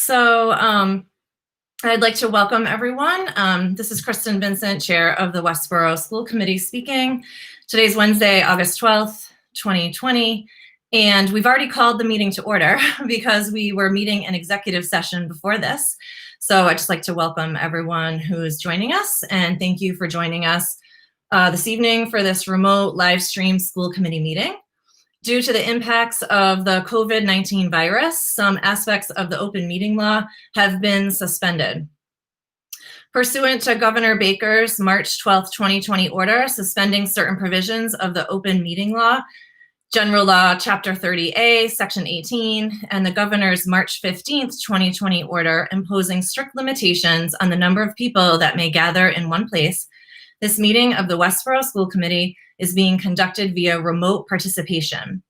So I'd like to welcome everyone. This is Kristen Vincent, Chair of the Westborough School Committee speaking. Today's Wednesday, August 12th, 2020, and we've already called the meeting to order because we were meeting an executive session before this. So I'd just like to welcome everyone who's joining us, and thank you for joining us this evening for this remote live stream school committee meeting. Due to the impacts of the COVID-19 virus, some aspects of the open meeting law have been suspended. Pursuant to Governor Baker's March 12, 2020 order suspending certain provisions of the open meeting law, General Law, Chapter 30A, Section 18, and the Governor's March 15, 2020 order imposing strict limitations on the number of people that may gather in one place, this meeting of the Westborough School Committee is being conducted via remote participation.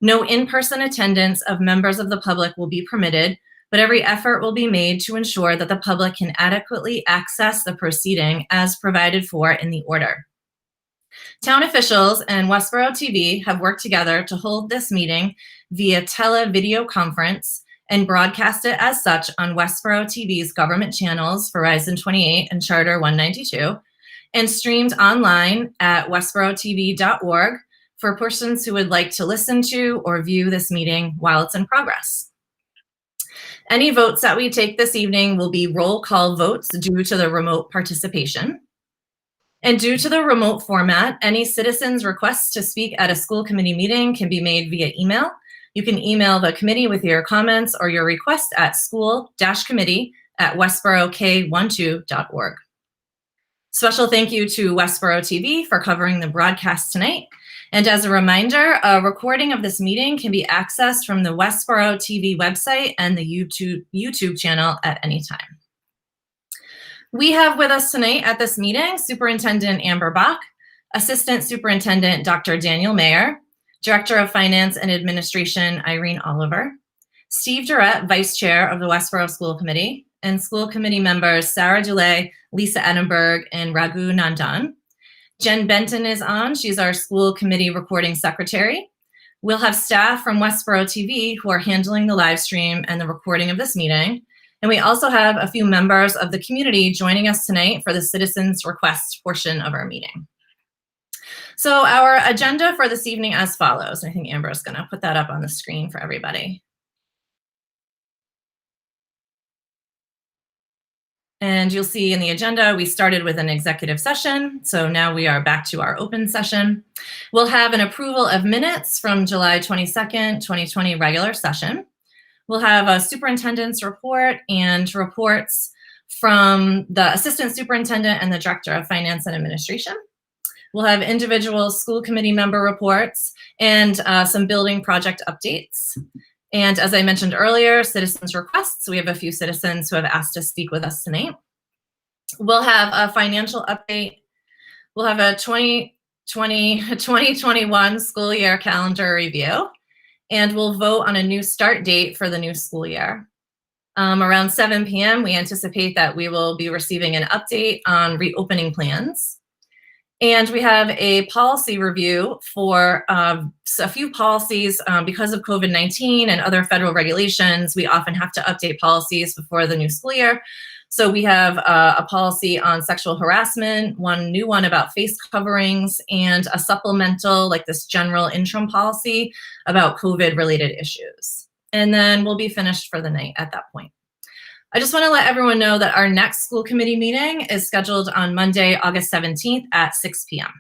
No in-person attendance of members of the public will be permitted, but every effort will be made to ensure that the public can adequately access the proceeding as provided for in the order. Town officials and Westborough TV have worked together to hold this meeting via tele-video conference and broadcast it as such on Westborough TV's government channels, Verizon 28 and Charter 192, and streamed online at westboroughTV.org for persons who would like to listen to or view this meeting while it's in progress. Any votes that we take this evening will be roll call votes due to the remote participation. And due to the remote format, any citizens' requests to speak at a school committee meeting can be made via email. You can email the committee with your comments or your request at school-committee@westboroughk12.org. Special thank you to Westborough TV for covering the broadcast tonight. And as a reminder, a recording of this meeting can be accessed from the Westborough TV website and the YouTube channel at any time. We have with us tonight at this meeting Superintendent Amber Bach, Assistant Superintendent Dr. Daniel Mayer, Director of Finance and Administration Irene Oliver, Steve Durrett, Vice Chair of the Westborough School Committee, and school committee members Sarah Dulay, Lisa Edinburgh, and Raghu Nandan. Jen Benton is on. She's our school committee recording secretary. We'll have staff from Westborough TV who are handling the live stream and the recording of this meeting. And we also have a few members of the community joining us tonight for the citizens' request portion of our meeting. So our agenda for this evening as follows. I think Amber is going to put that up on the screen for everybody. And you'll see in the agenda, we started with an executive session. So now we are back to our open session. We'll have an approval of minutes from July 22nd, 2020 regular session. We'll have a superintendent's report and reports from the assistant superintendent and the director of finance and administration. We'll have individual school committee member reports and some building project updates. And as I mentioned earlier, citizens' requests. We have a few citizens who have asked to speak with us tonight. We'll have a financial update. We'll have a 2020-2021 school year calendar review. And we'll vote on a new start date for the new school year. Around 7 p.m., we anticipate that we will be receiving an update on reopening plans. And we have a policy review for a few policies. Because of COVID-19 and other federal regulations, we often have to update policies before the new school year. So we have a policy on sexual harassment, one new one about face coverings, and a supplemental, like this general interim policy about COVID-related issues. And then we'll be finished for the night at that point. I just want to let everyone know that our next school committee meeting is scheduled on Monday, August 17th at 6 p.m.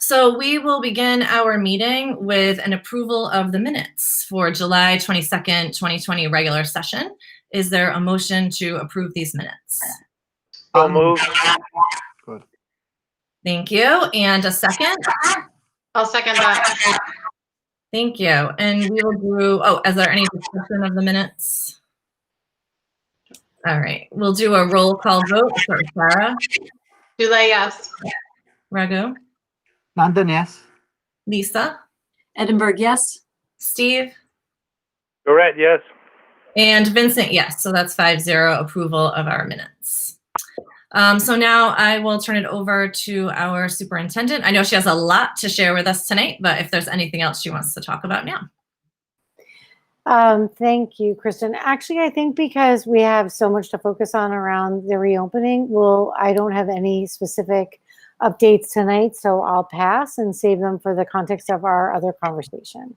So we will begin our meeting with an approval of the minutes for July 22nd, 2020 regular session. Is there a motion to approve these minutes? I'll move. Good. Thank you. And a second? I'll second that. Thank you. And we will do, is there any discussion of the minutes? All right, we'll do a roll call vote. So Sarah? Dulay, yes. Raghu? Nandan, yes. Lisa? Edinburgh, yes. Steve? Durrett, yes. And Vincent, yes. So that's 5-0 approval of our minutes. So now I will turn it over to our superintendent. I know she has a lot to share with us tonight, but if there's anything else she wants to talk about now. Thank you, Kristen. Actually, I think because we have so much to focus on around the reopening, I don't have any specific updates tonight, so I'll pass and save them for the context of our other conversation.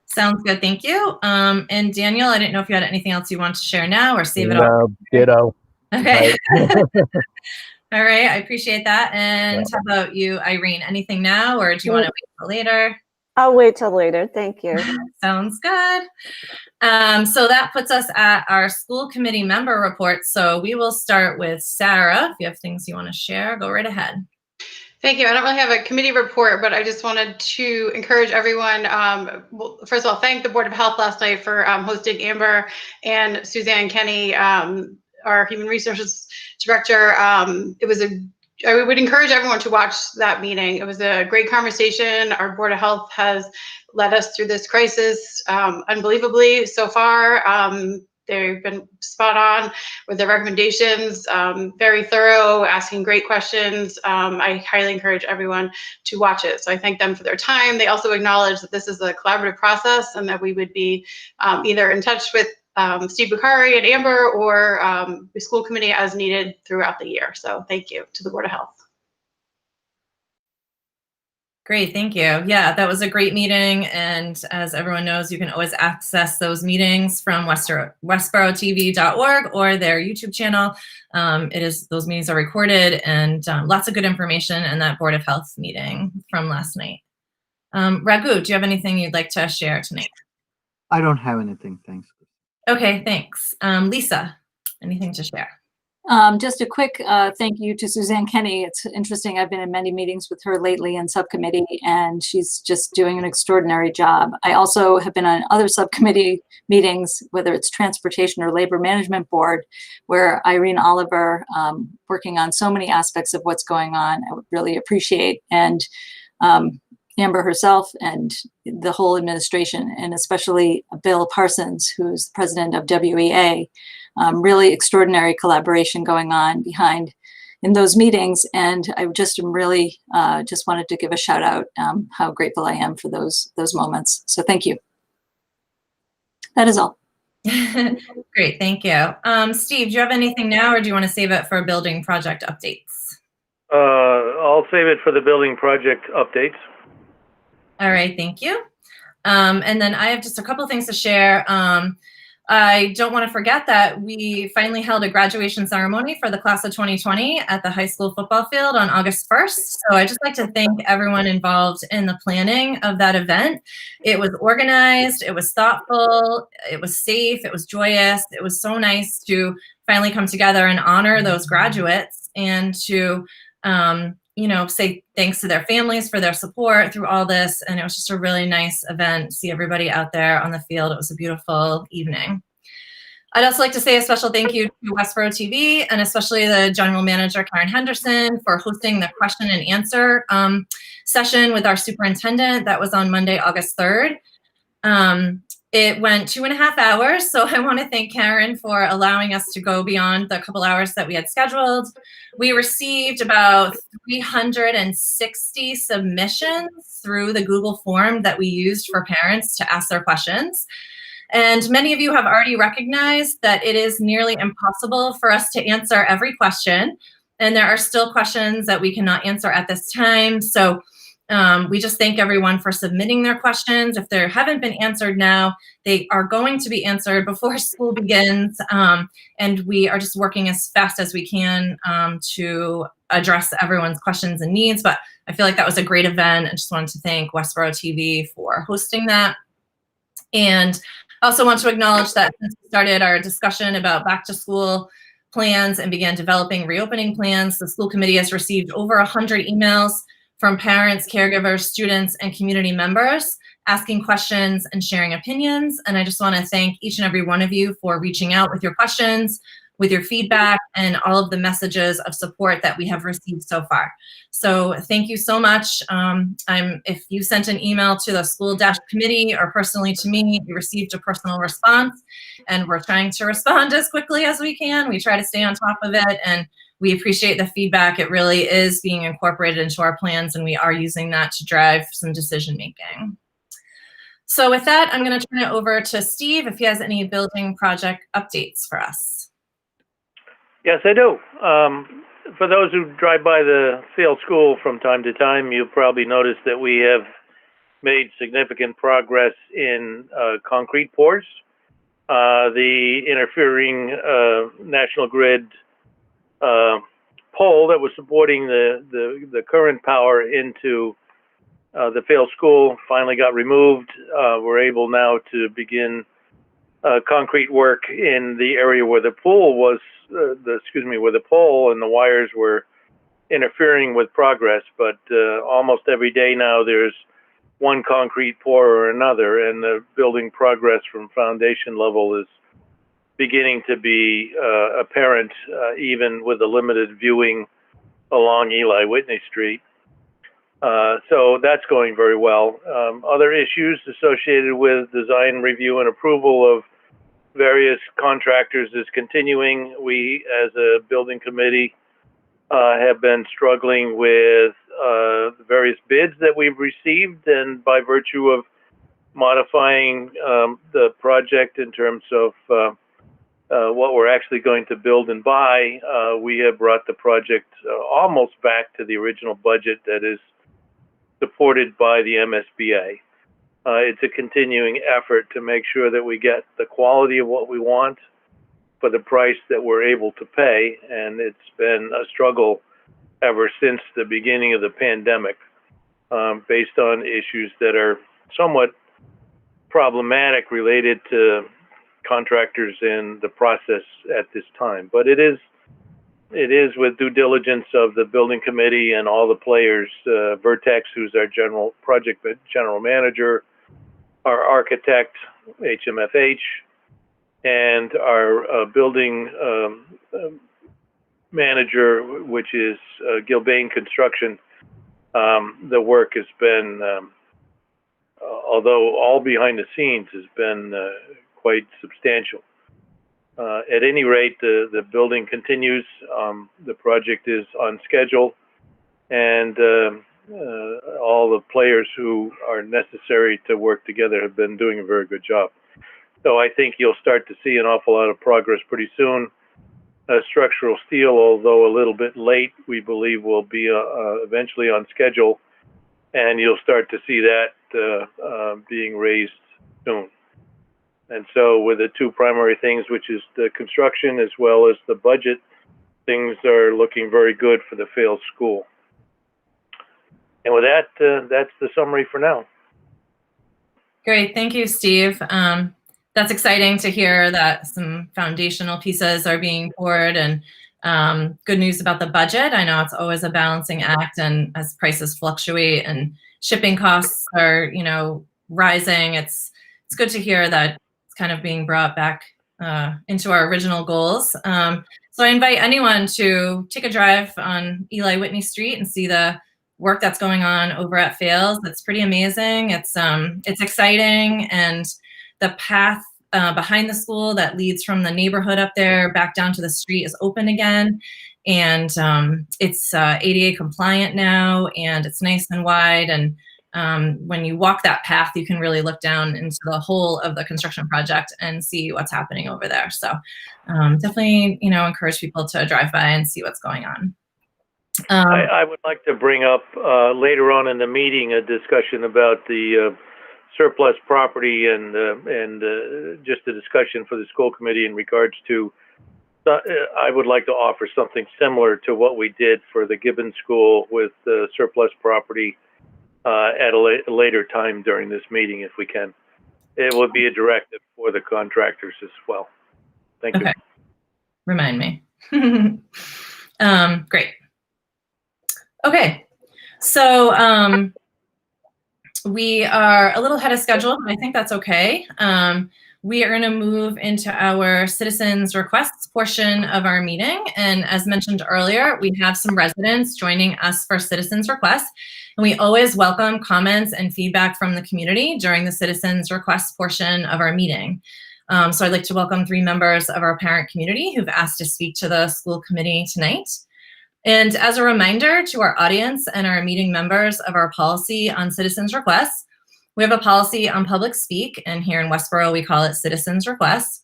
Sounds good. Thank you. And Daniel, I didn't know if you had anything else you want to share now or save it all. No, ditto. Okay. All right. I appreciate that. And how about you, Irene? Anything now, or do you want to wait till later? I'll wait till later. Thank you. Sounds good. So that puts us at our school committee member report. So we will start with Sarah. If you have things you want to share, go right ahead. Thank you. I don't really have a committee report, but I just wanted to encourage everyone. Well, first of all, thank the Board of Health last night for hosting Amber and Suzanne Kenny, our Human Resources Director. I would encourage everyone to watch that meeting. It was a great conversation. Our Board of Health has led us through this crisis unbelievably so far. They've been spot on with their recommendations, very thorough, asking great questions. I highly encourage everyone to watch it. So I thank them for their time. They also acknowledge that this is a collaborative process and that we would be either in touch with Steve Bukhari and Amber or the school committee as needed throughout the year. So thank you to the Board of Health. Great, thank you. Yeah, that was a great meeting. And as everyone knows, you can always access those meetings from westboroughTV.org or their YouTube channel. Those meetings are recorded, and lots of good information in that Board of Health meeting from last night. Raghu, do you have anything you'd like to share tonight? I don't have anything, thanks. Okay, thanks. Lisa, anything to share? Just a quick thank you to Suzanne Kenny. It's interesting. I've been in many meetings with her lately in subcommittee, and she's just doing an extraordinary job. I also have been on other subcommittee meetings, whether it's Transportation or Labor Management Board, where Irene Oliver, working on so many aspects of what's going on, I would really appreciate. And Amber herself and the whole administration, and especially Bill Parsons, who's the president of WEA. Really extraordinary collaboration going on behind in those meetings. And I just am really just wanted to give a shout out how grateful I am for those moments. So thank you. That is all. Great, thank you. Steve, do you have anything now, or do you want to save it for building project updates? I'll save it for the building project updates. All right, thank you. And then I have just a couple things to share. I don't want to forget that we finally held a graduation ceremony for the class of 2020 at the high school football field on August 1st. So I'd just like to thank everyone involved in the planning of that event. It was organized, it was thoughtful, it was safe, it was joyous. It was so nice to finally come together and honor those graduates and to say thanks to their families for their support through all this. And it was just a really nice event. See everybody out there on the field. It was a beautiful evening. I'd also like to say a special thank you to Westborough TV and especially the general manager, Karen Henderson, for hosting the question and answer session with our superintendent. That was on Monday, August 3rd. It went 2.5 hours, so I want to thank Karen for allowing us to go beyond the couple hours that we had scheduled. We received about 360 submissions through the Google form that we used for parents to ask their questions. And many of you have already recognized that it is nearly impossible for us to answer every question, and there are still questions that we cannot answer at this time. So we just thank everyone for submitting their questions. If they haven't been answered now, they are going to be answered before school begins. And we are just working as fast as we can to address everyone's questions and needs. But I feel like that was a great event. I just wanted to thank Westborough TV for hosting that. And I also want to acknowledge that since we started our discussion about back to school plans and began developing reopening plans, the school committee has received over 100 emails from parents, caregivers, students, and community members asking questions and sharing opinions. And I just want to thank each and every one of you for reaching out with your questions, with your feedback, and all of the messages of support that we have received so far. So thank you so much. If you sent an email to the school committee or personally to me, you received a personal response, and we're trying to respond as quickly as we can. We try to stay on top of it, and we appreciate the feedback. It really is being incorporated into our plans, and we are using that to drive some decision making. So with that, I'm going to turn it over to Steve if he has any building project updates for us. Yes, I do. For those who drive by the Field School from time to time, you'll probably notice that we have made significant progress in concrete pours. The interfering National Grid pole that was supporting the current power into the Field School finally got removed. We're able now to begin concrete work in the area where the pool was, where the pole and the wires were interfering with progress. But almost every day now there's one concrete pour or another, and the building progress from foundation level is beginning to be apparent, even with the limited viewing along Eli Whitney Street. So that's going very well. Other issues associated with design review and approval of various contractors is continuing. We, as a building committee, have been struggling with the various bids that we've received, and by virtue of modifying the project in terms of what we're actually going to build and buy, we have brought the project almost back to the original budget that is supported by the MSBA. It's a continuing effort to make sure that we get the quality of what we want for the price that we're able to pay, and it's been a struggle ever since the beginning of the pandemic, based on issues that are somewhat problematic related to contractors in the process at this time. But it is with due diligence of the building committee and all the players, Vertex, who's our project general manager, our architect, HMFH, and our building manager, which is Gilbane Construction. The work has been, although all behind the scenes, has been quite substantial. At any rate, the building continues. The project is on schedule, and all the players who are necessary to work together have been doing a very good job. So I think you'll start to see an awful lot of progress pretty soon. Structural steel, although a little bit late, we believe will be eventually on schedule, and you'll start to see that being raised soon. And so with the two primary things, which is the construction as well as the budget, things are looking very good for the Field School. And with that, that's the summary for now. Great, thank you, Steve. That's exciting to hear that some foundational pieces are being poured, and good news about the budget. I know it's always a balancing act, and as prices fluctuate and shipping costs are, rising, it's good to hear that it's kind of being brought back into our original goals. So I invite anyone to take a drive on Eli Whitney Street and see the work that's going on over at Fales. It's pretty amazing. It's exciting, and the path behind the school that leads from the neighborhood up there back down to the street is open again, and it's ADA compliant now, and it's nice and wide. And when you walk that path, you can really look down into the whole of the construction project and see what's happening over there. So definitely, encourage people to drive by and see what's going on. I would like to bring up later on in the meeting a discussion about the surplus property and just a discussion for the school committee in regards to. I would like to offer something similar to what we did for the Gibbon School with the surplus property at a later time during this meeting, if we can. It would be a directive for the contractors as well. Thank you. Remind me. Great. Okay, so we are a little ahead of schedule, but I think that's okay. We are going to move into our citizens requests portion of our meeting. And as mentioned earlier, we have some residents joining us for citizens requests. And we always welcome comments and feedback from the community during the citizens requests portion of our meeting. So I'd like to welcome 3 members of our parent community who've asked to speak to the school committee tonight. And as a reminder to our audience and our meeting members of our policy on citizens requests, We have a policy on public speak, and here in Westborough, we call it citizens requests.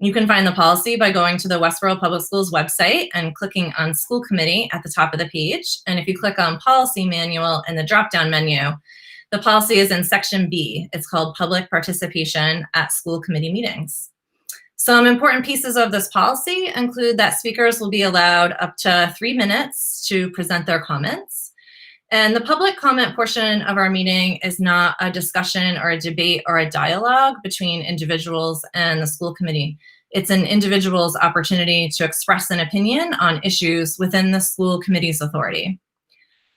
You can find the policy by going to the Westborough Public Schools website and clicking on school committee at the top of the page. And if you click on policy manual in the drop-down menu, the policy is in section B. It's called public participation at school committee meetings. Some important pieces of this policy include that speakers will be allowed up to 3 minutes to present their comments. And the public comment portion of our meeting is not a discussion or a debate or a dialogue between individuals and the school committee. It's an individual's opportunity to express an opinion on issues within the school committee's authority.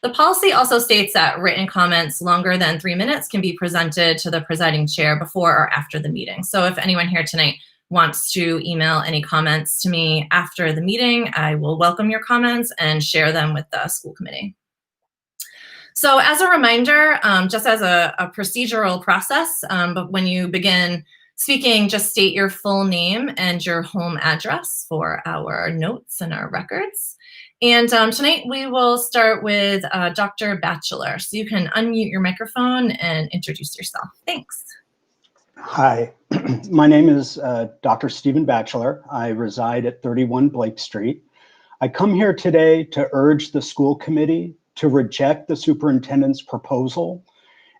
The policy also states that written comments longer than 3 minutes can be presented to the presiding chair before or after the meeting. So if anyone here tonight wants to email any comments to me after the meeting, I will welcome your comments and share them with the school committee. So as a reminder, just as a procedural process, but when you begin speaking, just state your full name and your home address for our notes and our records. And tonight we will start with Dr. Batchelor. So you can unmute your microphone and introduce yourself. Thanks. Hi, my name is Dr. Stephen Batchelor. I reside at 31 Blake Street. I come here today to urge the school committee to reject the superintendent's proposal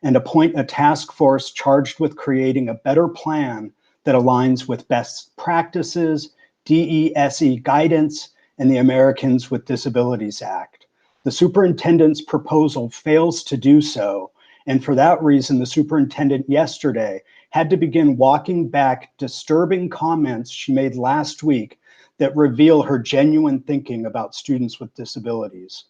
and appoint a task force charged with creating a better plan that aligns with best practices, DESE guidance, and the Americans with Disabilities Act. The superintendent's proposal fails to do so, and for that reason, the superintendent yesterday had to begin walking back disturbing comments she made last week that reveal her genuine thinking about students with disabilities.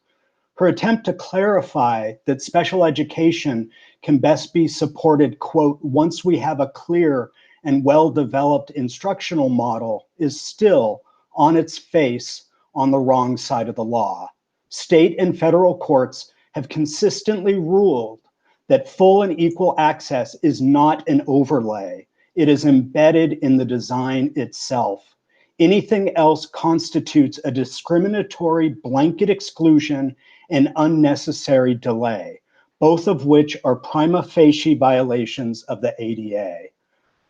Her attempt to clarify that special education can best be supported, quote, once we have a clear and well-developed instructional model is still on its face on the wrong side of the law. State and federal courts have consistently ruled that full and equal access is not an overlay. It is embedded in the design itself. Anything else constitutes a discriminatory blanket exclusion and unnecessary delay, both of which are prima facie violations of the ADA.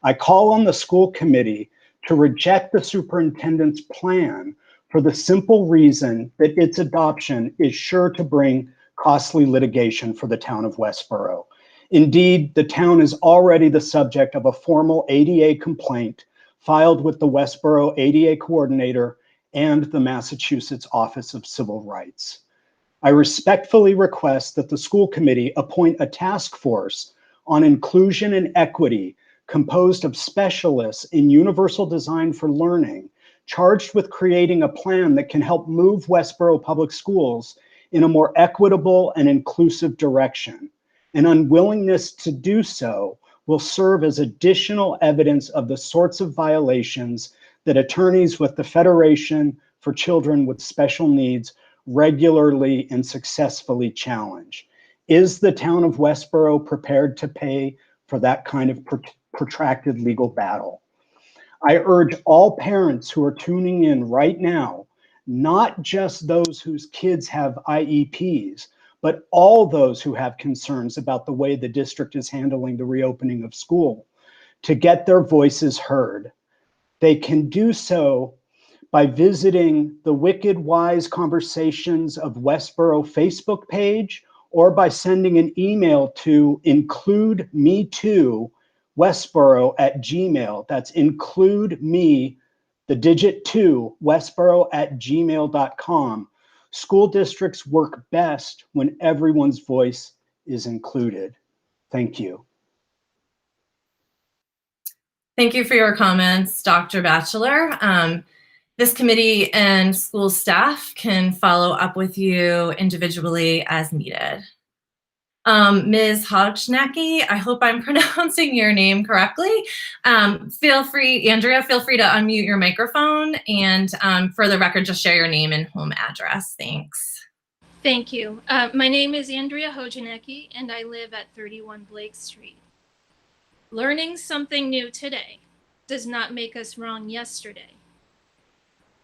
I call on the school committee to reject the superintendent's plan for the simple reason that its adoption is sure to bring costly litigation for the town of Westborough. Indeed, the town is already the subject of a formal ADA complaint filed with the Westborough ADA coordinator and the Massachusetts Office of Civil Rights. I respectfully request that the school committee appoint a task force on inclusion and equity composed of specialists in universal design for learning, charged with creating a plan that can help move Westborough Public Schools in a more equitable and inclusive direction. An unwillingness to do so will serve as additional evidence of the sorts of violations that attorneys with the Federation for Children with Special Needs regularly and successfully challenge. Is the town of Westborough prepared to pay for that kind of protracted legal battle? I urge all parents who are tuning in right now, not just those whose kids have IEPs, but all those who have concerns about the way the district is handling the reopening of school, to get their voices heard. They can do so by visiting the Wicked Wise Conversations of Westborough Facebook page, or by sending an email to includeme2westborough@gmail. That's include me, the digit 2, westborough@gmail.com. School districts work best when everyone's voice is included. Thank you. Thank you for your comments, Dr. Batchelor. This committee and school staff can follow up with you individually as needed. Ms. Hojnacki, I hope I'm pronouncing your name correctly. Andrea, feel free to unmute your microphone and for the record, just share your name and home address. Thanks. Thank you. My name is Andrea Hojnacki and I live at 31 Blake Street. Learning something new today does not make us wrong yesterday.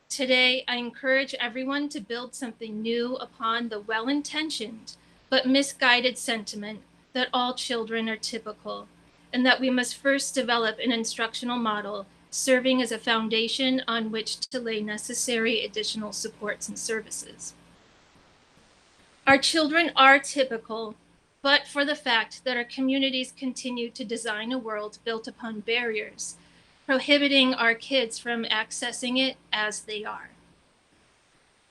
Today, I encourage everyone to build something new upon the well-intentioned but misguided sentiment that all children are typical, and that we must first develop an instructional model serving as a foundation on which to lay necessary additional supports and services. Our children are typical, but for the fact that our communities continue to design a world built upon barriers, prohibiting our kids from accessing it as they are.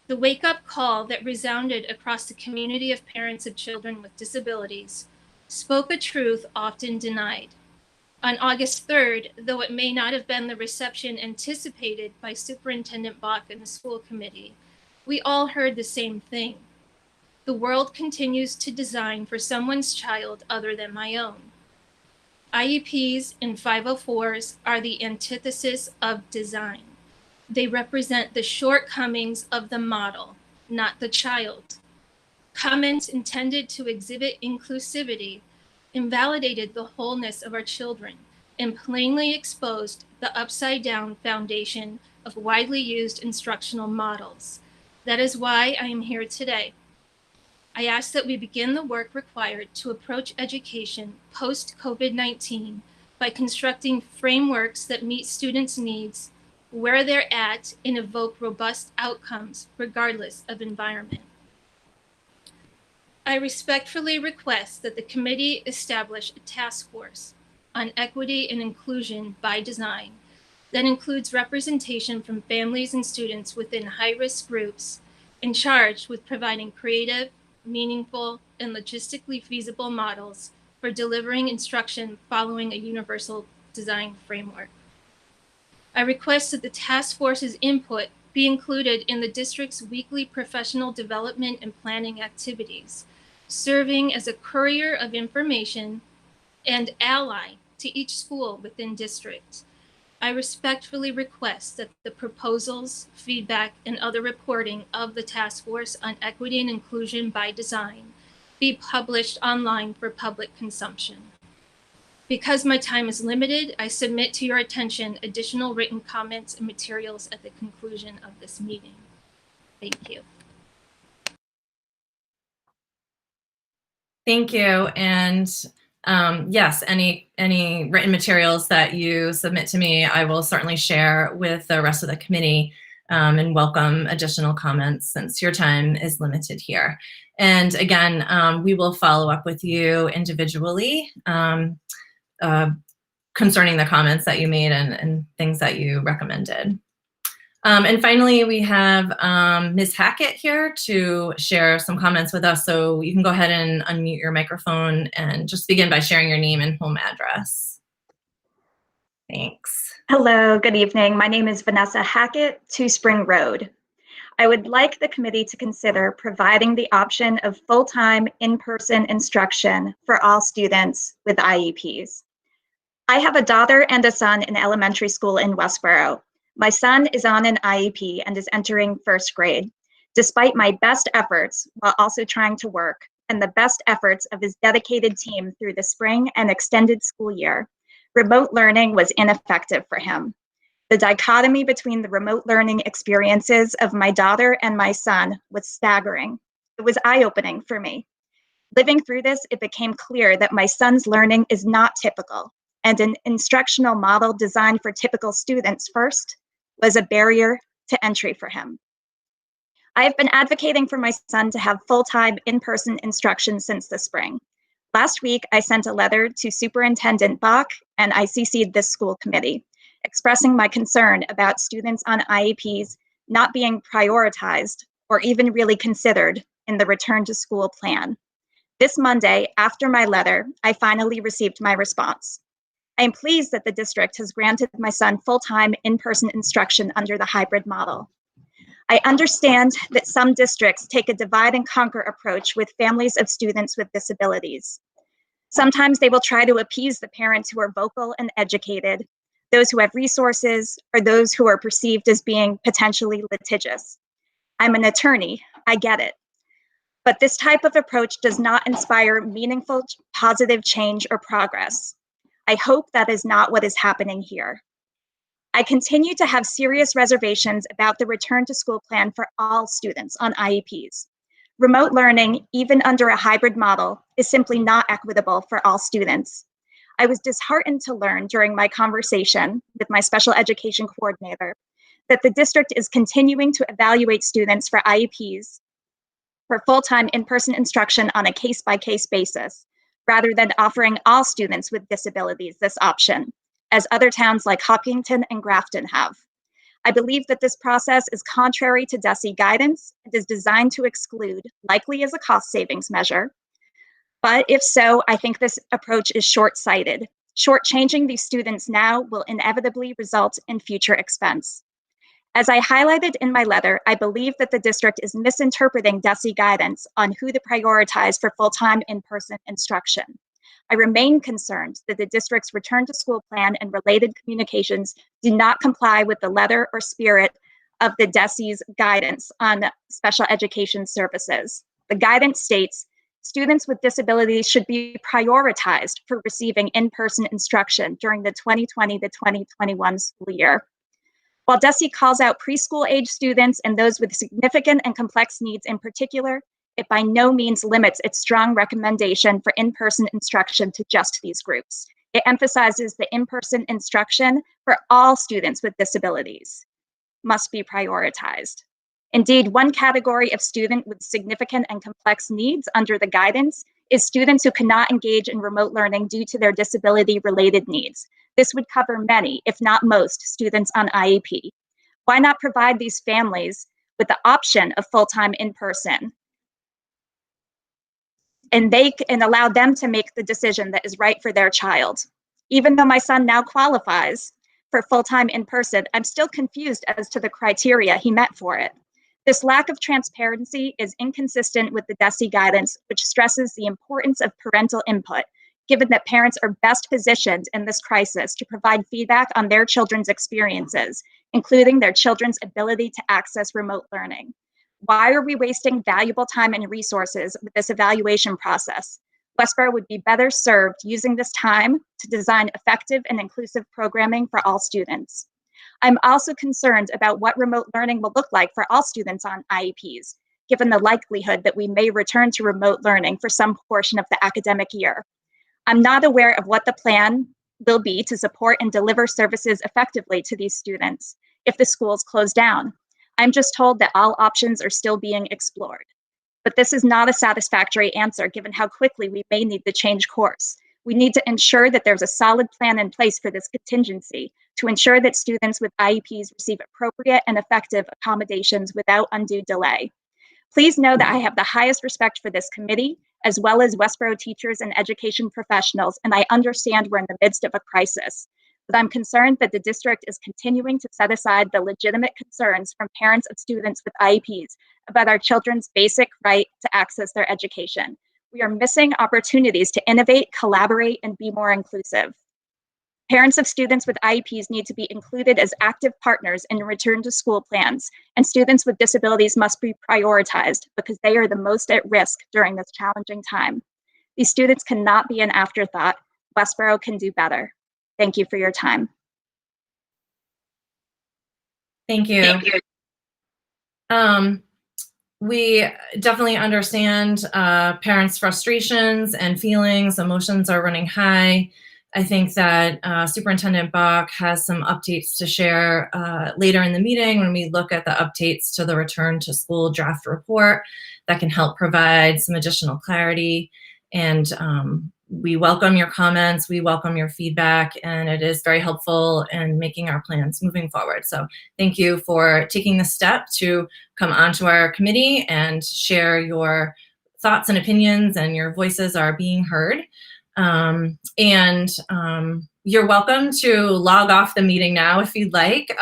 The wake-up call that resounded across the community of parents of children with disabilities spoke a truth often denied. On August 3rd, though it may not have been the reception anticipated by Superintendent Bach and the school committee, we all heard the same thing. The world continues to design for someone's child other than my own. IEPs and 504s are the antithesis of design. They represent the shortcomings of the model, not the child. Comments intended to exhibit inclusivity invalidated the wholeness of our children and plainly exposed the upside-down foundation of widely used instructional models. That is why I am here today. I ask that we begin the work required to approach education post-COVID-19 by constructing frameworks that meet students' needs where they're at and evoke robust outcomes regardless of environment. I respectfully request that the committee establish a task force on equity and inclusion by design that includes representation from families and students within high-risk groups and charged with providing creative, meaningful, and logistically feasible models for delivering instruction following a universal design framework. I request that the task force's input be included in the district's weekly professional development and planning activities, serving as a courier of information and ally to each school within district. I respectfully request that the proposals, feedback, and other reporting of the task force on equity and inclusion by design be published online for public consumption. Because my time is limited, I submit to your attention additional written comments and materials at the conclusion of this meeting. Thank you. Thank you. And yes, any written materials that you submit to me, I will certainly share with the rest of the committee and welcome additional comments since your time is limited here. And again, we will follow up with you individually concerning the comments that you made and things that you recommended. And finally, we have Ms. Hackett here to share some comments with us. So you can go ahead and unmute your microphone and just begin by sharing your name and home address. Thanks. Hello, good evening. My name is Vanessa Hackett, 2 Spring Road. I would like the committee to consider providing the option of full-time in-person instruction for all students with IEPs. I have a daughter and a son in elementary school in Westborough. My son is on an IEP and is entering 1st grade. Despite my best efforts while also trying to work and the best efforts of his dedicated team through the spring and extended school year, remote learning was ineffective for him. The dichotomy between the remote learning experiences of my daughter and my son was staggering. It was eye-opening for me. Living through this, it became clear that my son's learning is not typical, and an instructional model designed for typical students first was a barrier to entry for him. I have been advocating for my son to have full-time in-person instruction since the spring. Last week, I sent a letter to Superintendent Bach and I CC'd this school committee, expressing my concern about students on IEPs not being prioritized or even really considered in the return to school plan. This Monday, after my letter, I finally received my response. I am pleased that the district has granted my son full-time in-person instruction under the hybrid model. I understand that some districts take a divide and conquer approach with families of students with disabilities. Sometimes they will try to appease the parents who are vocal and educated, those who have resources, or those who are perceived as being potentially litigious. I'm an attorney, I get it. But this type of approach does not inspire meaningful, positive change or progress. I hope that is not what is happening here. I continue to have serious reservations about the return to school plan for all students on IEPs. Remote learning, even under a hybrid model, is simply not equitable for all students. I was disheartened to learn during my conversation with my special education coordinator that the district is continuing to evaluate students for IEPs for full-time in-person instruction on a case-by-case basis, rather than offering all students with disabilities this option, as other towns like Hopkinton and Grafton have. I believe that this process is contrary to DESE guidance and is designed to exclude, likely as a cost savings measure. But if so, I think this approach is short-sighted. Shortchanging these students now will inevitably result in future expense. As I highlighted in my letter, I believe that the district is misinterpreting DESE guidance on who to prioritize for full-time in-person instruction. I remain concerned that the district's return to school plan and related communications do not comply with the letter or spirit of the DESE's guidance on special education services. The guidance states, students with disabilities should be prioritized for receiving in-person instruction during the 2020 to 2021 school year. While DESE calls out preschool age students and those with significant and complex needs in particular, it by no means limits its strong recommendation for in-person instruction to just these groups. It emphasizes the in-person instruction for all students with disabilities must be prioritized. Indeed, one category of student with significant and complex needs under the guidance is students who cannot engage in remote learning due to their disability-related needs. This would cover many, if not most, students on IEP. Why not provide these families with the option of full-time in-person and allow them to make the decision that is right for their child? Even though my son now qualifies for full-time in-person, I'm still confused as to the criteria he met for it. This lack of transparency is inconsistent with the DESE guidance, which stresses the importance of parental input, given that parents are best positioned in this crisis to provide feedback on their children's experiences, including their children's ability to access remote learning. Why are we wasting valuable time and resources with this evaluation process? Westborough would be better served using this time to design effective and inclusive programming for all students. I'm also concerned about what remote learning will look like for all students on IEPs, given the likelihood that we may return to remote learning for some portion of the academic year. I'm not aware of what the plan will be to support and deliver services effectively to these students if the schools close down. I'm just told that all options are still being explored. But this is not a satisfactory answer given how quickly we may need to change course. We need to ensure that there's a solid plan in place for this contingency to ensure that students with IEPs receive appropriate and effective accommodations without undue delay. Please know that I have the highest respect for this committee, as well as Westborough teachers and education professionals, and I understand we're in the midst of a crisis. But I'm concerned that the district is continuing to set aside the legitimate concerns from parents of students with IEPs about our children's basic right to access their education. We are missing opportunities to innovate, collaborate, and be more inclusive. Parents of students with IEPs need to be included as active partners in return to school plans, and students with disabilities must be prioritized because they are the most at risk during this challenging time. These students cannot be an afterthought. Westborough can do better. Thank you for your time. Thank you. We definitely understand parents' frustrations and feelings. Emotions are running high. I think that Superintendent Bach has some updates to share later in the meeting when we look at the updates to the return to school draft report that can help provide some additional clarity. And we welcome your comments, we welcome your feedback, and it is very helpful in making our plans moving forward. So thank you for taking the step to come onto our committee and share your thoughts and opinions, and your voices are being heard. You're welcome to log off the meeting now if you'd like.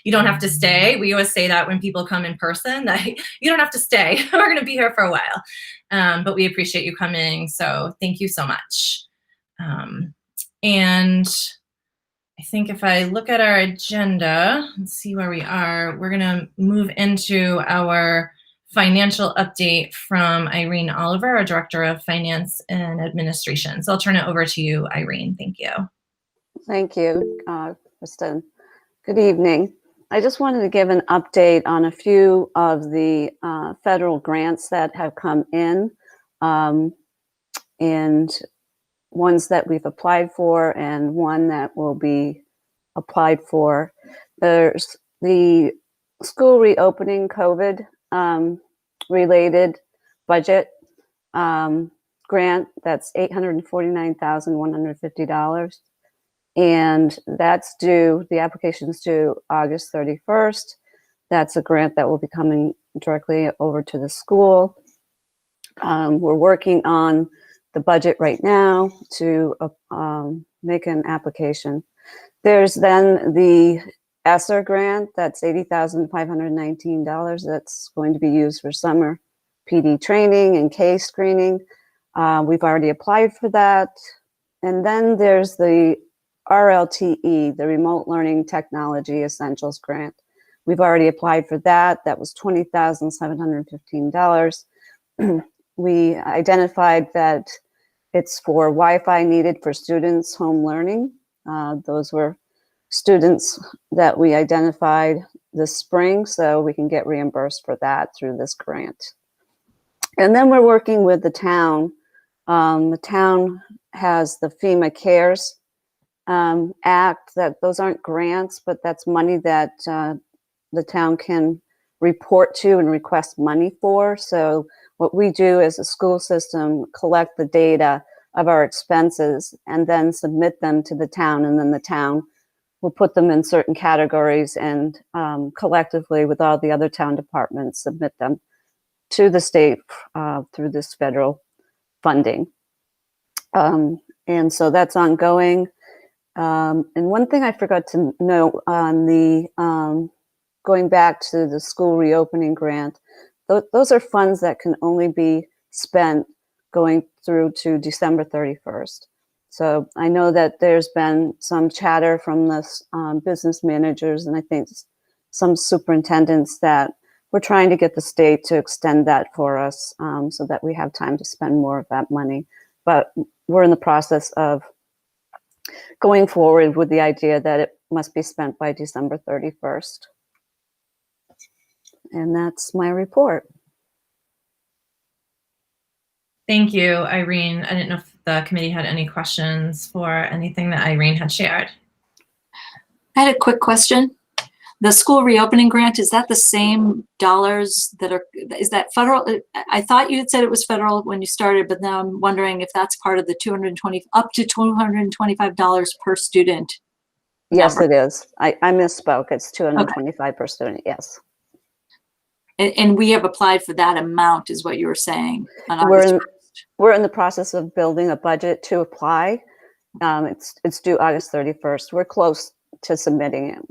You don't have to stay. We always say that when people come in person, that you don't have to stay. We're going to be here for a while. But we appreciate you coming, so thank you so much. And I think if I look at our agenda and see where we are, we're going to move into our financial update from Irene Oliver, our Director of Finance and Administration. So I'll turn it over to you, Irene. Thank you. Thank you, Kristen. Good evening. I just wanted to give an update on a few of the federal grants that have come in, and ones that we've applied for and one that will be applied for. There's the school reopening COVID related budget grant, that's $849,150. And that's due, the application's due August 31st. That's a grant that will be coming directly over to the school. We're working on the budget right now to make an application. There's then the ESSER grant, that's $80,519. That's going to be used for summer PD training and case screening. We've already applied for that. And then there's the RLTE, the Remote Learning Technology Essentials Grant. We've already applied for that. That was $20,715. We identified that it's for Wi-Fi needed for students' home learning. Those were students that we identified this spring, so we can get reimbursed for that through this grant. And then we're working with the town. The town has the FEMA CARES Act. That those aren't grants, but that's money that the town can report to and request money for. So what we do as a school system, collect the data of our expenses and then submit them to the town, and then the town will put them in certain categories and collectively with all the other town departments submit them to the state through this federal funding. And so that's ongoing. And one thing I forgot to note on the going back to the school reopening grant, those are funds that can only be spent going through to December 31st. So I know that there's been some chatter from the business managers and I think some superintendents that we're trying to get the state to extend that for us so that we have time to spend more of that money. But we're in the process of going forward with the idea that it must be spent by December 31st. And that's my report. Thank you, Irene. I didn't know if the committee had any questions for anything that Irene had shared. I had a quick question. The school reopening grant, is that the same dollars that are, is that federal? I thought you had said it was federal when you started, but now I'm wondering if that's part of the up to $225 per student. Yes, number. it is. I misspoke. It's $225 per student, yes. And we have applied for that amount is what you were saying. On We're in the process of building a budget to apply. It's due August 31st. We're close to submitting it.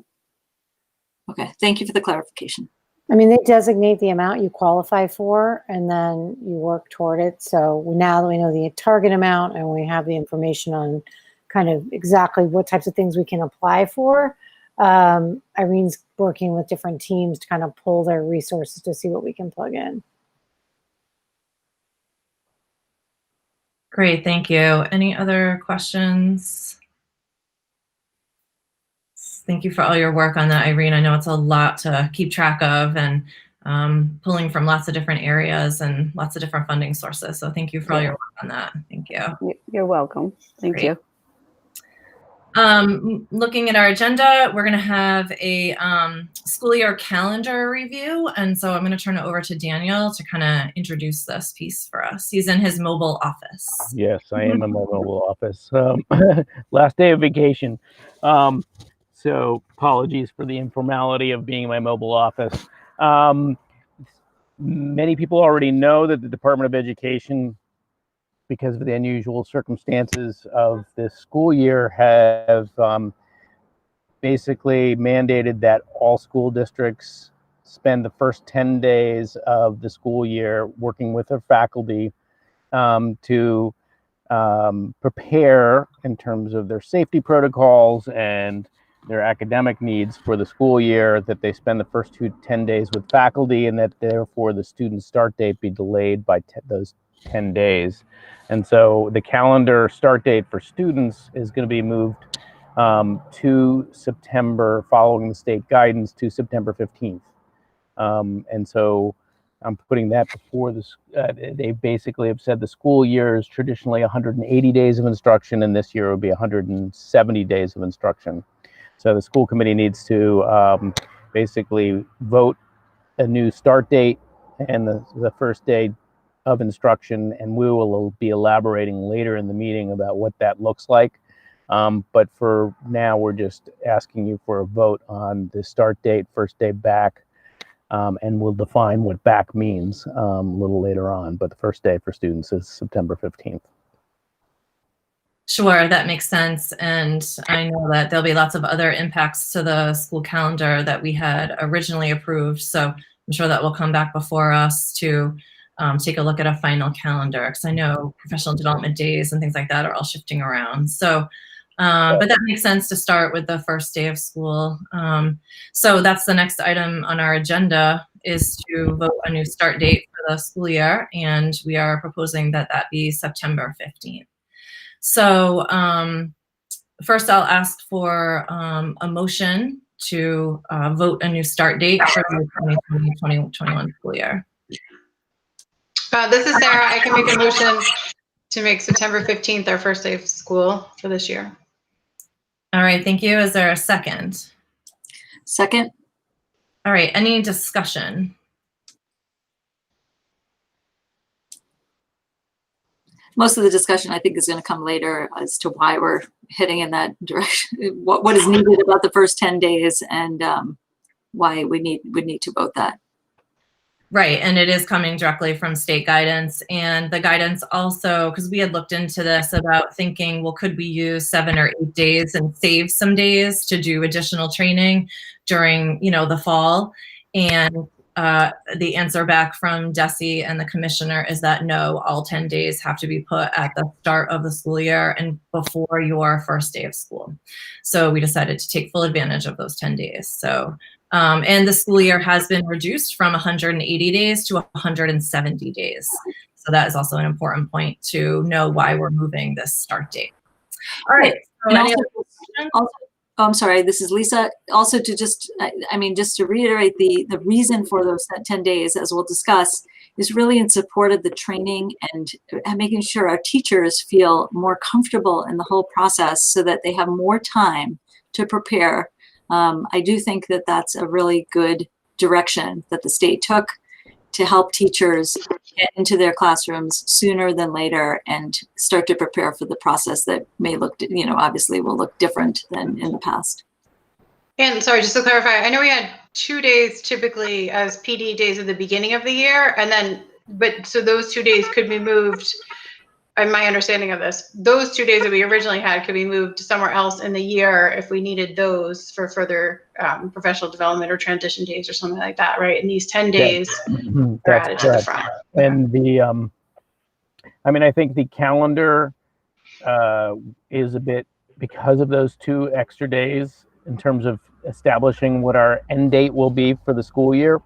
Okay, thank you for the clarification. I mean, they designate the amount you qualify for and then you work toward it. So now that we know the target amount and we have the information on kind of exactly what types of things we can apply for, Irene's working with different teams to kind of pull their resources to see what we can plug in. Great, thank you. Any other questions? Thank you for all your work on that, Irene. I know it's a lot to keep track of and pulling from lots of different areas and lots of different funding sources. So thank you for all your work on that. Thank you. You're welcome. Thank you. Looking at our agenda, we're going to have a school year calendar review. And so I'm going to turn it over to Daniel to kind of introduce this piece for us. He's in his mobile office. Yes, I am in my mobile office. Last day of vacation. So apologies for the informality of being in my mobile office. Many people already know that the Department of Education, because of the unusual circumstances of this school year, have basically mandated that all school districts spend the first 10 days of the school year working with their faculty to prepare in terms of their safety protocols and their academic needs for the school year, that they spend the first 10 days with faculty, and that therefore the student start date be delayed by those 10 days. And so the calendar start date for students is going to be moved to September, following the state guidance, to September 15th. And so I'm putting that before this. They basically have said the school year is traditionally 180 days of instruction, and this year will be 170 days of instruction. So the school committee needs to basically vote a new start date and the first day of instruction, and we will be elaborating later in the meeting about what that looks like. But for now, we're just asking you for a vote on the start date, first day back, and we'll define what back means a little later on. But the first day for students is September 15th. Sure, that makes sense. And I know that there'll be lots of other impacts to the school calendar that we had originally approved. So I'm sure that will come back before us to take a look at a final calendar, because I know professional development days and things like that are all shifting around. So, but that makes sense to start with the first day of school. So that's the next item on our agenda, is to vote a new start date for the school year. And we are proposing that that be September 15th. So first I'll ask for a motion to vote a new start date for the 2020-2021 school year. This is Sarah. I can make a motion to make September 15th our first day of school for this year. All right, thank you. Is there a second? Second. All right, any discussion? Most of the discussion, I think, is going to come later as to why we're heading in that direction, what is needed about the first 10 days, and why we need to vote that. Right, and it is coming directly from state guidance, and the guidance also, because we had looked into this about thinking, well, could we use 7 or 8 days and save some days to do additional training during, the fall? And the answer back from DESE and the commissioner is that no, all 10 days have to be put at the start of the school year and before your first day of school. So we decided to take full advantage of those 10 days. So, and the school year has been reduced from 180 days to 170 days. So that is also an important point to know why we're moving this start date. All right. So I'm sorry, this is Lisa. Also to just to reiterate, the reason for those 10 days, as we'll discuss, is really in support of the training and making sure our teachers feel more comfortable in the whole process so that they have more time to prepare. I do think that that's a really good direction that the state took to help teachers get into their classrooms sooner than later and start to prepare for the process that may look, obviously will look different than in the past. And sorry, just to clarify, I know we had 2 days typically as PD days at the beginning of the year, and then, so those 2 days could be moved. And my understanding of this, those 2 days that we originally had could be moved to somewhere else in the year if we needed those for further professional development or transition days or something like that, right? And these 10 days are added to the front. And I think the calendar is a bit, because of those 2 extra days in terms of establishing what our end date will be for the school year,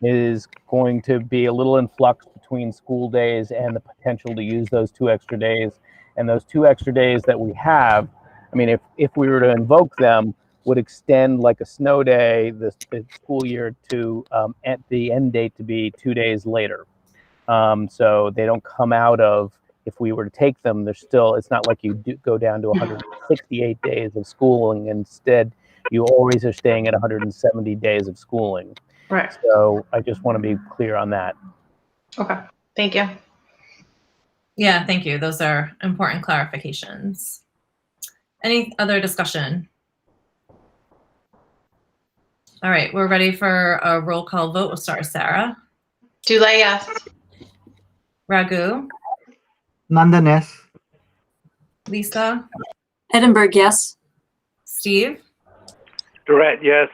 is going to be a little in flux between school days and the potential to use those 2 extra days. And those 2 extra days that we have, if we were to invoke them, would extend like a snow day the school year to at the end date to be 2 days later. So they don't come out of, if we were to take them, they're still, it's not like you go down to 168 days of schooling. Instead, you always are staying at 170 days of schooling. Right. So I just want to be clear on that. Okay, thank you. yeah, thank you. Those are important clarifications. Any other discussion? All right, we're ready for a roll call vote. We'll start with Sarah. Dulé, yes. Raghu. Nandan, yes. Lisa. Edinburgh, yes. Steve. Durrett, yes.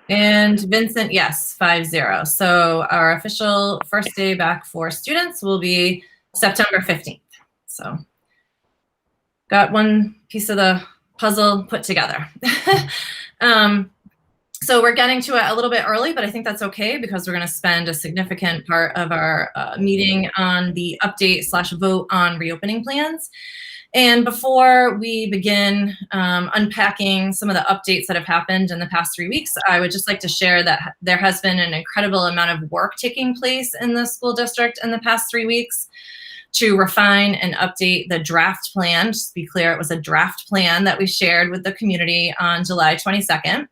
And Vincent, yes, 5-0. So our official first day back for students will be September 15th. So got one piece of the puzzle put together. So we're getting to it a little bit early, but I think that's okay because we're going to spend a significant part of our meeting on the update/vote on reopening plans. And before we begin unpacking some of the updates that have happened in the past 3 weeks, I would just like to share that there has been an incredible amount of work taking place in the school district in the past 3 weeks to refine and update the draft plan. Just to be clear, it was a draft plan that we shared with the community on July 22nd.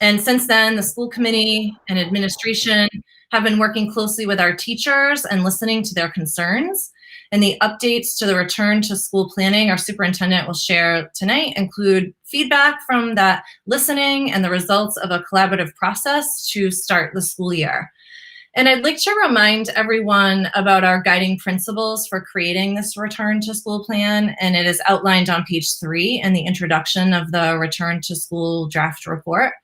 And since then, the school committee and administration have been working closely with our teachers and listening to their concerns. And the updates to the return to school planning our superintendent will share tonight include feedback from that listening and the results of a collaborative process to start the school year. And I'd like to remind everyone about our guiding principles for creating this return to school plan. And it is outlined on page 3 in the introduction of the return to school draft report.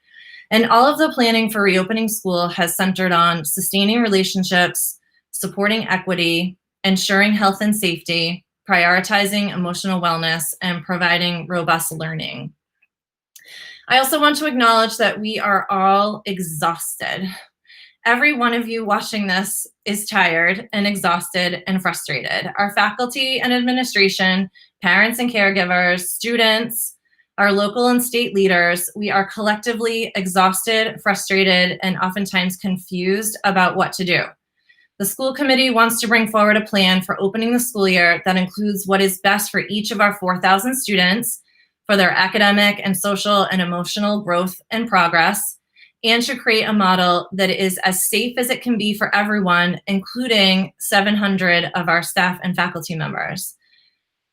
And all of the planning for reopening school has centered on sustaining relationships, supporting equity, ensuring health and safety, prioritizing emotional wellness, and providing robust learning. I also want to acknowledge that we are all exhausted. Every one of you watching this is tired and exhausted and frustrated. Our faculty and administration, parents and caregivers, students, our local and state leaders, we are collectively exhausted, frustrated, and oftentimes confused about what to do. The school committee wants to bring forward a plan for opening the school year that includes what is best for each of our 4,000 students for their academic and social and emotional growth and progress, and to create a model that is as safe as it can be for everyone, including 700 of our staff and faculty members.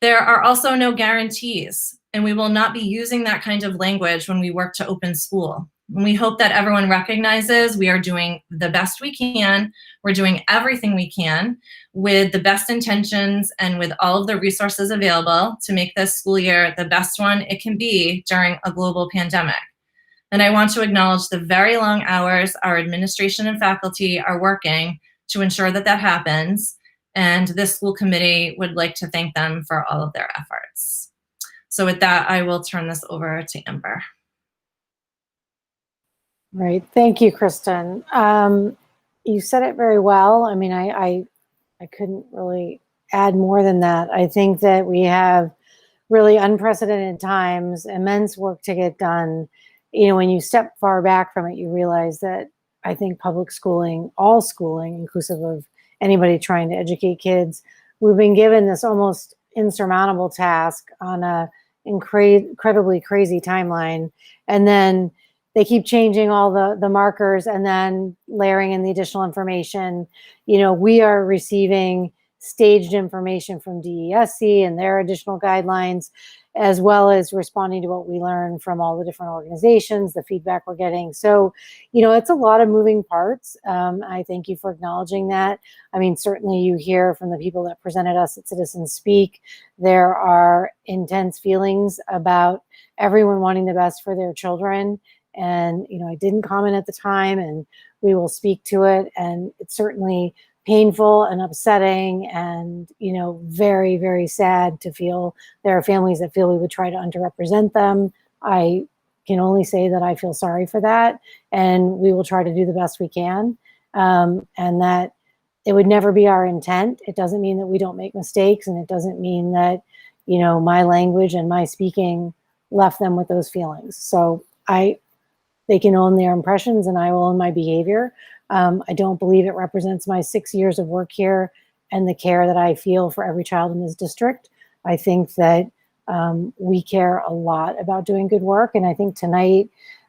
There are also no guarantees, and we will not be using that kind of language when we work to open school. We hope that everyone recognizes we are doing the best we can. We're doing everything we can with the best intentions and with all of the resources available to make this school year the best one it can be during a global pandemic. And I want to acknowledge the very long hours our administration and faculty are working to ensure that that happens. And this school committee would like to thank them for all of their efforts. So with that, I will turn this over to Amber. Right. Thank you, Kristen. You said it very well. I mean, I couldn't really add more than that. I think that we have really unprecedented times, immense work to get done. You know, when you step far back from it, you realize that I think public schooling, all schooling, inclusive of anybody trying to educate kids, we've been given this almost insurmountable task on a incredibly crazy timeline. And then they keep changing all the markers and then layering in the additional information. You know, we are receiving staged information from DESC and their additional guidelines, as well as responding to what we learn from all the different organizations, the feedback we're getting. So, you know, it's a lot of moving parts. I thank you for acknowledging that. I mean, certainly you hear from the people that presented us at Citizens Speak, there are intense feelings about everyone wanting the best for their children. And, you know, I didn't comment at the time, and we will speak to it. And it's certainly painful and upsetting and, you know, very, very sad to feel there are families that feel we would try to underrepresent them. I can only say that I feel sorry for that, and we will try to do the best we can. And that it would never be our intent. It doesn't mean that we don't make mistakes, and it doesn't mean that, you know, my language and my speaking left them with those feelings. So they can own their impressions and I will own my behavior. I don't believe it represents my 6 years of work here and the care that I feel for every child in this district. I think that we care a lot about doing good work. And I think tonight,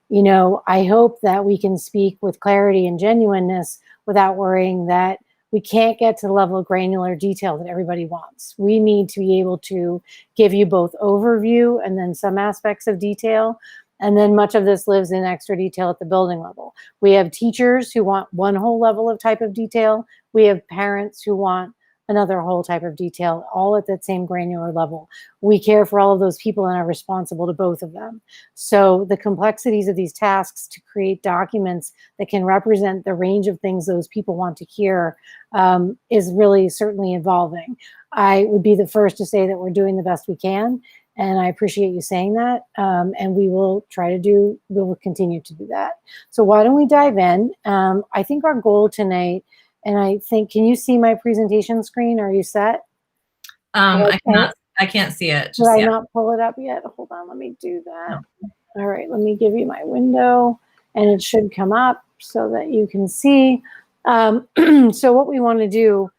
you know, I hope that we can speak with clarity and genuineness without worrying that we can't get to the level of granular detail that everybody wants. We need to be able to give you both overview and then some aspects of detail. And then much of this lives in extra detail at the building level. We have teachers who want one whole level of type of detail. We have parents who want another whole type of detail, all at that same granular level. We care for all of those people and are responsible to both of them. So the complexities of these tasks to create documents that can represent the range of things those people want to hear is really certainly evolving. I would be the first to say that we're doing the best we can. And I appreciate you saying that. And we will continue to do that. So why don't we dive in? I think our goal tonight, and I think, can you see my presentation screen? Are you set? I I can't see it Did just I yet. not pull it up yet? Hold on, let me do that. All right, let me give you my window, and it should come up so that you can see. So what we want to do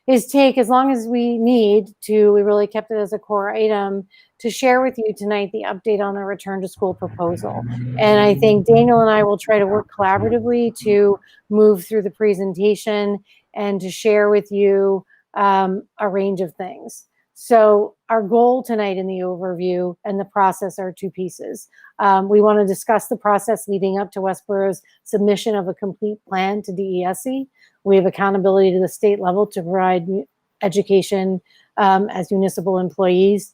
is take as long as we need to, we really kept it as a core item, to share with you tonight the update on the return to school proposal. And I think Daniel and I will try to work collaboratively to move through the presentation and to share with you a range of things. So our goal tonight in the overview and the process are two pieces. We want to discuss the process leading up to Westborough's submission of a complete plan to DESE. We have accountability to the state level to provide education as municipal employees,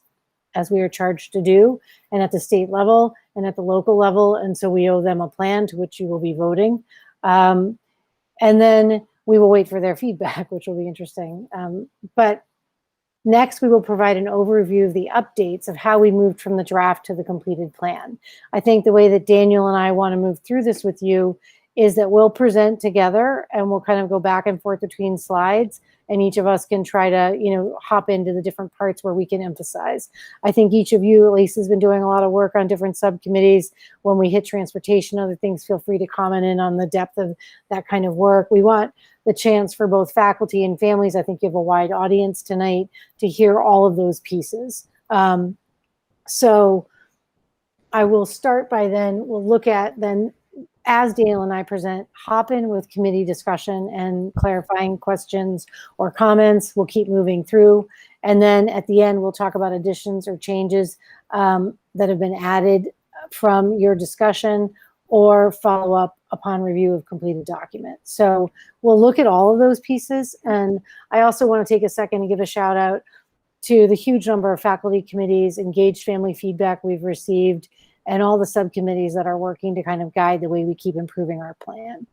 as we are charged to do, and at the state level and at the local level. And so we owe them a plan to which you will be voting. And then we will wait for their feedback, which will be interesting. But next, we will provide an overview of the updates of how we moved from the draft to the completed plan. I think the way that Daniel and I want to move through this with you is that we'll present together and we'll kind of go back and forth between slides, and each of us can try to, hop into the different parts where we can emphasize. I think each of you, at least, has been doing a lot of work on different subcommittees. When we hit transportation, other things, feel free to comment in on the depth of that kind of work. We want the chance for both faculty and families. I think you have a wide audience tonight to hear all of those pieces. So I will start by we'll look at as Daniel and I present, hop in with committee discussion and clarifying questions or comments. We'll keep moving through. And then at the end, we'll talk about additions or changes that have been added from your discussion or follow up upon review of completed documents. So we'll look at all of those pieces. And I also want to take a second to give a shout out to the huge number of faculty committees, engaged family feedback we've received, and all the subcommittees that are working to kind of guide the way we keep improving our plan.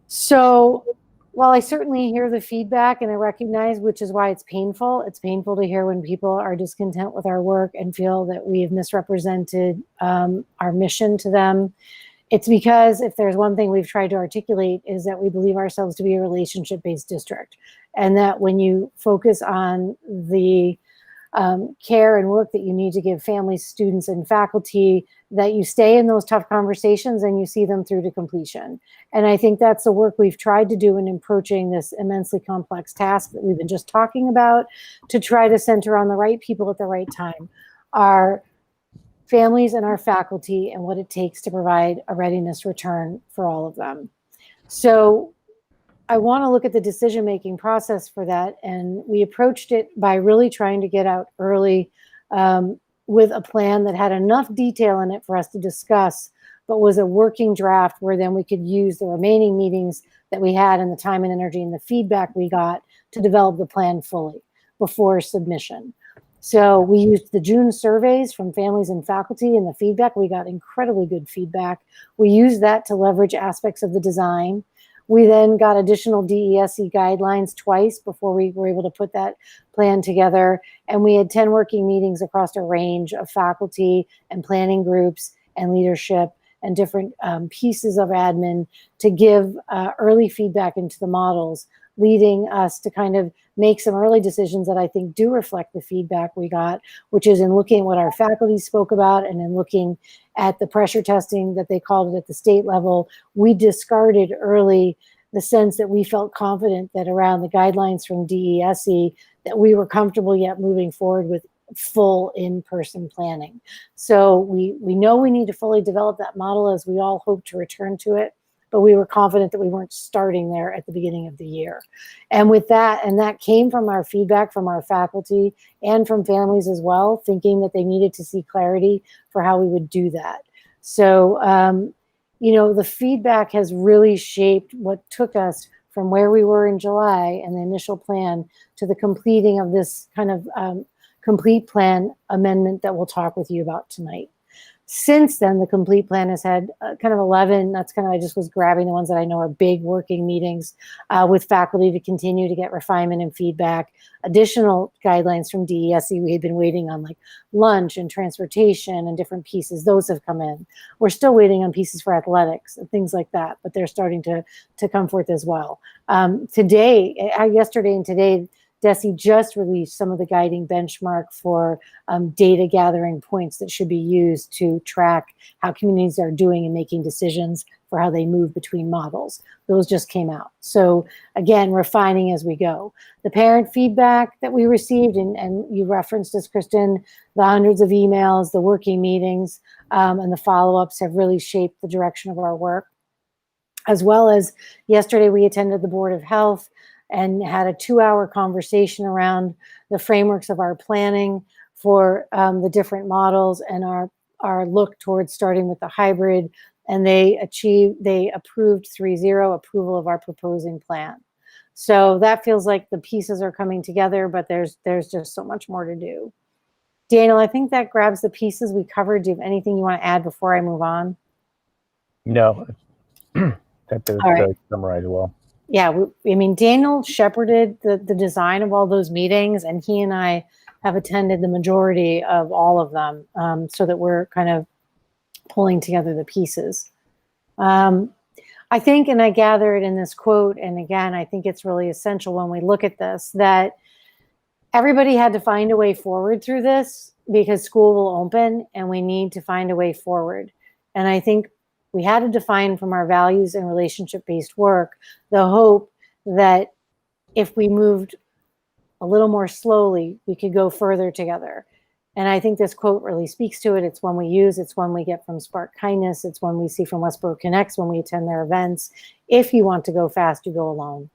So while I certainly hear the feedback and I recognize, which is why it's painful to hear when people are discontent with our work and feel that we have misrepresented our mission to them. It's because if there's one thing we've tried to articulate is that we believe ourselves to be a relationship-based district, and that when you focus on the care and work that you need to give families, students, and faculty, that you stay in those tough conversations and you see them through to completion. And I think that's the work we've tried to do in approaching this immensely complex task that we've been just talking about, to try to center on the right people at the right time, our families and our faculty, and what it takes to provide a readiness return for all of them. So I want to look at the decision-making process for that, and we approached it by really trying to get out early with a plan that had enough detail in it for us to discuss, but was a working draft where then we could use the remaining meetings that we had and the time and energy and the feedback we got to develop the plan fully before submission. So we used the June surveys from families and faculty and the feedback. We got incredibly good feedback. We used that to leverage aspects of the design. We then got additional DESE guidelines twice before we were able to put that plan together. And we had 10 working meetings across a range of faculty and planning groups and leadership and different pieces of admin to give early feedback into the models, leading us to kind of make some early decisions that I think do reflect the feedback we got, which is in looking at what our faculty spoke about and in looking at the pressure testing that they called it at the state level. We discarded early the sense that we felt confident that around the guidelines from DESE that we were comfortable yet moving forward with full in-person planning. So we know we need to fully develop that model as we all hope to return to it, but we were confident that we weren't starting there at the beginning of the year. And with that, and that came from our feedback from our faculty and from families as well, thinking that they needed to see clarity for how we would do that. So, the feedback has really shaped what took us from where we were in July and the initial plan to the completing of this kind of complete plan amendment that we'll talk with you about tonight. Since then, the complete plan has had kind of 11, that's kind of, I just was grabbing the ones that I know are big working meetings with faculty to continue to get refinement and feedback. Additional guidelines from DESE we had been waiting on, like lunch and transportation and different pieces. Those have come in. We're still waiting on pieces for athletics and things like that, but they're starting to come forth as well. Yesterday and today, DESE just released some of the guiding benchmark for data gathering points that should be used to track how communities are doing and making decisions for how they move between models. Those just came out. So again, refining as we go. The parent feedback that we received, and you referenced this, Kristen, the hundreds of emails, the working meetings, and the follow-ups have really shaped the direction of our work. As well as yesterday, we attended the Board of Health and had a 2-hour conversation around the frameworks of our planning for the different models and our look towards starting with the hybrid. And they approved 3-0 approval of our proposing plan. So that feels like the pieces are coming together, but there's just so much more to do. Daniel, I think that grabs the pieces we covered. Do you have anything you want to add before I move on? No, that does really summarize well. Yeah, I mean, Daniel shepherded the design of all those meetings, and he and I have attended the majority of all of them, so that we're kind of pulling together the pieces. I think, and I gather it in this quote, and again, I think it's really essential when we look at this, that everybody had to find a way forward through this because school will open and we need to find a way forward. And I think we had to define from our values and relationship-based work the hope that if we moved a little more slowly, we could go further together. And I think this quote really speaks to it. It's one we use. It's one we get from Spark Kindness. It's one we see from Westborough Connects when we attend their events. If you want to go fast, you go alone.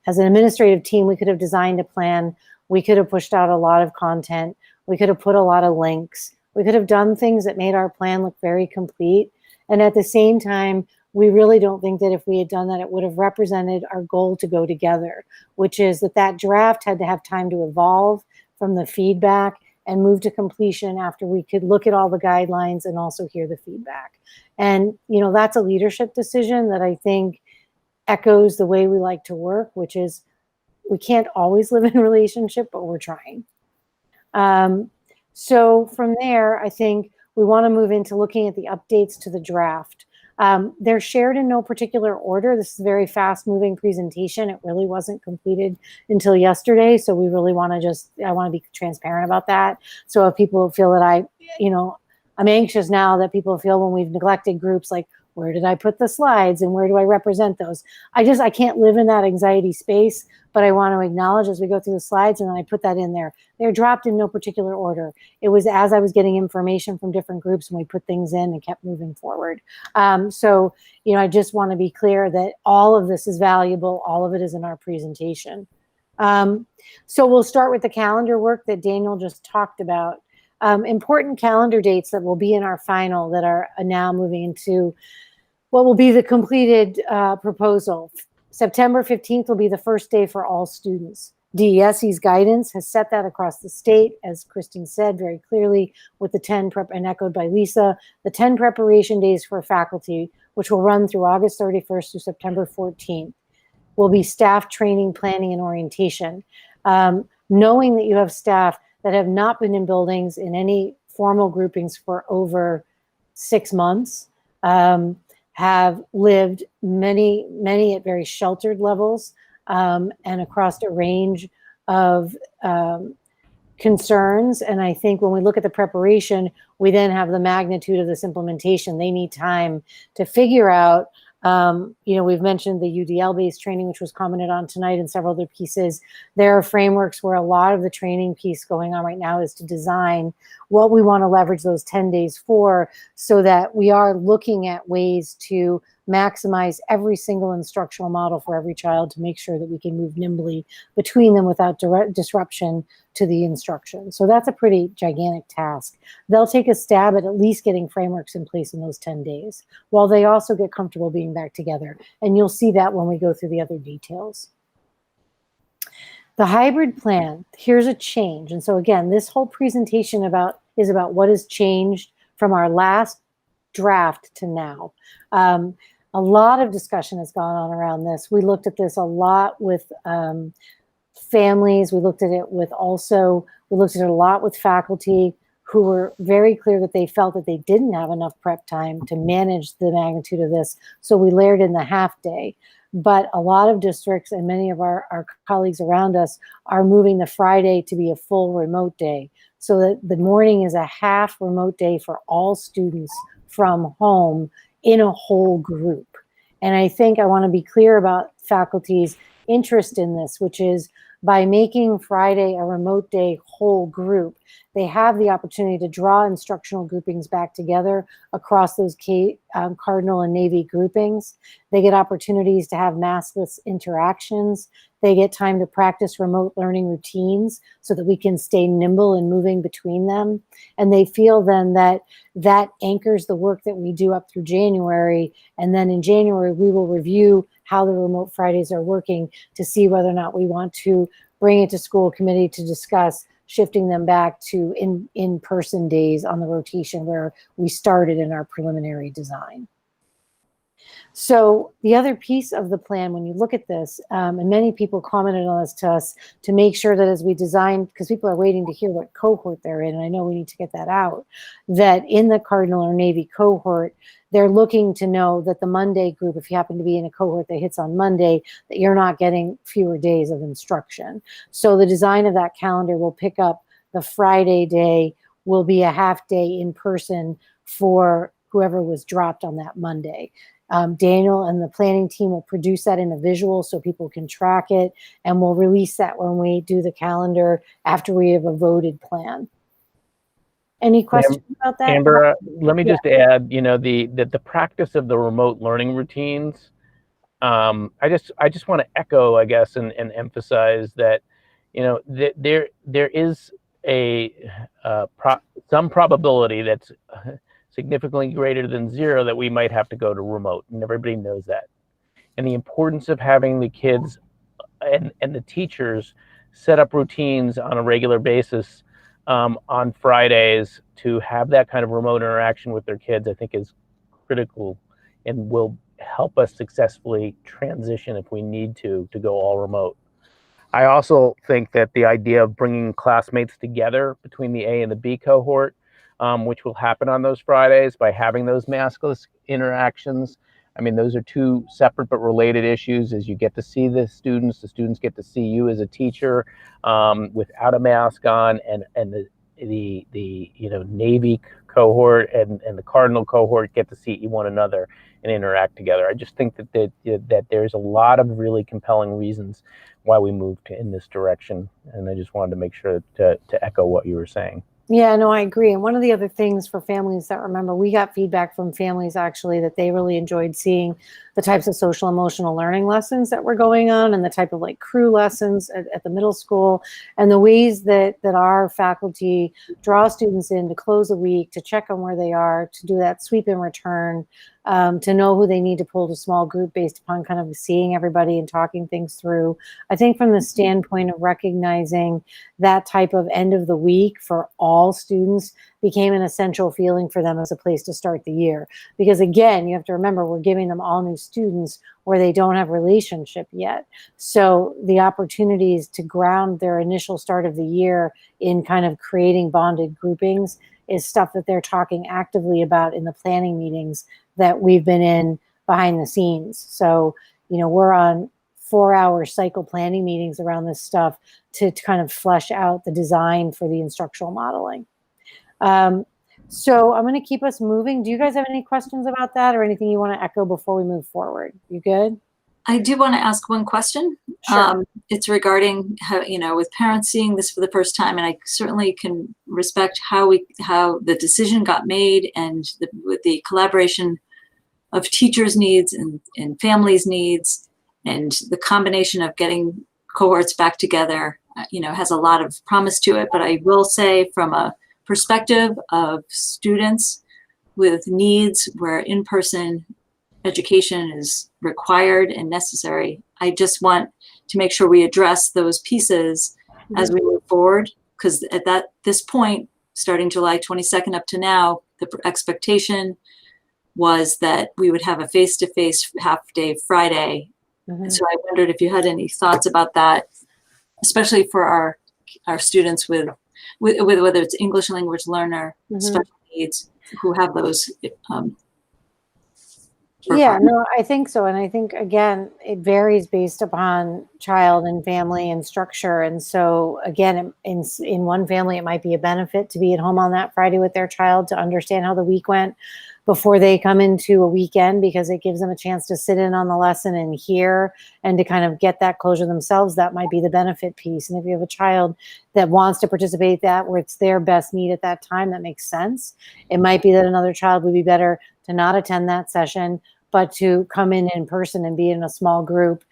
As an administrative team, we could have designed a plan. We could have pushed out a lot of content. We could have put a lot of links. We could have done things that made our plan look very complete. And at the same time, we really don't think that if we had done that, it would have represented our goal to go together, which is that draft had to have time to evolve from the feedback and move to completion after we could look at all the guidelines and also hear the feedback. And, you know, that's a leadership decision that I think echoes the way we like to work, which is we can't always live in a relationship, but we're trying. So from there, I think we want to move into looking at the updates to the draft. They're shared in no particular order. This is a very fast-moving presentation. It really wasn't completed until yesterday, so we really want to I want to be transparent about that. So if people feel that I'm anxious now that people feel when we've neglected groups, like, where did I put the slides and where do I represent those? I can't live in that anxiety space, but I want to acknowledge as we go through the slides, and then I put that in there. They're dropped in no particular order. It was as I was getting information from different groups and we put things in and kept moving forward. So, you know, I just want to be clear that all of this is valuable. All of it is in our presentation. So we'll start with the calendar work that Daniel just talked about. Important calendar dates that will be in our final that are now moving into what will be the completed proposal. September 15th will be the first day for all students. DESE's guidance has set that across the state, as Kristen said very clearly, with the 10 prep and echoed by Lisa, the 10 preparation days for faculty, which will run through August 31st through September 14th, will be staff training, planning, and orientation. Knowing that you have staff that have not been in buildings in any formal groupings for over 6 months, have lived many at very sheltered levels, and across a range of concerns. And I think when we look at the preparation, we then have the magnitude of this implementation. They need time to figure out, we've mentioned the UDL-based training, which was commented on tonight, and several other pieces. There are frameworks where a lot of the training piece going on right now is to design what we want to leverage those 10 days for, so that we are looking at ways to maximize every single instructional model for every child to make sure that we can move nimbly between them without direct disruption to the instruction. So that's a pretty gigantic task. They'll take a stab at least getting frameworks in place in those 10 days, while they also get comfortable being back together. And you'll see that when we go through the other details. The hybrid plan, here's a change. And so again, this whole presentation is about what has changed from our last draft to now. A lot of discussion has gone on around this. We looked at this a lot with families. We looked at it a lot with faculty who were very clear that they felt that they didn't have enough prep time to manage the magnitude of this. So we layered in the half day. but a lot of districts and many of our colleagues around us are moving the Friday to be a full remote day, so that the morning is a half remote day for all students from home in a whole group. And I think I want to be clear about faculty's interest in this, which is by making Friday a remote day whole group, they have the opportunity to draw instructional groupings back together across those Cardinal and Navy groupings. They get opportunities to have maskless interactions. They get time to practice remote learning routines so that we can stay nimble in moving between them. And they feel then that that anchors the work that we do up through January. And then in January, we will review how the remote Fridays are working to see whether or not we want to bring it to school committee to discuss shifting them back to in-person days on the rotation where we started in our preliminary design. So the other piece of the plan, when you look at this, and many people commented on this to us, to make sure that as we design, because people are waiting to hear what cohort they're in, and I know we need to get that out, that in the Cardinal or Navy cohort, they're looking to know that the Monday group, if you happen to be in a cohort that hits on Monday, that you're not getting fewer days of instruction. So the design of that calendar will pick up the Friday day will be a half day in person for whoever was dropped on that Monday. Daniel and the planning team will produce that in a visual so people can track it, and we'll release that when we do the calendar after we have a voted plan. Any questions about that? Amber, let me just add, you know, the practice of the remote learning routines. I just want to echo, I guess, and emphasize that, you know, there is some probability that's significantly greater than zero that we might have to go to remote, and everybody knows that. And the importance of having the kids and the teachers set up routines on a regular basis on Fridays to have that kind of remote interaction with their kids, I think is critical and will help us successfully transition if we need to go all remote. I also think that the idea of bringing classmates together between the A and the B cohort, which will happen on those Fridays by having those maskless interactions. I mean, those are two separate but related issues. As you get to see the students get to see you as a teacher without a mask on, and the you know, Navy cohort and the Cardinal cohort get to see one another and interact together. I just think that there's a lot of really compelling reasons why we moved in this direction, and I just wanted to make sure to echo what you were saying. Yeah, no, I agree. And one of the other things for families that remember, we got feedback from families actually that they really enjoyed seeing the types of social emotional learning lessons that were going on and the type of like crew lessons at the middle school, and the ways that our faculty draw students in to close a week, to check on where they are, to do that sweep and return, to know who they need to pull to small group based upon kind of seeing everybody and talking things through. I think from the standpoint of recognizing that type of end of the week for all students became an essential feeling for them as a place to start the year. Because again, you have to remember, we're giving them all new students where they don't have relationship yet. So the opportunities to ground their initial start of the year in kind of creating bonded groupings is stuff that they're talking actively about in the planning meetings that we've been in behind the scenes. So, you know, we're on 4-hour cycle planning meetings around this stuff to kind of flesh out the design for the instructional modeling. So I'm going to keep us moving. Do you guys have any questions about that or anything you want to echo before we move forward? You good? I do want to ask one question. Sure. It's regarding how, you know, with parents seeing this for the first time, and I certainly can respect how the decision got made, and with the collaboration of teachers' needs and families' needs, and the combination of getting cohorts back together, you know, has a lot of promise to it. But I will say, from a perspective of students with needs where in-person education is required and necessary, I just want to make sure we address those pieces as we move forward, because at this point, starting July 22nd up to now, the expectation was that we would have a face-to-face half-day Friday. And so I wondered if you had any thoughts about that, especially for our students with whether it's English language learner, special needs, who have those Yeah, no, I think so. And I think, again, it varies based upon child and family and structure. And so, again, in one family, it might be a benefit to be at home on that Friday with their child to understand how the week went before they come into a weekend, because it gives them a chance to sit in on the lesson and hear and to kind of get that closure themselves. That might be the benefit piece. And if you have a child that wants to participate that where it's their best need at that time, that makes sense. It might be that another child would be better to not attend that session, but to come in person and be in a small group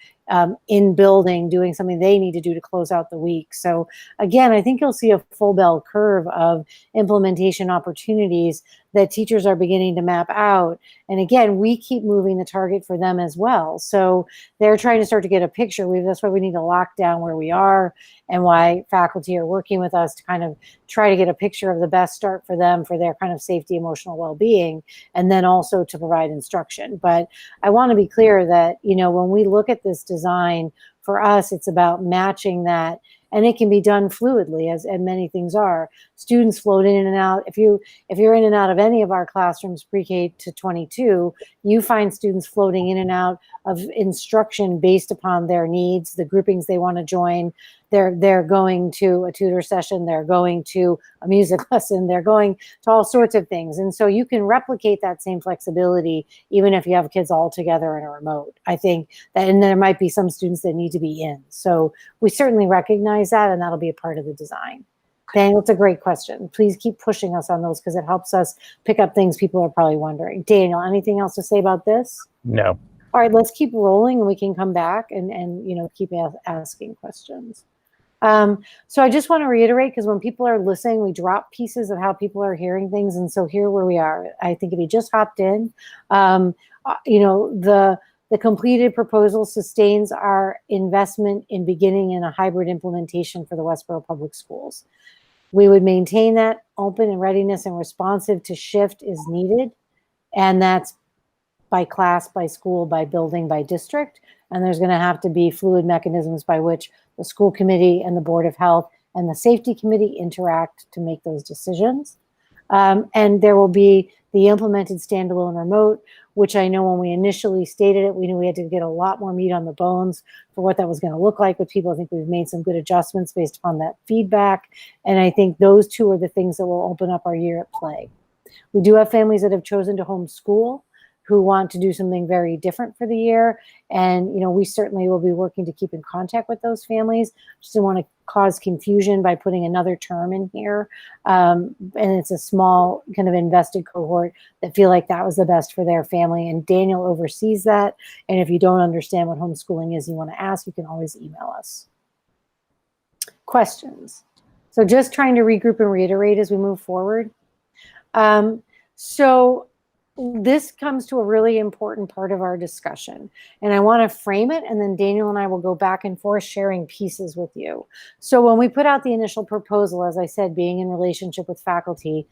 in building, doing something they need to do to close out the week. So again, I think you'll see a full bell curve of implementation opportunities that teachers are beginning to map out. And again, we keep moving the target for them as well. So they're trying to start to get a picture. That's why we need to lock down where we are and why faculty are working with us to kind of try to get a picture of the best start for them for their kind of safety, emotional well-being, and then also to provide instruction. But I want to be clear that, when we look at this design, for us, it's about matching that. And it can be done fluidly, and many things are. Students float in and out. If you're in and out of any of our classrooms, pre-K to 22, you find students floating in and out of instruction based upon their needs, the groupings they want to join. They're going to a tutor session, they're going to a music lesson, they're going to all sorts of things. And so you can replicate that same flexibility even if you have kids all together in a remote. I think that, and there might be some students that need to be in. So we certainly recognize that, and that'll be a part of the design. Daniel, it's a great question. Please keep pushing us on those because it helps us pick up things people are probably wondering. Daniel, anything else to say about this? No. All right, let's keep rolling and we can come back and keep asking questions. So I just want to reiterate, because when people are listening, we drop pieces of how people are hearing things. And so here where we are, I think if you just hopped in, the completed proposal sustains our investment in beginning in a hybrid implementation for the Westborough Public Schools. We would maintain that open and readiness and responsive to shift is needed. And that's by class, by school, by building, by district. And there's going to have to be fluid mechanisms by which the school committee and the Board of Health and the safety committee interact to make those decisions. And there will be the implemented standalone remote, which I know when we initially stated it, we knew we had to get a lot more meat on the bones for what that was going to look like with people. I think we've made some good adjustments based upon that feedback. And I think those two are the things that will open up our year at play. We do have families that have chosen to homeschool who want to do something very different for the year. And, we certainly will be working to keep in contact with those families. Just didn't want to cause confusion by putting another term in here. And it's a small kind of invested cohort that feel like that was the best for their family. And Daniel oversees that. And if you don't understand what homeschooling is, you want to ask, you can always email us. Questions? So just trying to regroup and reiterate as we move forward. So this comes to a really important part of our discussion, and I want to frame it, and then Daniel and I will go back and forth sharing pieces with you. So when we put out the initial proposal, as I said, being in relationship with faculty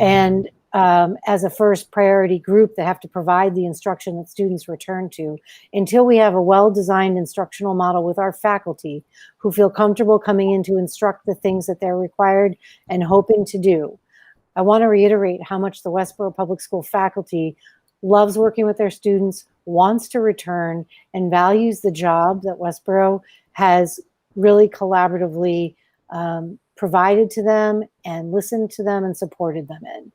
and as a first priority group that have to provide the instruction that students return to, until we have a well-designed instructional model with our faculty who feel comfortable coming in to instruct the things that they're required and hoping to do. I want to reiterate how much the Westborough Public School faculty loves working with their students, wants to return, and values the job that Westborough has really collaboratively provided to them and listened to them and supported them in.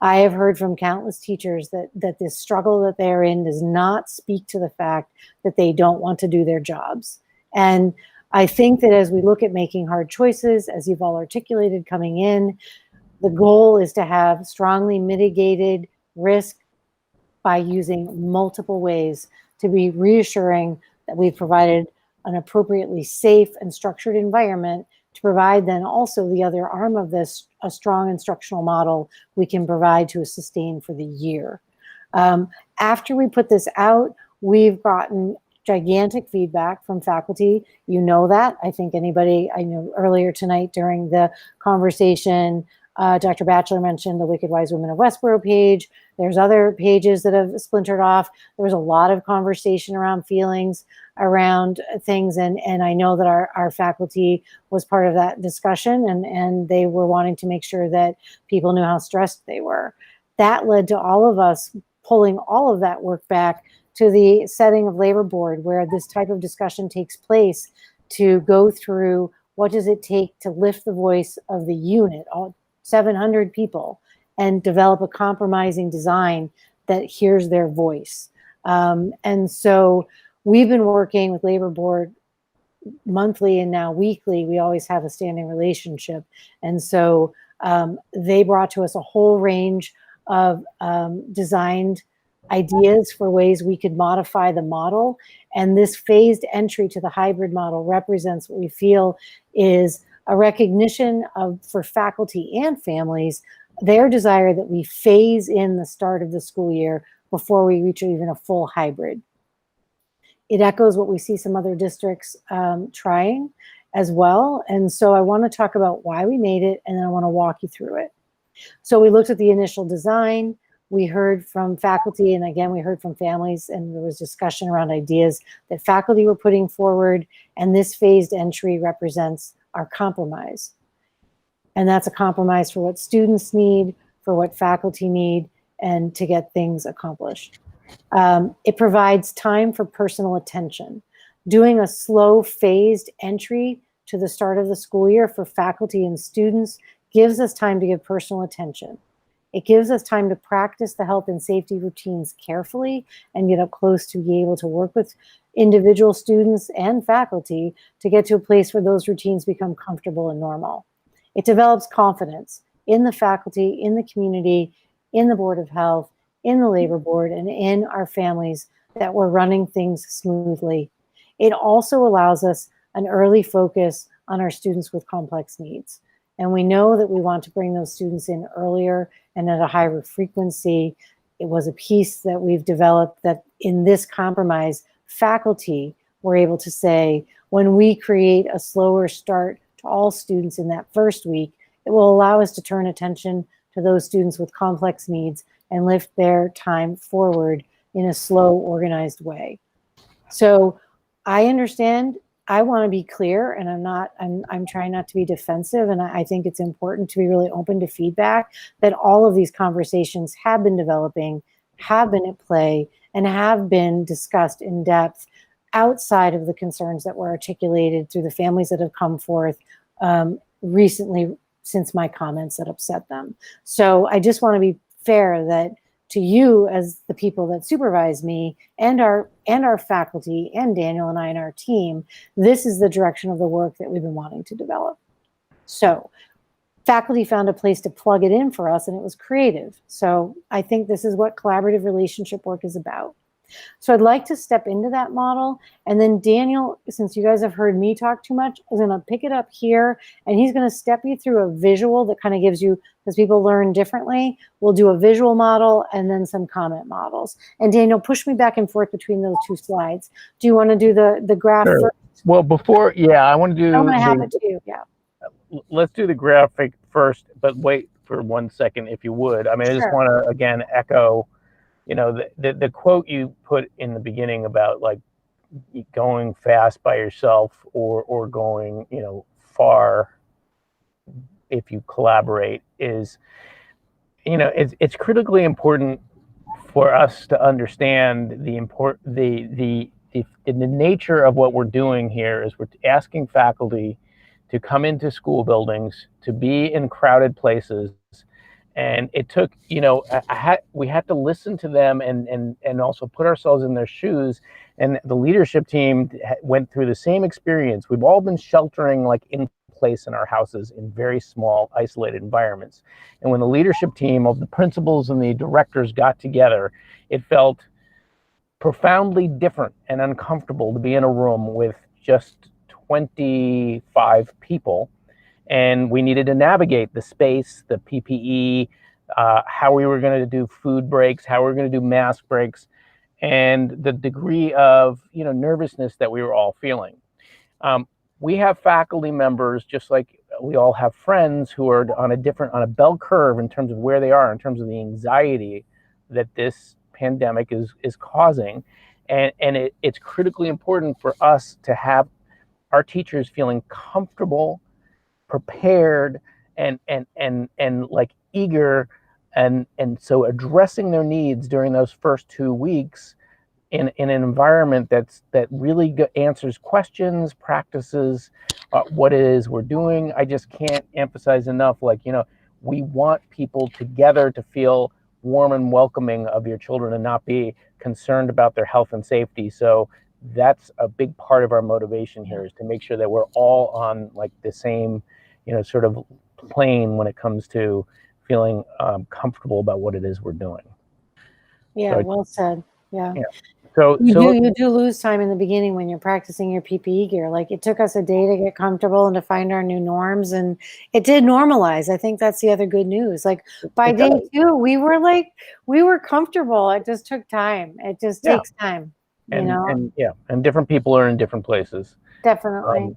I have heard from countless teachers that this struggle that they're in does not speak to the fact that they don't want to do their jobs. And I think that as we look at making hard choices, as you've all articulated coming in, the goal is to have strongly mitigated risk by using multiple ways to be reassuring that we've provided an appropriately safe and structured environment to provide then also the other arm of this, a strong instructional model we can provide to sustain for the year. After we put this out, we've gotten gigantic feedback from faculty. You know that. I think anybody, I know earlier tonight during the conversation, Dr. Batchelor mentioned the Wicked Wise Women of Westborough page. There's other pages that have splintered off. There was a lot of conversation around feelings, around things, and I know that our faculty was part of that discussion, and they were wanting to make sure that people knew how stressed they were. That led to all of us pulling all of that work back to the setting of labor board where this type of discussion takes place to go through what does it take to lift the voice of the unit, all 700 people, and develop a compromising design that hears their voice. And so we've been working with labor board monthly and now weekly. We always have a standing relationship. And so they brought to us a whole range of designed ideas for ways we could modify the model. And this phased entry to the hybrid model represents what we feel is a recognition of, for faculty and families, their desire that we phase in the start of the school year before we reach even a full hybrid. It echoes what we see some other districts trying as well. And so I want to talk about why we made it, and then I want to walk you through it. So we looked at the initial design. We heard from faculty, and again, we heard from families, and there was discussion around ideas that faculty were putting forward, and this phased entry represents our compromise. And that's a compromise for what students need, for what faculty need, and to get things accomplished. It provides time for personal attention. Doing a slow phased entry to the start of the school year for faculty and students gives us time to give personal attention. It gives us time to practice the health and safety routines carefully and get up close to be able to work with individual students and faculty to get to a place where those routines become comfortable and normal. It develops confidence in the faculty, in the community, in the Board of Health, in the labor board, and in our families that we're running things smoothly. It also allows us an early focus on our students with complex needs. And we know that we want to bring those students in earlier and at a higher frequency. It was a piece that we've developed that in this compromise, faculty were able to say, when we create a slower start to all students in that first week, it will allow us to turn attention to those students with complex needs and lift their time forward in a slow, organized way. So I understand, I want to be clear, and I'm trying not to be defensive, and I think it's important to be really open to feedback, that all of these conversations have been developing, have been at play, and have been discussed in depth outside of the concerns that were articulated through the families that have come forth recently since my comments that upset them. So I just want to be fair that to you as the people that supervise me and our faculty and Daniel and I and our team, this is the direction of the work that we've been wanting to develop. So faculty found a place to plug it in for us, and it was creative. So I think this is what collaborative relationship work is about. So I'd like to step into that model, and then Daniel, since you guys have heard me talk too much, is going to pick it up here, and he's going to step you through a visual that kind of gives you, because people learn differently, we'll do a visual model and then some comment models. And Daniel, push me back and forth between those two slides. Do you want to do the graph Sure. first? Well, before, yeah, I want to do. I'm going to have it too, yeah. Let's do the graphic first, but wait for 1 second, if you would. I mean, I just want to again echo, you know, the quote you put in the beginning about like going fast by yourself or going, you know, far if you collaborate is, you know, it's critically important for us to understand the nature of what we're doing here is we're asking faculty to come into school buildings, to be in crowded places. And it took, you know, we had to listen to them and also put ourselves in their shoes. And the leadership team went through the same experience. We've all been sheltering like in place in our houses in very small, isolated environments. And when the leadership team of the principals and the directors got together, it felt profoundly different and uncomfortable to be in a room with just 25 people. And we needed to navigate the space, the PPE, how we were going to do food breaks, how we were going to do mask breaks, and the degree of, you know, nervousness that we were all feeling. We have faculty members, just like we all have friends who are on a bell curve in terms of where they are, in terms of the anxiety that this pandemic is causing. And it's critically important for us to have our teachers feeling comfortable, prepared, and like eager And so addressing their needs during those first 2 weeks in an environment that really answers questions, practices what it is we're doing. I just can't emphasize enough, like, we want people together to feel warm and welcoming of your children and not be concerned about their health and safety. So that's a big part of our motivation here, is to make sure that we're all on like the same, sort of plane when it comes to feeling comfortable about what it is we're doing. Yeah, So, well said. Yeah. So You do lose time in the beginning when you're practicing your PPE gear. Like, it took us a day to get comfortable and to find our new norms, and it did normalize. I think that's the other good news. Like, by day 2, we were comfortable. It just took time. It just takes time, and different people are in different places. Definitely.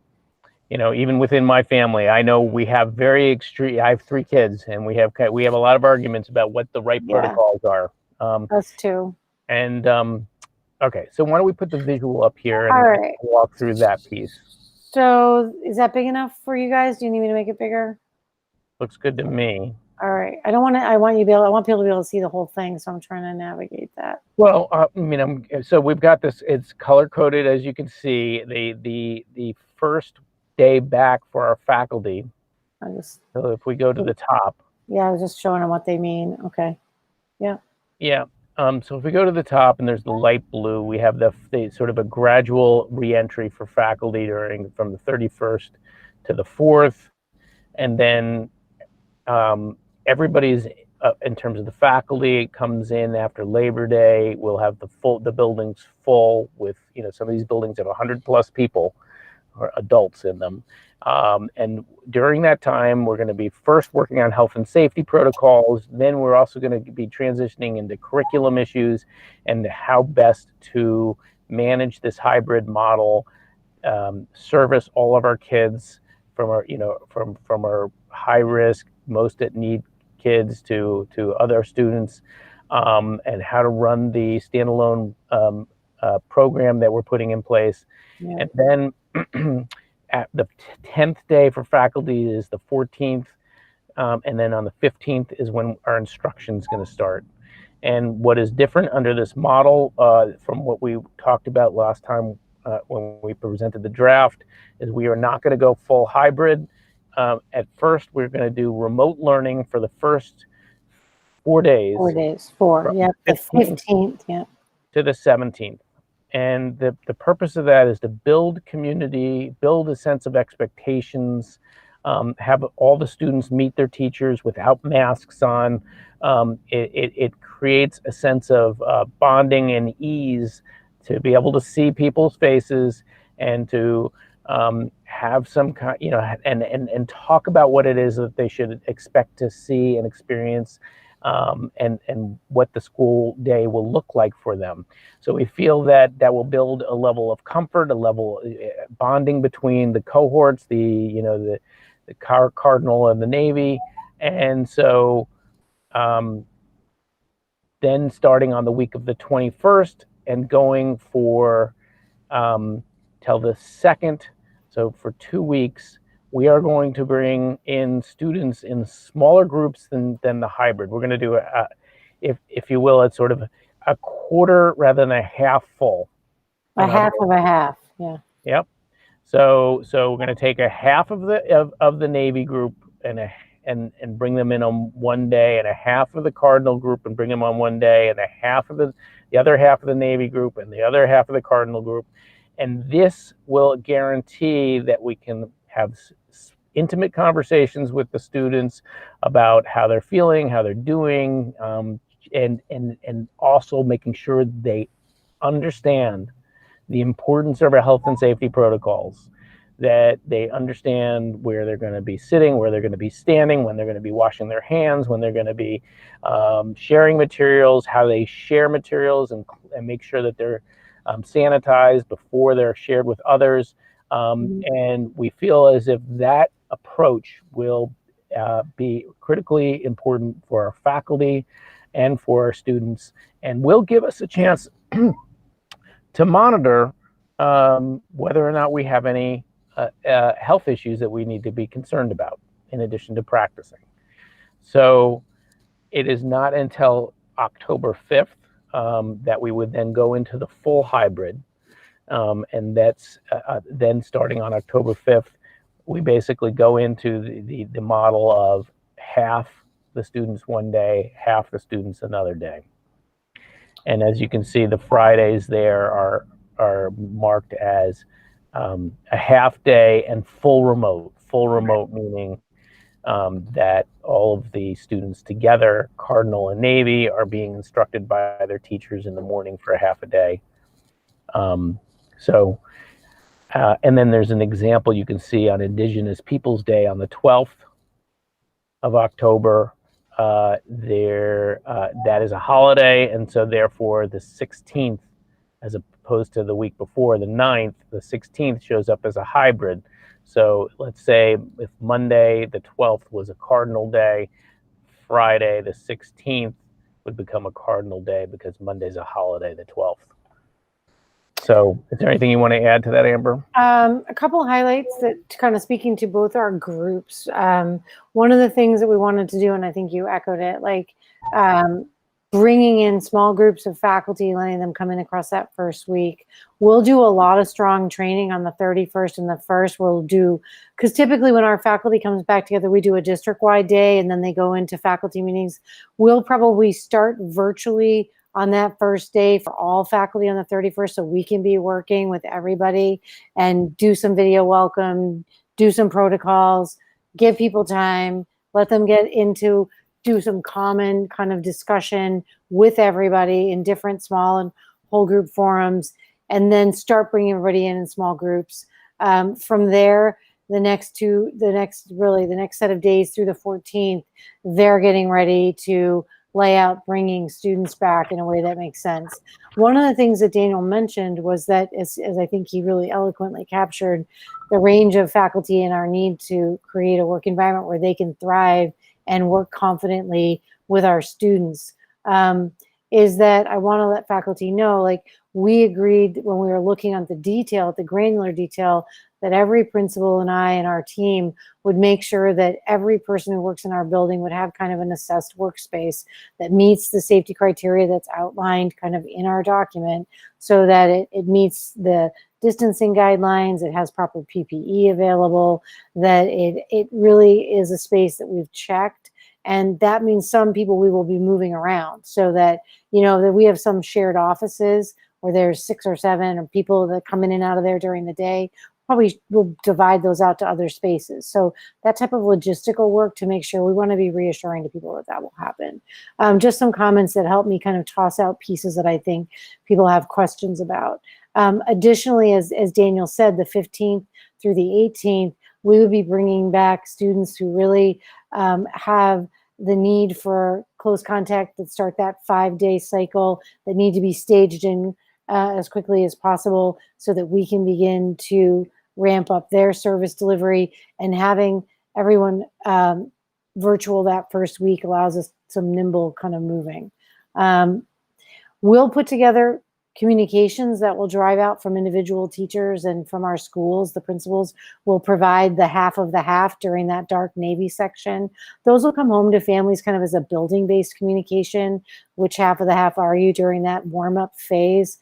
Even within my family, I know we have very extreme. I have 3 kids, and we have a lot of arguments about what the right protocols are. Us too. And okay, so why don't we put the visual up here and All right. walk through that piece? So is that big enough for you guys? Do you need me to make it bigger? Looks good to me. All right. I want people to be able to see the whole thing, so I'm trying to navigate that. Well, so we've got this. It's color coded, as you can see. The first day back for our faculty. So if we go to the top. Yeah, I was just showing them what they mean. Okay. Yeah. Yeah. So if we go to the top and there's the light blue, we have the sort of a gradual reentry for faculty from the 31st to the 4th, and then everybody's in terms of the faculty comes in after Labor Day. We'll have the buildings full with, some of these buildings have 100+ people or adults in them. And during that time, we're going to be first working on health and safety protocols. Then we're also going to be transitioning into curriculum issues and how best to manage this hybrid model, service all of our kids from our, from our high risk, most at need kids to other students, and how to run the standalone program that we're putting in place. Yeah. And then at the 10th day for faculty is the 14th, and then on the 15th is when our instruction is going to start. And what is different under this model from what we talked about last time when we presented the draft is we are not going to go full hybrid. At first, we're going to do remote learning for the first 4 days. 4 days, 4, yeah, the 15th, yeah. To the 17th. And the purpose of that is to build community, build a sense of expectations, have all the students meet their teachers without masks on. It creates a sense of bonding and ease to be able to see people's faces and to have some kind, and talk about what it is that they should expect to see and experience, and what the school day will look like for them. So we feel that will build a level of comfort, a level of bonding between the cohorts, the Cardinal and the Navy. And so then starting on the week of the 21st and going for till the 2nd, so for 2 weeks, we are going to bring in students in smaller groups than the hybrid. We're going to do if you will, it's sort of a quarter rather than a half full. A half of a half, yeah. Yep. So we're going to take a half of the Navy group and bring them in on one day, and a half of the Cardinal group and bring them on one day, and a half of the other half of the Navy group and the other half of the Cardinal group. And this will guarantee that we can have intimate conversations with the students about how they're feeling, how they're doing, and also making sure they understand the importance of our health and safety protocols, that they understand where they're going to be sitting, where they're going to be standing, when they're going to be washing their hands, when they're going to be sharing materials, how they share materials, and make sure that they're sanitized before they're shared with others. And we feel as if that approach will be critically important for our faculty and for our students, and will give us a chance to monitor whether or not we have any health issues that we need to be concerned about in addition to practicing. So it is not until October 5th that we would then go into the full hybrid. And that's then starting on October 5th, we basically go into the model of half the students one day, half the students another day. And as you can see, the Fridays there are marked as a half day and full remote. Full remote meaning that all of the students together, Cardinal and Navy, are being instructed by their teachers in the morning for a half a day. And then there's an example you can see on Indigenous Peoples Day on the 12th of October. That is a holiday, and so therefore the 16th, as opposed to the week before, the 9th, the 16th shows up as a hybrid. So let's say if Monday the 12th was a cardinal day, Friday the 16th would become a cardinal day because Monday's a holiday, the 12th. So is there anything you want to add to that, Amber? A couple highlights that kind of speaking to both our groups. One of the things that we wanted to do, and I think you echoed it, like bringing in small groups of faculty, letting them come in across that first week. We'll do a lot of strong training on the 31st and the 1st. We'll do, because typically when our faculty comes back together, we do a district-wide day and then they go into faculty meetings. We'll probably start virtually on that first day for all faculty on the 31st, so we can be working with everybody and do some video welcome, do some protocols, give people time, let them get into, do some common kind of discussion with everybody in different small and whole group forums, and then start bringing everybody in small groups. From there, the next set of days through the 14th, they're getting ready to lay out bringing students back in a way that makes sense. One of the things that Daniel mentioned was that, as I think he really eloquently captured, the range of faculty and our need to create a work environment where they can thrive and work confidently with our students, is that I want to let faculty know, like, we agreed when we were looking at the detail, at the granular detail, that every principal and I and our team would make sure that every person who works in our building would have kind of an assessed workspace that meets the safety criteria that's outlined kind of in our document, so that it meets the distancing guidelines, it has proper PPE available, that it really is a space that we've checked. And that means some people we will be moving around, so that, you know, that we have some shared offices where there's 6 or 7 or people that come in and out of there during the day. Probably we'll divide those out to other spaces. So that type of logistical work to make sure, we want to be reassuring to people that that will happen. Just some comments that help me kind of toss out pieces that I think people have questions about. Additionally, as Daniel said, the 15th through the 18th, we would be bringing back students who really have the need for close contact, that start that 5-day cycle, that need to be staged in as quickly as possible, so that we can begin to ramp up their service delivery. And having everyone virtual that first week allows us some nimble kind of moving. We'll put together communications that will drive out from individual teachers and from our schools. The principals will provide the half of the half during that dark navy section. Those will come home to families kind of as a building-based communication. Which half of the half are you during that warm-up phase?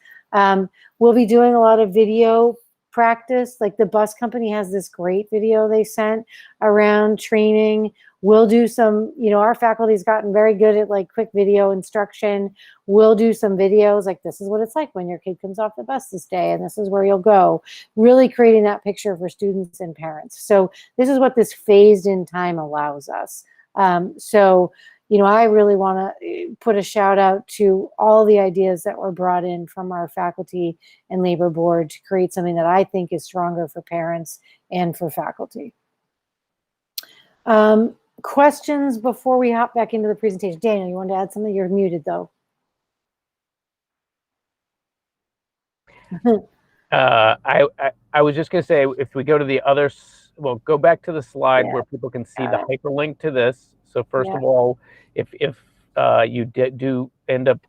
We'll be doing a lot of video practice. Like the bus company has this great video they sent around training. We'll do some, you know, our faculty's gotten very good at like quick video instruction. We'll do some videos like, this is what it's like when your kid comes off the bus this day, and this is where you'll go. Really creating that picture for students and parents. So this is what this phased in time allows us. You know, I really want to put a shout out to all the ideas that were brought in from our faculty and labor board to create something that I think is stronger for parents and for faculty. Questions before we hop back into the presentation? Daniel, you want to add something? You're muted though. I was just going to say, if we go to the other, well, go back to the slide where people can see the hyperlink to this. So first of all, if you do end up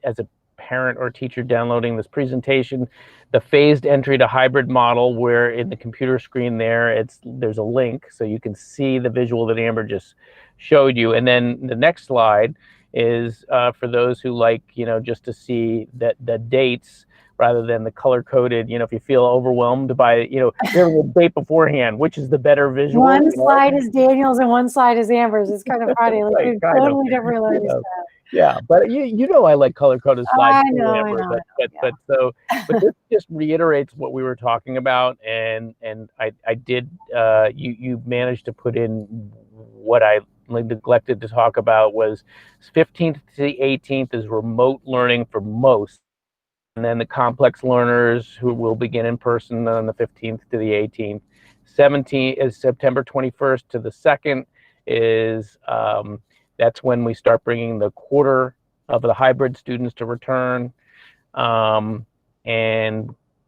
as a parent or teacher downloading this presentation, the phased entry to hybrid model, where in the computer screen there's a link so you can see the visual that Amber just showed you. And then the next slide is for those who like, just to see the dates rather than the color-coded, if you feel overwhelmed by, hearing the date beforehand, which is the better visual. One slide is Daniel's and one slide is Amber's. It's kind of funny. Like Right, we're totally different learning you know. style. Yeah, but I like color-coded slides. I too, know, Amber, yeah. but this just reiterates what we were talking about, and I did. You managed to put in what I neglected to talk about was 15th to the 18th is remote learning for most, and then the complex learners who will begin in person on the 15th to the 18th. 17th is September 21st to the 2nd is. That's when we start bringing the quarter of the hybrid students to return. And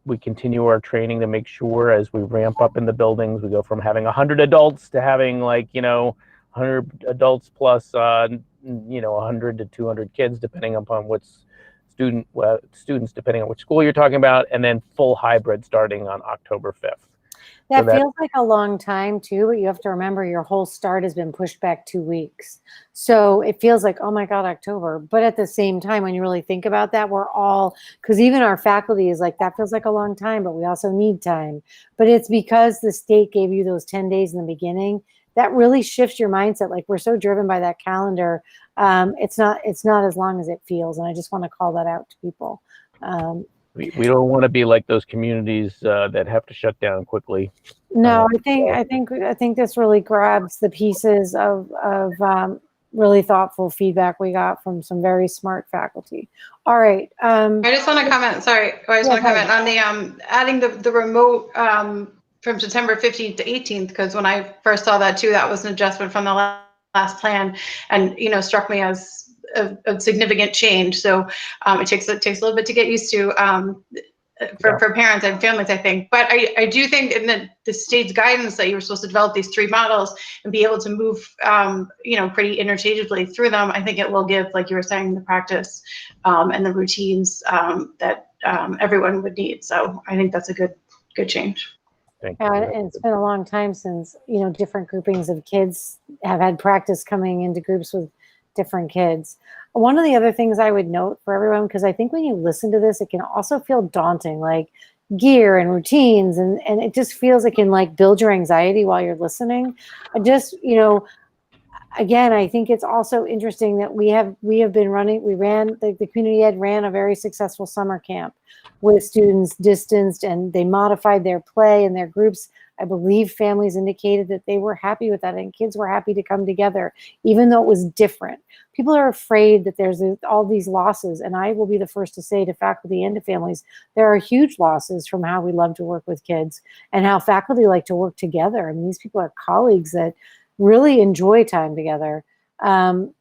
we continue our training to make sure as we ramp up in the buildings, we go from having 100 adults to having 100 adults plus, 100 to 200 kids, depending upon what's students, depending on which school you're talking about, and then full hybrid starting on October 5th. That feels like a long time too, but you have to remember your whole start has been pushed back 2 weeks. So it feels like, oh my God, October. But at the same time, when you really think about that, because even our faculty is like, that feels like a long time, but we also need time. But it's because the state gave you those 10 days in the beginning that really shifts your mindset. Like we're so driven by that calendar. It's not as long as it feels. And I just want to call that out to people. We don't want to be like those communities that have to shut down quickly. No, I think this really grabs the pieces of really thoughtful feedback we got from some very smart faculty. All right. I just want to comment. Sorry, I just want to comment on the adding the remote from September 15th to 18th, because when I first saw that too, that was an adjustment from the last plan, and struck me as a significant change. So it takes a little bit to get used to for parents and families, I think. But I do think in the state's guidance that you were supposed to develop these 3 models and be able to move pretty interchangeably through them. I think it will give, like you were saying, the practice and the routines that everyone would need. So I think that's a good change. Thank you. And it's been a long time since different groupings of kids have had practice coming into groups with different kids. One of the other things I would note for everyone, because I think when you listen to this, it can also feel daunting, like gear and routines, and it just feels it can like build your anxiety while you're listening. Again, I think it's also interesting that we have been running, the community ed ran a very successful summer camp with students distanced, and they modified their play and their groups. I believe families indicated that they were happy with that, and kids were happy to come together, even though it was different. People are afraid that there's all these losses, and I will be the first to say to faculty and to families, there are huge losses from how we love to work with kids and how faculty like to work together. I mean, these people are colleagues that really enjoy time together, and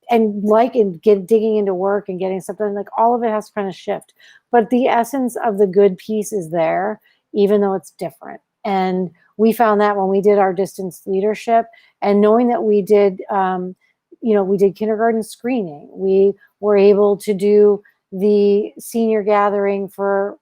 digging into work and getting something, like all of it has to kind of shift. But the essence of the good piece is there, even though it's different. And we found that when we did our distance leadership, and knowing that we did, we did kindergarten screening, we were able to do the senior gathering for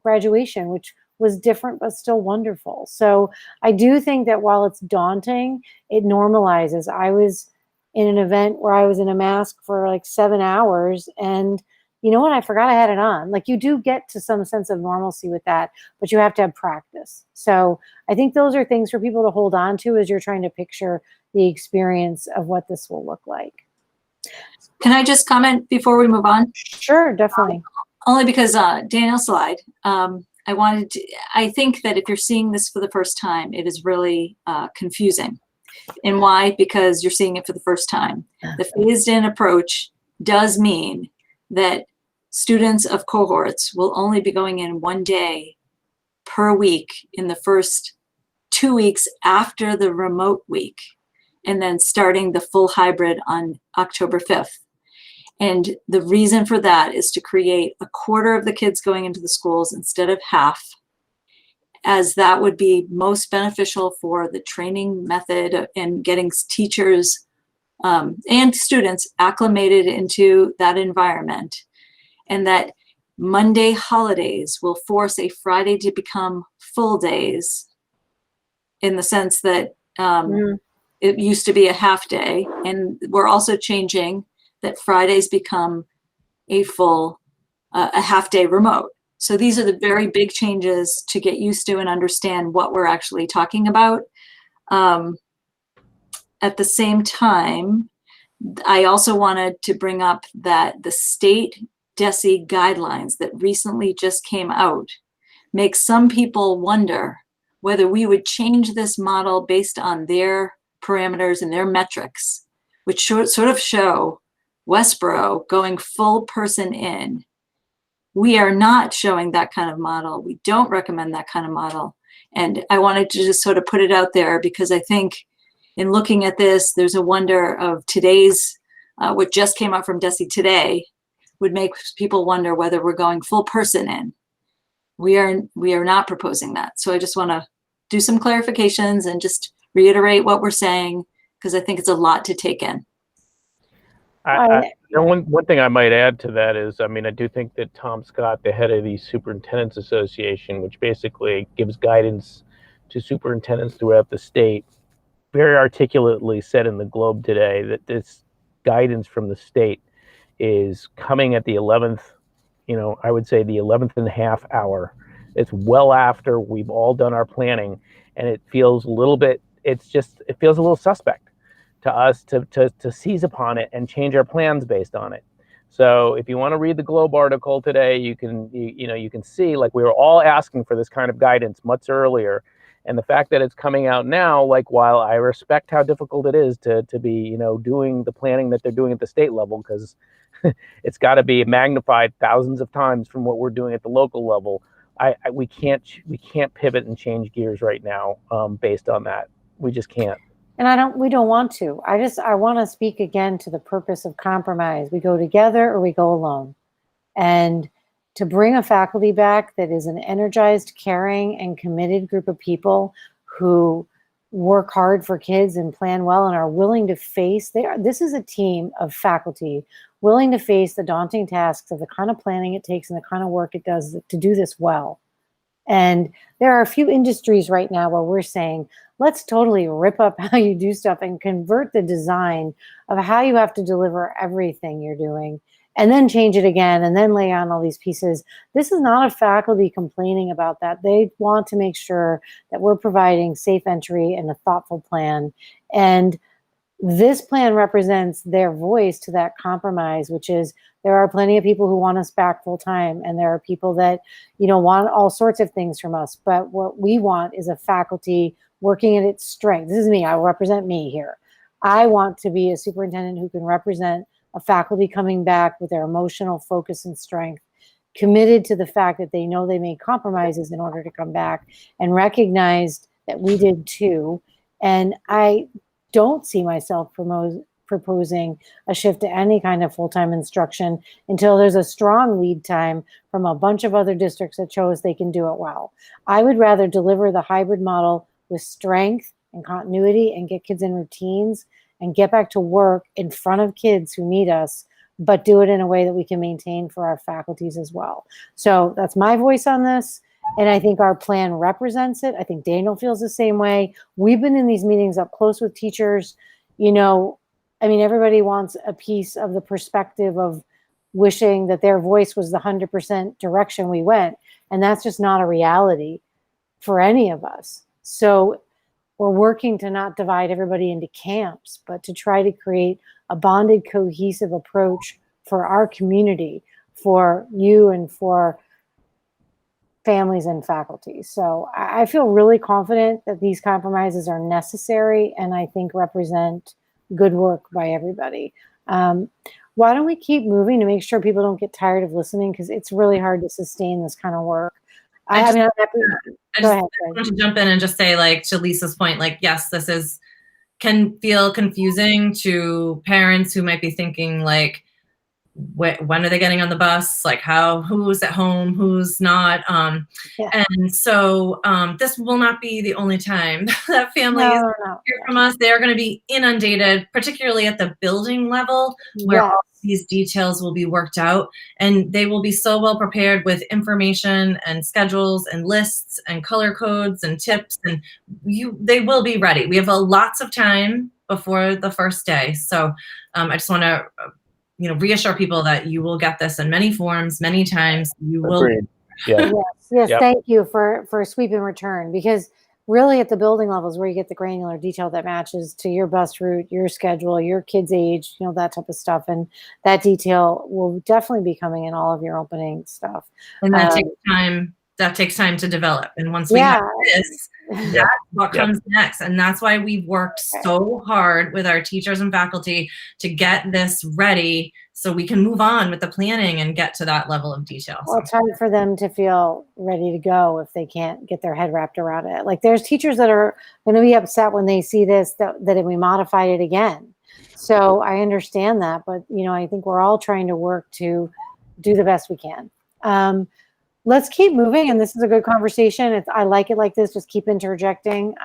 graduation, which was different but still wonderful. So I do think that while it's daunting, it normalizes. I was in an event where I was in a mask for like 7 hours, and you know what? I forgot I had it on. Like, you do get to some sense of normalcy with that, but you have to have practice. So I think those are things for people to hold on to as you're trying to picture the experience of what this will look like. Can I just comment before we move on? Sure, definitely. Only because Daniel's slide, I think that if you're seeing this for the first time, it is really confusing. And why? Because you're seeing it for the first time. The phased-in approach does mean that students of cohorts will only be going in 1 day per week in the first 2 weeks after the remote week, and then starting the full hybrid on October 5th. And the reason for that is to create a quarter of the kids going into the schools instead of half, as that would be most beneficial for the training method and getting teachers and students acclimated into that environment. and that Monday holidays will force a Friday to become full days, in the sense that it used to be a half day, and we're also changing that Fridays become a full, a half day remote. So these are the very big changes to get used to and understand what we're actually talking about. At the same time, I also wanted to bring up that the state DESE guidelines that recently just came out make some people wonder whether we would change this model based on their parameters and their metrics, which sort of show Westborough going full person in. We are not showing that kind of model. We don't recommend that kind of model. And I wanted to just sort of put it out there, because I think in looking at this, there's a wonder of today's, what just came out from DESE today would make people wonder whether we're going full person in. We are not proposing that. So I just want to do some clarifications and just reiterate what we're saying, because I think it's a lot to take in. One thing I might add to that is, I mean, I do think that Tom Scott, the head of the Superintendents Association, which basically gives guidance to superintendents throughout the state, very articulately said in the Globe today that this guidance from the state is coming at the 11th, I would say the 11th and a half hour. It's well after we've all done our planning, and it feels a little bit, it feels a little suspect to us to seize upon it and change our plans based on it. So if you want to read the Globe article today, you can see, like, we were all asking for this kind of guidance much earlier. And the fact that it's coming out now, like, while I respect how difficult it is to be, doing the planning that they're doing at the state level, because it's got to be magnified thousands of times from what we're doing at the local level. We can't pivot and change gears right now based on that. We just can't. And we don't want to. I want to speak again to the purpose of compromise. We go together or we go alone. And to bring a faculty back that is an energized, caring, and committed group of people who work hard for kids and plan well and are willing to face, this is a team of faculty willing to face the daunting tasks of the kind of planning it takes and the kind of work it does to do this well. And there are a few industries right now where we're saying, let's totally rip up how you do stuff and convert the design of how you have to deliver everything you're doing, and then change it again, and then lay on all these pieces. This is not a faculty complaining about that. They want to make sure that we're providing safe entry and a thoughtful plan. And this plan represents their voice to that compromise, which is there are plenty of people who want us back full time, and there are people that, want all sorts of things from us. But what we want is a faculty working at its strength. This is me. I represent me here. I want to be a superintendent who can represent a faculty coming back with their emotional focus and strength, committed to the fact that they know they made compromises in order to come back, and recognized that we did too. And I don't see myself proposing a shift to any kind of full-time instruction until there's a strong lead time from a bunch of other districts that shows they can do it well. I would rather deliver the hybrid model with strength and continuity and get kids in routines and get back to work in front of kids who need us, but do it in a way that we can maintain for our faculties as well. So that's my voice on this. And I think our plan represents it. I think Daniel feels the same way. We've been in these meetings up close with teachers. Everybody wants a piece of the perspective of wishing that their voice was the 100% direction we went. And that's just not a reality for any of us. So we're working to not divide everybody into camps, but to try to create a bonded, cohesive approach for our community, for you and for families and faculty. So I feel really confident that these compromises are necessary and I think represent good work by everybody. Why don't we keep moving to make sure people don't get tired of listening? Because it's really hard to sustain this kind of work. I want to jump in and just say, like, to Lisa's point, like, yes, this can feel confusing to parents who might be thinking, like, when are they getting on the bus? Like who's at home, who's not? And so this will not be the only time that families hear from us. They are going to be inundated, particularly at the building level, where all these details will be worked out, and they will be so well prepared with information and schedules and lists and color codes and tips, and they will be ready. We have lots of time before the first day. So I just want to reassure people that you will get this in many forms, many times. You will. Agreed. Yeah. Yes. Yep. Thank you for sweep and return, because really at the building levels where you get the granular detail that matches to your bus route, your schedule, your kid's age, that type of stuff. And that detail will definitely be coming in all of your opening stuff. And that takes time. That takes time to develop. And once we have this, that's what comes next. And that's why we've worked so hard with our teachers and faculty to get this ready so we can move on with the planning and get to that level of detail. Well, it's hard for them to feel ready to go if they can't get their head wrapped around it. Like there's teachers that are going to be upset when they see this, that we modified it again. So I understand that, but I think we're all trying to work to do the best we can. Let's keep moving, and this is a good conversation. I like it like this. Just keep interjecting.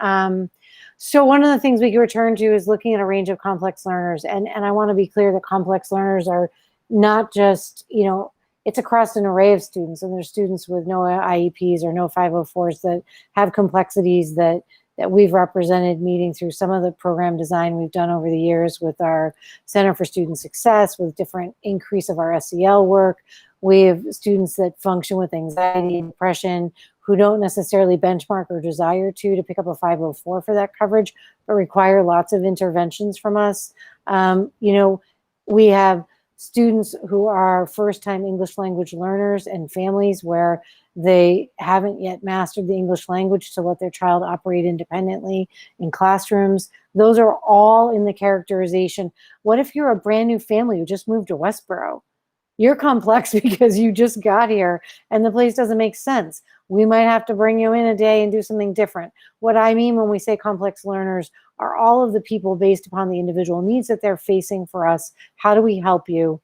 So one of the things we can return to is looking at a range of complex learners, and I want to be clear that complex learners are not just it's across an array of students, and there's students with no IEPs or no 504s that have complexities that we've represented, meeting through some of the program design we've done over the years with our Center for Student Success, with different increase of our SEL work. We have students that function with anxiety and depression who don't necessarily benchmark or desire to pick up a 504 for that coverage, but require lots of interventions from us. We have students who are first-time English language learners and families where they haven't yet mastered the English language to let their child operate independently in classrooms. Those are all in the characterization. What if you're a brand new family who just moved to Westborough? You're complex because you just got here and the place doesn't make sense. We might have to bring you in a day and do something different. What I mean when we say complex learners are all of the people based upon the individual needs that they're facing for us. How do we help you?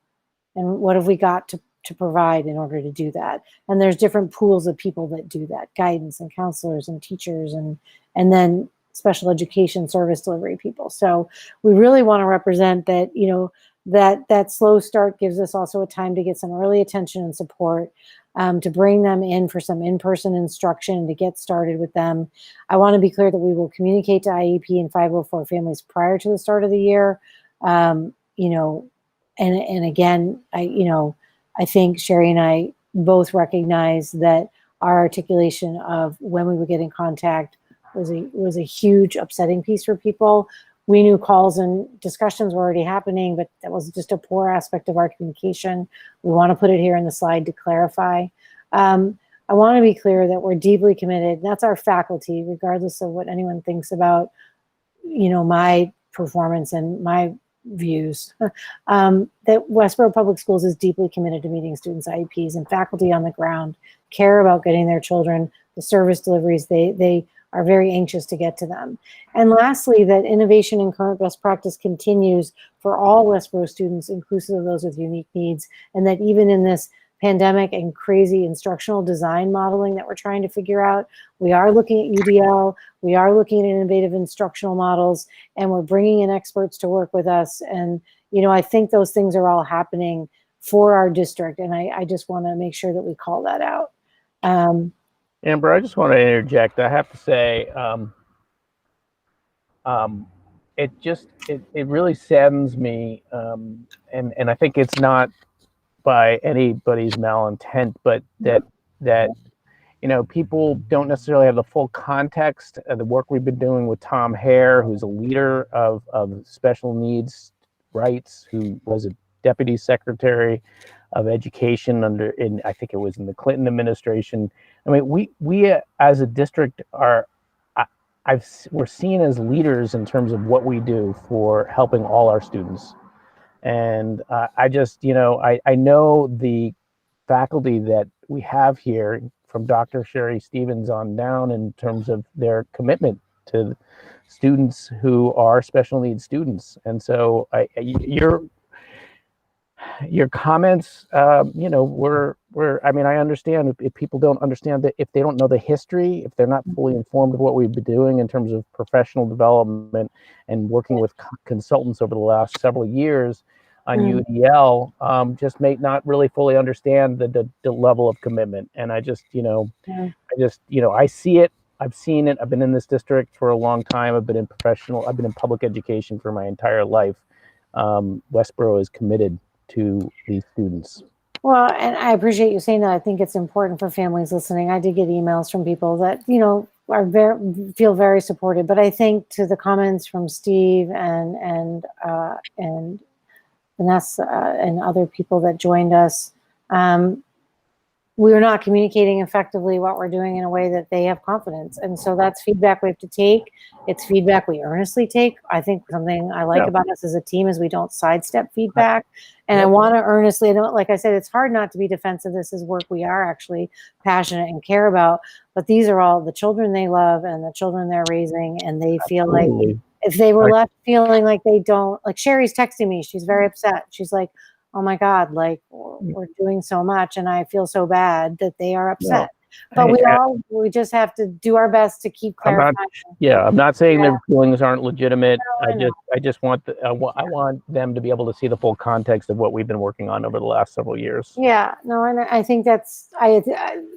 And what have we got to provide in order to do that? And there's different pools of people that do that: guidance and counselors and teachers and then special education service delivery people. So we really want to represent that, that slow start gives us also a time to get some early attention and support, to bring them in for some in-person instruction, to get started with them. I want to be clear that we will communicate to IEP and 504 families prior to the start of the year. And again, I think Sherry and I both recognize that our articulation of when we would get in contact was a huge upsetting piece for people. We knew calls and discussions were already happening, but that was just a poor aspect of our communication. We want to put it here in the slide to clarify. I want to be clear that we're deeply committed. That's our faculty, regardless of what anyone thinks about, my performance and my views, that Westborough Public Schools is deeply committed to meeting students' IEPs, and faculty on the ground care about getting their children the service deliveries they are very anxious to get to them. And lastly, that innovation and current best practice continues for all Westborough students, inclusive of those with unique needs, and that even in this pandemic and crazy instructional design modeling that we're trying to figure out, we are looking at UDL, we are looking at innovative instructional models, and we're bringing in experts to work with us. And, I think those things are all happening for our district, and I just want to make sure that we call that out. Amber, I just want to interject. I have to say, it really saddens me, and I think it's not by anybody's malintent, but that people don't necessarily have the full context of the work we've been doing with Tom Hare, who's a leader of special needs rights, who was a deputy secretary of education I think it was in the Clinton administration. I mean, we as a district we're seen as leaders in terms of what we do for helping all our students. And I just, I know the faculty that we have here, from Dr. Sherry Stevens on down, in terms of their commitment to students who are special needs students. And so your comments, I mean, I understand if people don't understand that, if they don't know the history, if they're not fully informed of what we've been doing in terms of professional development and working with consultants over the last several years on UDL, just may not really fully understand the level of commitment. And I just, I see it. I've seen it. I've been in this district for a long time. I've been in public education for my entire life. Westborough is committed to these students. Well, and I appreciate you saying that. I think it's important for families listening. I did get emails from people that, are feel very supported, but I think to the comments from Steve and Vanessa and other people that joined us, we're not communicating effectively what we're doing in a way that they have confidence. And so that's feedback we have to take. It's feedback we earnestly take. I think something I like about us as a team is we don't sidestep feedback. And I want to earnestly, like I said, it's hard not to be defensive. This is work we are actually passionate and care about. But these are all the children they love and the children they're raising. And they feel like if they were left feeling like they don't, like Sherry's texting me, she's very upset. She's like, oh my God, like we're doing so much and I feel so bad that they are upset. But we just have to do our best to keep clarifying. I'm not saying their feelings aren't legitimate. I just want I want them to be able to see the full context of what we've been working on over the last several years. Yeah, no, and I think that's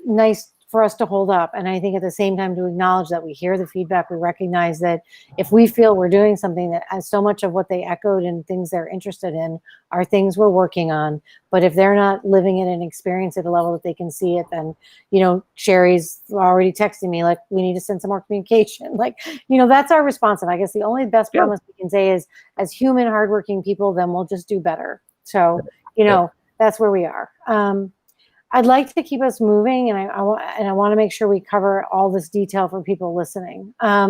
nice for us to hold up. And I think at the same time to acknowledge that we hear the feedback, we recognize that if we feel we're doing something that has so much of what they echoed and things they're interested in are things we're working on. But if they're not living it and experience it at a level that they can see it, then, Sherry's already texting me, like, we need to send some more communication. Like, that's our response. And I guess the only best promise we can say is as human, hardworking people, then we'll just do better. So, that's where we are. I'd like to keep us moving, and I want to make sure we cover all this detail for people listening. I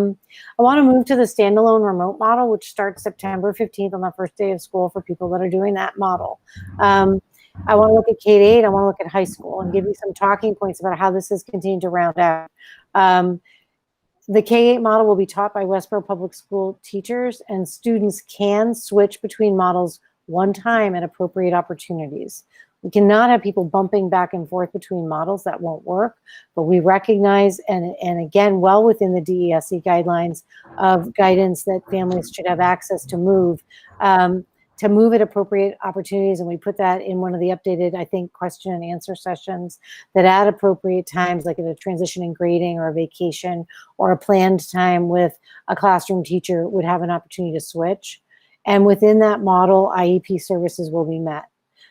want to move to the standalone remote model, which starts September 15th on the first day of school for people that are doing that model. I want to look at K-8, I want to look at high school and give you some talking points about how this has continued to round out. The K-8 model will be taught by Westborough Public School teachers, and students can switch between models one time at appropriate opportunities. We cannot have people bumping back and forth between models. That won't work, but we recognize, and again, well within the DESE guidelines of guidance that families should have access to move at appropriate opportunities. And we put that in one of the updated, I think, question and answer sessions, that at appropriate times, like at a transition in grading or a vacation or a planned time with a classroom teacher, would have an opportunity to switch. And within that model, IEP services will be met.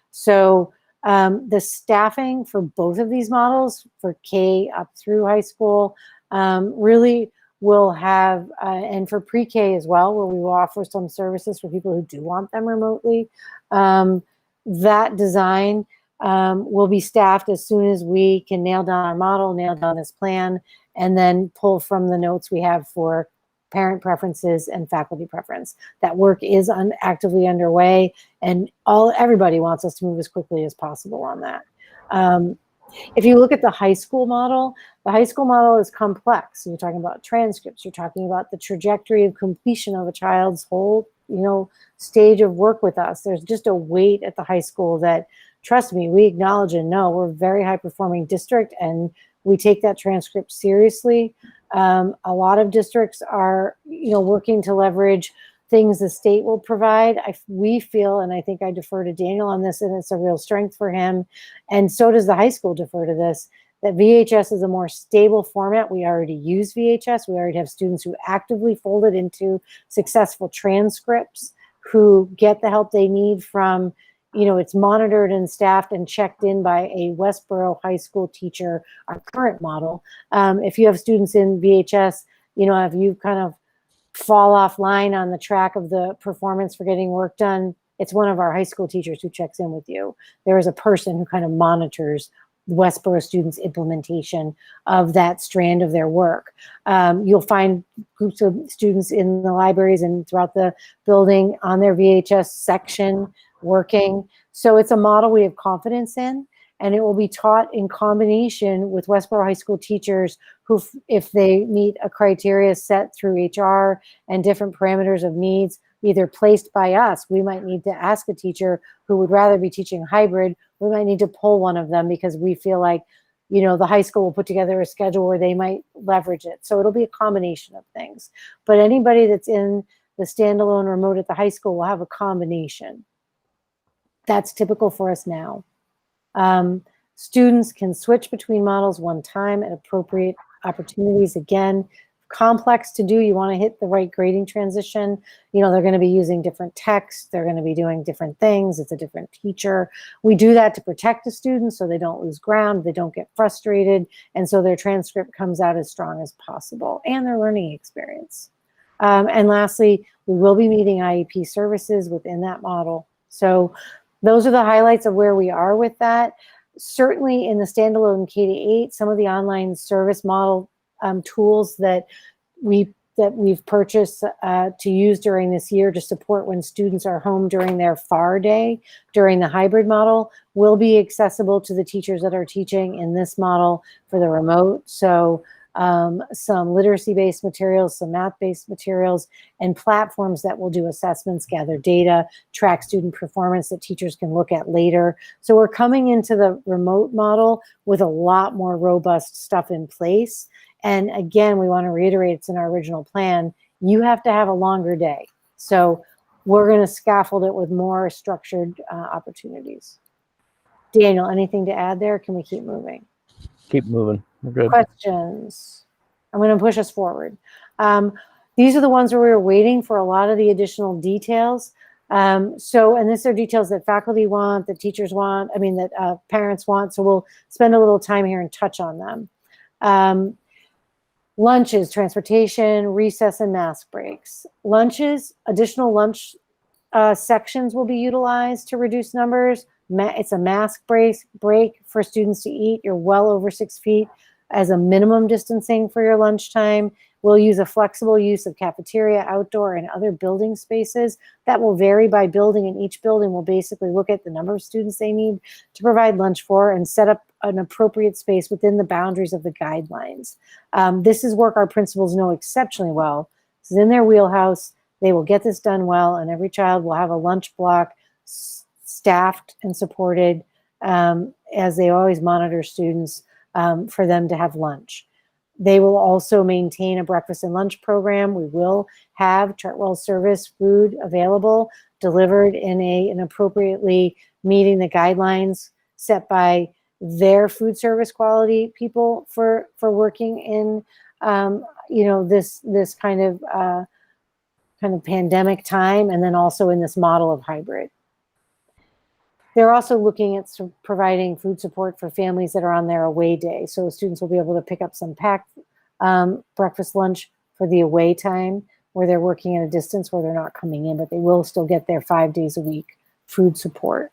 So the staffing for both of these models, for K up through high school, really will have, and for pre-K as well, where we will offer some services for people who do want them remotely. That design will be staffed as soon as we can nail down our model, nail down this plan, and then pull from the notes we have for parent preferences and faculty preference. That work is actively underway, and everybody wants us to move as quickly as possible on that. If you look at the high school model is complex. You're talking about transcripts, you're talking about the trajectory of completion of a child's whole, stage of work with us. There's just a weight at the high school that, trust me, we acknowledge and know we're a very high performing district, and we take that transcript seriously. A lot of districts are, working to leverage things the state will provide. We feel, and I think I defer to Daniel on this, and it's a real strength for him, and so does the high school defer to this, that VHS is a more stable format. We already use VHS. We already have students who actively fold it into successful transcripts, who get the help they need from, it's monitored and staffed and checked in by a Westborough high school teacher, our current model. If you have students in VHS, if you kind of fall offline on the track of the performance for getting work done, it's one of our high school teachers who checks in with you. There is a person who kind of monitors Westborough students' implementation of that strand of their work. You'll find groups of students in the libraries and throughout the building on their VHS section working. So it's a model we have confidence in, and it will be taught in combination with Westborough High School teachers who, if they meet a criteria set through HR and different parameters of needs, either placed by us. We might need to ask a teacher who would rather be teaching hybrid. We might need to pull one of them because we feel like, you know, the high school will put together a schedule where they might leverage it. So it'll be a combination of things. But anybody that's in the standalone remote at the high school will have a combination. That's typical for us now. Students can switch between models one time at appropriate opportunities. Again, complex to do. You want to hit the right grading transition. You know, they're going to be using different text. They're going to be doing different things. It's a different teacher. We do that to protect the students so they don't lose ground, they don't get frustrated, and so their transcript comes out as strong as possible and their learning experience. And lastly, we will be meeting IEP services within that model. So those are the highlights of where we are with that. Certainly in the standalone K-8, some of the online service model tools that we've purchased to use during this year to support when students are home during their FAR day, during the hybrid model, will be accessible to the teachers that are teaching in this model for the remote. So some literacy-based materials, some math-based materials, and platforms that will do assessments, gather data, track student performance that teachers can look at later. So we're coming into the remote model with a lot more robust stuff in place. And again, we want to reiterate, it's in our original plan, you have to have a longer day. So we're going to scaffold it with more structured opportunities. Daniel, anything to add there? Can we keep moving? Keep moving. We're good. Questions? I'm going to push us forward. These are the ones where we were waiting for a lot of the additional details. And these are details that faculty want, that teachers want, that parents want. So we'll spend a little time here and touch on them. Lunches, transportation, recess, and mask breaks. Lunches, additional lunch sections will be utilized to reduce numbers. It's a mask break for students to eat. You're well over 6 feet as a minimum distancing for your lunchtime. We'll use a flexible use of cafeteria, outdoor, and other building spaces. That will vary by building, and each building will basically look at the number of students they need to provide lunch for and set up an appropriate space within the boundaries of the guidelines. This is work our principals know exceptionally well. This is in their wheelhouse. They will get this done well, and every child will have a lunch block staffed and supported as they always monitor students for them to have lunch. They will also maintain a breakfast and lunch program. We will have Chartwell service food available, delivered in an appropriately meeting the guidelines set by their food service quality people for working in this kind of pandemic time, and then also in this model of hybrid. They're also looking at providing food support for families that are on their away day. So students will be able to pick up some packed breakfast, lunch for the away time where they're working at a distance where they're not coming in, but they will still get their 5 days a week food support.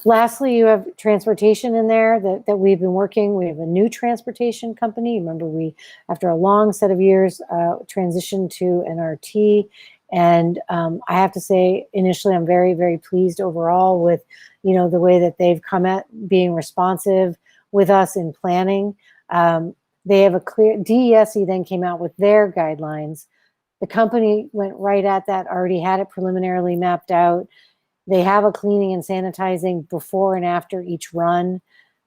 Lastly, you have transportation in there that we've been working. We have a new transportation company. Remember, we, after a long set of years, transitioned to an RT. And I have to say, initially, I'm very, very pleased overall with, the way that they've come at being responsive with us in planning. They have a clear, DESE then came out with their guidelines. The company went right at that, already had it preliminarily mapped out. They have a cleaning and sanitizing before and after each run.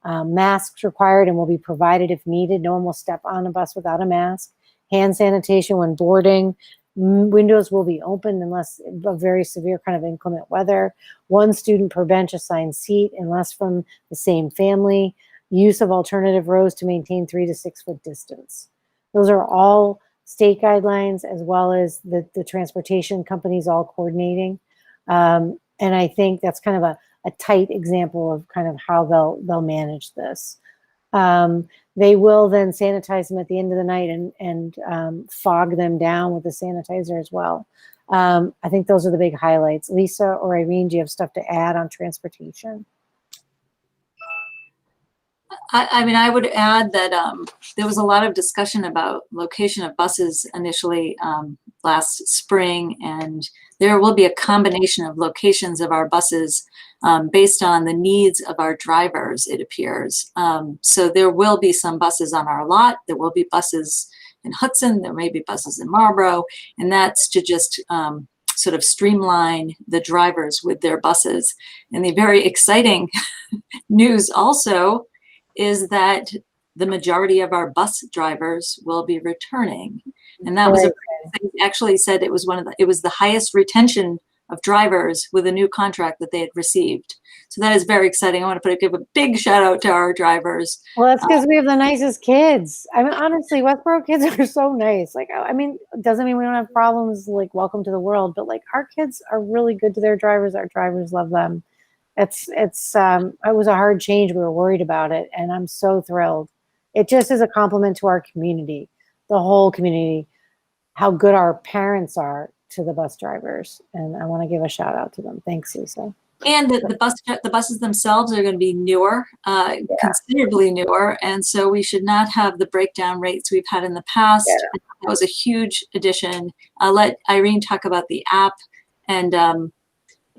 Masks required and will be provided if needed. No one will step on a bus without a mask. Hand sanitation when boarding. Windows will be open unless of very severe kind of inclement weather. 1 student per bench assigned seat unless from the same family. Use of alternative rows to maintain 3 to 6 foot distance. Those are all state guidelines as well as the transportation companies all coordinating. And I think that's kind of a tight example of kind of how they'll manage this. They will then sanitize them at the end of the night and fog them down with the sanitizer as well. I think those are the big highlights. Lisa or Irene, do you have stuff to add on transportation? I would add that there was a lot of discussion about location of buses initially last spring, and there will be a combination of locations of our buses based on the needs of our drivers, it appears. So there will be some buses on our lot. There will be buses in Hudson, there may be buses in Marlborough, and that's to just sort of streamline the drivers with their buses. And the very exciting news also is that the majority of our bus drivers will be returning. And that was actually said it was it was the highest retention of drivers with a new contract that they had received. So that is very exciting. I want to give a big shout out to our drivers. Well, that's because we have the nicest kids. I mean, honestly, Westborough kids are so nice. Like, I mean, it doesn't mean we don't have problems, like, welcome to the world, but like, our kids are really good to their drivers. Our drivers love them. It was a hard change. We were worried about it, and I'm so thrilled. It just is a compliment to our community, the whole community, how good our parents are to the bus drivers. And I want to give a shout out to them. Thanks, Lisa. And the buses themselves are going to be newer, considerably newer. And so we should not have the breakdown rates we've had in the past. Yeah. That was a huge addition. I'll let Irene talk about the app. And,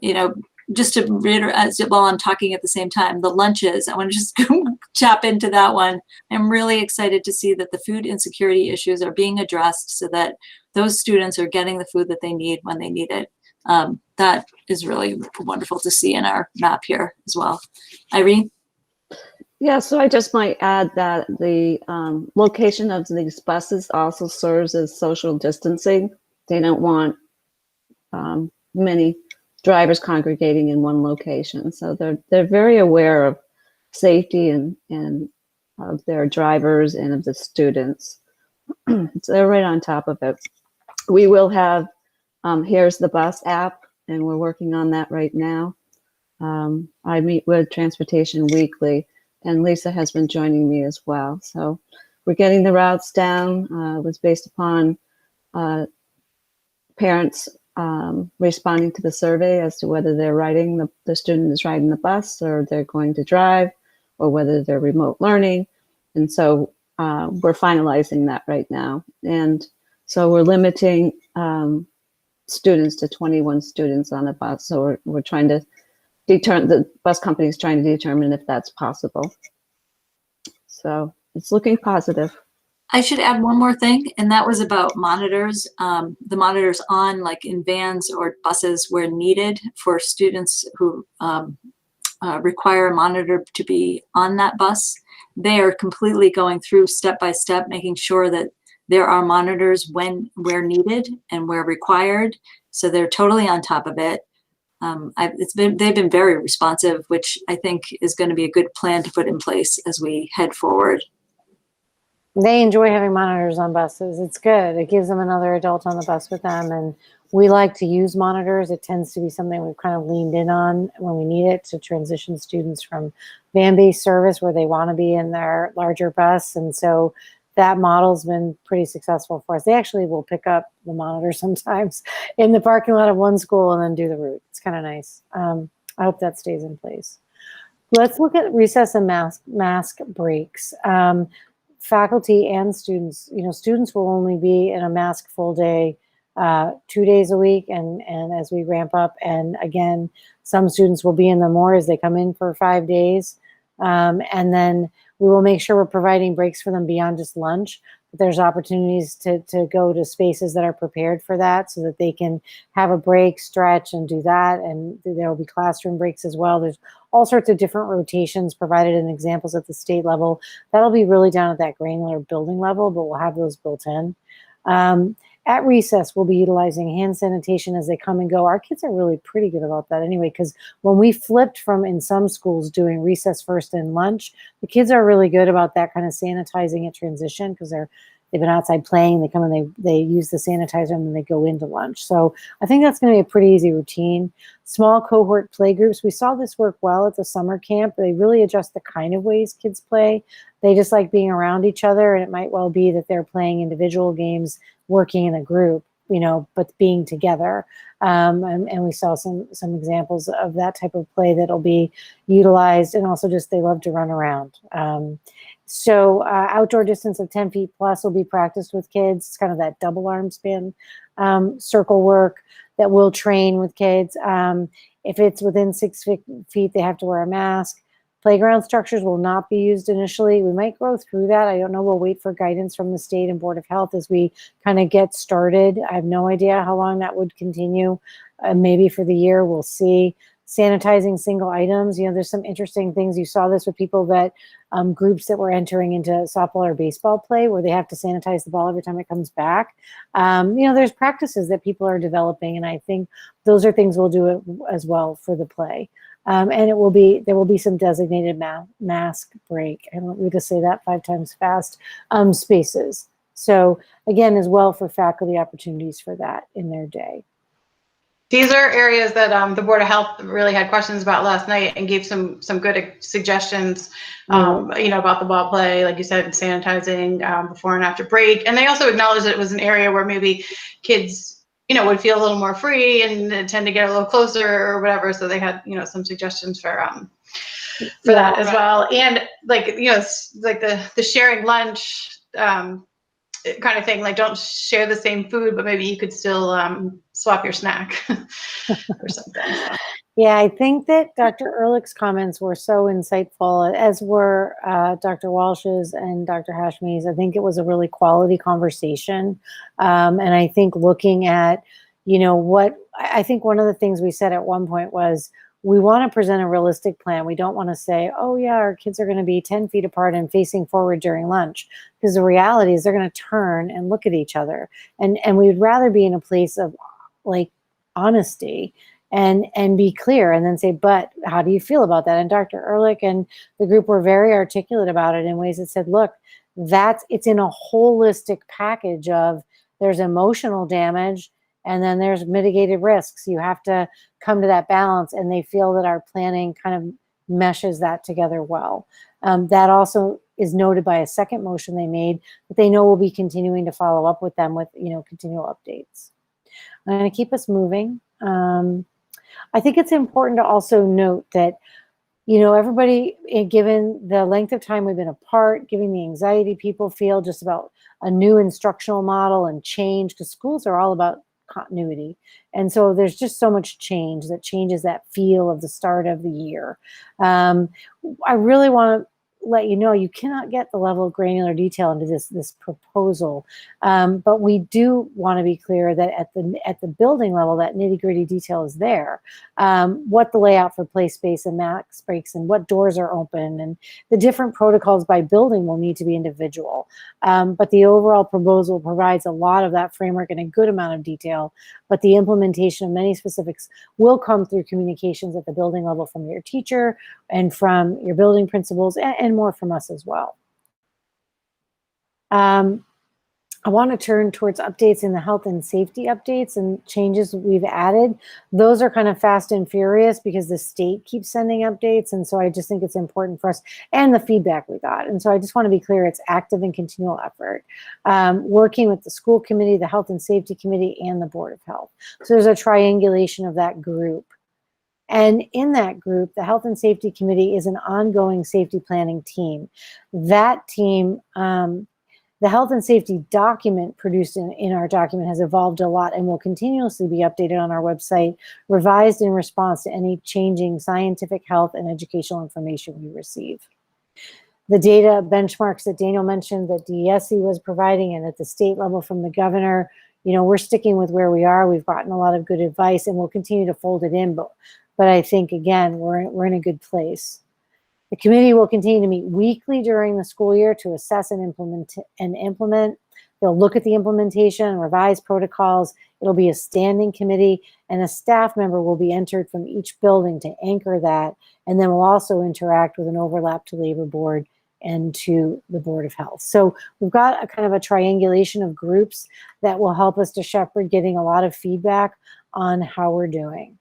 you know, just to reiterate, while I'm talking at the same time, the lunches, I want to just tap into that one. I'm really excited to see that the food insecurity issues are being addressed so that those students are getting the food that they need when they need it. That is really wonderful to see in our map here as well. Irene? Yeah, so I just might add that the location of these buses also serves as social distancing. They don't want many drivers congregating in one location. So they're very aware of safety and of their drivers and of the students. So they're right on top of it. We will have Here's the Bus app, and we're working on that right now. I meet with Transportation weekly, and Lisa has been joining me as well. So we're getting the routes down. It was based upon parents responding to the survey as to whether they're riding, the student is riding the bus, or they're going to drive, or whether they're remote learning. And so we're finalizing that right now. And so we're limiting students to 21 students on a bus. So we're trying to determine, the bus company is trying to determine if that's possible. So it's looking positive. I should add one more thing, and that was about monitors. The monitors on, like in vans or buses where needed for students who require a monitor to be on that bus. They are completely going through step by step, making sure that there are monitors where needed and where required. So they're totally on top of it. They've been very responsive, which I think is going to be a good plan to put in place as we head forward. They enjoy having monitors on buses. It's good. It gives them another adult on the bus with them. And we like to use monitors. It tends to be something we've kind of leaned in on when we need it to transition students from van-based service where they want to be in their larger bus. And so that model's been pretty successful for us. They actually will pick up the monitor sometimes in the parking lot of one school and then do the route. It's kind of nice. I hope that stays in place. Let's look at recess and mask breaks. Faculty and students, students will only be in a mask full day 2 days a week, and as we ramp up, and again, some students will be in them more as they come in for 5 days, and then we will make sure we're providing breaks for them beyond just lunch. But there's opportunities to go to spaces that are prepared for that so that they can have a break, stretch, and do that. And there will be classroom breaks as well. There's all sorts of different rotations provided in examples at the state level. That'll be really down at that granular building level, but we'll have those built in. At recess, we'll be utilizing hand sanitation as they come and go. Our kids are really pretty good about that anyway, because when we flipped from, in some schools, doing recess first and lunch, the kids are really good about that kind of sanitizing at transition because they've been outside playing, they come and they use the sanitizer and then they go into lunch. So I think that's going to be a pretty easy routine. Small cohort play groups. We saw this work well at the summer camp. They really adjust the kind of ways kids play. They just like being around each other, and it might well be that they're playing individual games, working in a group, but being together. And we saw some examples of that type of play that'll be utilized, and also just they love to run around. So outdoor distance of 10 feet plus will be practiced with kids. It's kind of that double arm span circle work that we'll train with kids. If it's within 6 feet, they have to wear a mask. Playground structures will not be used initially. We might go through that. I don't know. We'll wait for guidance from the state and Board of Health as we kind of get started. I have no idea how long that would continue. Maybe for the year, we'll see. Sanitizing single items. You know, there's some interesting things. You saw this with people that, groups that were entering into softball or baseball play where they have to sanitize the ball every time it comes back. You know, there's practices that people are developing, and I think those are things we'll do as well for the play. And there will be some designated mask break. I want me to say that 5 times fast, spaces. So again, as well for faculty, opportunities for that in their day. These are areas that the Board of Health really had questions about last night and gave some good suggestions, you know, about the ball play, like you said, sanitizing before and after break. And they also acknowledged that it was an area where maybe kids, you know, would feel a little more free and tend to get a little closer or whatever. So they had, you know, some suggestions for that as well. And like, you know, like the sharing lunch kind of thing, like don't share the same food, but maybe you could still swap your snack or something. So. Yeah, I think that Dr. Ehrlich's comments were so insightful, as were Dr. Walsh's and Dr. Hashmi's. I think it was a really quality conversation. And I think looking at, you know, I think one of the things we said at one point was, we want to present a realistic plan. We don't want to say, oh yeah, our kids are going to be 10 feet apart and facing forward during lunch. Because the reality is they're going to turn and look at each other. And we'd rather be in a place of like honesty and be clear and then say, but how do you feel about that? And Dr. Ehrlich and the group were very articulate about it in ways that said, look, it's in a holistic package of there's emotional damage and then there's mitigated risks. You have to come to that balance, and they feel that our planning kind of meshes that together well. That also is noted by a second motion they made that they know we'll be continuing to follow up with them with, you know, continual updates. I'm going to keep us moving. I think it's important to also note that, you know, everybody, given the length of time we've been apart, given the anxiety people feel just about a new instructional model and change, because schools are all about continuity. And so there's just so much change that changes that feel of the start of the year. I really want to let you know you cannot get the level of granular detail into this proposal, but we do want to be clear that at the building level, that nitty-gritty detail is there. What the layout for play space and max breaks and what doors are open and the different protocols by building will need to be individual. But the overall proposal provides a lot of that framework and a good amount of detail, but the implementation of many specifics will come through communications at the building level from your teacher and from your building principals and more from us as well. I want to turn towards updates in the health and safety updates and changes we've added. Those are kind of fast and furious because the state keeps sending updates. And so I just think it's important for us and the feedback we got. And so I just want to be clear, it's active and continual effort. Working with the school committee, the health and safety committee, and the Board of Health. So there's a triangulation of that group. And in that group, the Health and Safety Committee is an ongoing safety planning team. That team, the health and safety document produced in our document has evolved a lot and will continuously be updated on our website, revised in response to any changing scientific, health, and educational information we receive. The data benchmarks that Daniel mentioned that DESE was providing and at the state level from the governor, you know, we're sticking with where we are. We've gotten a lot of good advice and we'll continue to fold it in, but I think, again, we're in a good place. The committee will continue to meet weekly during the school year to assess and implement. They'll look at the implementation and revise protocols. It'll be a standing committee, and a staff member will be entered from each building to anchor that, and then we'll also interact with an overlap to Labor Board and to the Board of Health. So we've got a kind of a triangulation of groups that will help us to shepherd getting a lot of feedback on how we're doing.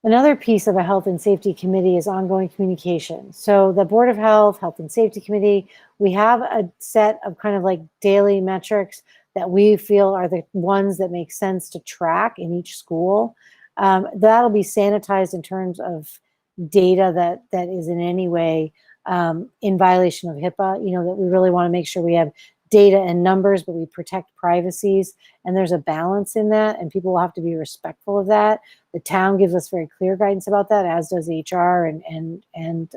Another piece of a health and safety committee is ongoing communication. So the Board of Health, Health and Safety Committee, we have a set of kind of like daily metrics that we feel are the ones that make sense to track in each school. That'll be sanitized in terms of data that is in any way in violation of HIPAA, you know, that we really want to make sure we have data and numbers, but we protect privacies, and there's a balance in that, and people will have to be respectful of that. The town gives us very clear guidance about that, as does HR and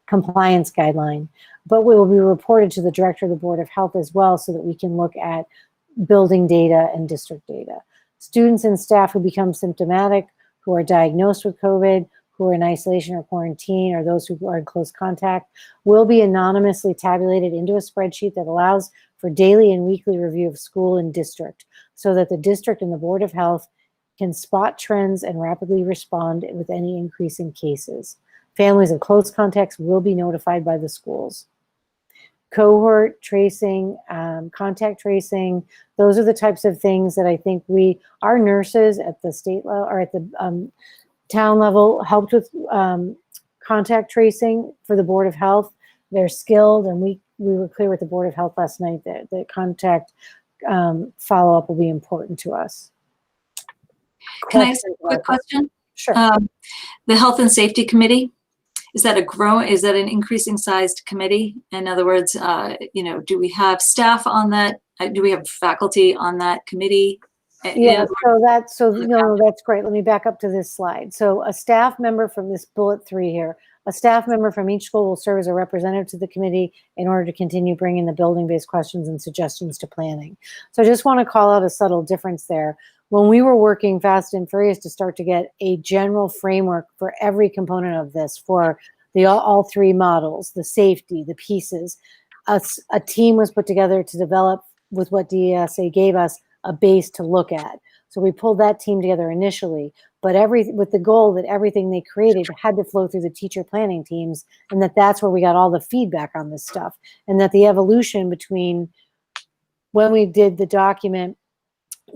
compliance guideline. But we will be reported to the director of the Board of Health as well, so that we can look at building data and district data. Students and staff who become symptomatic, who are diagnosed with COVID, who are in isolation or quarantine, or those who are in close contact, will be anonymously tabulated into a spreadsheet that allows for daily and weekly review of school and district, so that the district and the Board of Health can spot trends and rapidly respond with any increase in cases. Families of close contacts will be notified by the schools. Cohort tracing, contact tracing, those are the types of things that I think our nurses at the state level or at the town level helped with contact tracing for the Board of Health. They're skilled, and we were clear with the Board of Health last night that the contact follow-up will be important to us. Can I ask a quick question? Sure. The Health and Safety Committee, is that an increasing sized committee? In other words, do we have staff on that? Do we have faculty on that committee? Yeah, that's great. Let me back up to this slide. So a staff member from this bullet 3 here, a staff member from each school will serve as a representative to the committee in order to continue bringing the building-based questions and suggestions to planning. So I just want to call out a subtle difference there. When we were working fast and furious to start to get a general framework for every component of this, for all 3 models, the safety, the pieces, a team was put together to develop with what DESA gave us a base to look at. So we pulled that team together initially, but with the goal that everything they created had to flow through the teacher planning teams, and that's where we got all the feedback on this stuff, and that the evolution between when we did the document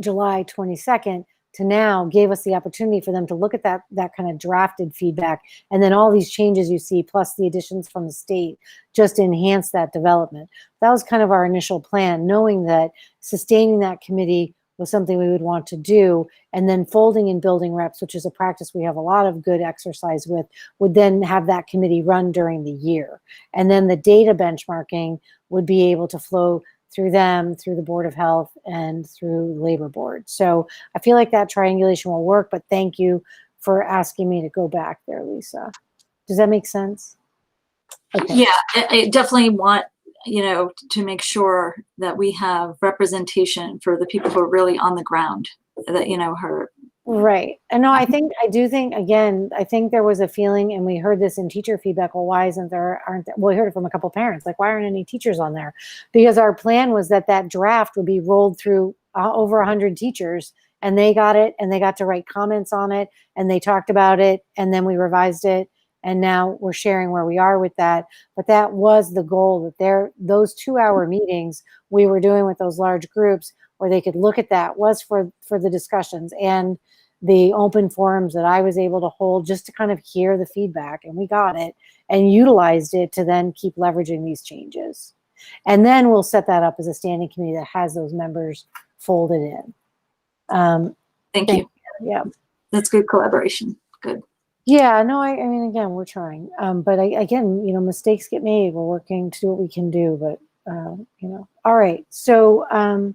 July 22nd to now gave us the opportunity for them to look at that kind of drafted feedback, and then all these changes you see plus the additions from the state just enhance that development. That was kind of our initial plan, knowing that sustaining that committee was something we would want to do, and then folding and building reps, which is a practice we have a lot of good exercise with, would then have that committee run during the year. And then the data benchmarking would be able to flow through them, through the Board of Health, and through the Labor Board. So I feel like that triangulation will work, but thank you for asking me to go back there, Lisa. Does that make sense? Okay. Yeah, I definitely want, to make sure that we have representation for the people who are really on the ground, that, her. Right. And no, I do think, again, I think there was a feeling, and we heard this in teacher feedback, well, why we heard it from a couple parents, like, why aren't any teachers on there? Because our plan was that draft would be rolled through over 100 teachers, and they got it, and they got to write comments on it, and they talked about it, and then we revised it, and now we're sharing where we are with that. But that was the goal, that those 2-hour meetings we were doing with those large groups where they could look at that was for the discussions and the open forums that I was able to hold just to kind of hear the feedback, and we got it and utilized it to then keep leveraging these changes. And then we'll set that up as a standing committee that has those members folded in. Thank you. Yeah. That's good collaboration. Good. Yeah, no, I mean, again, we're trying, but again, mistakes get made. We're working to do what we can do, but, all right. So,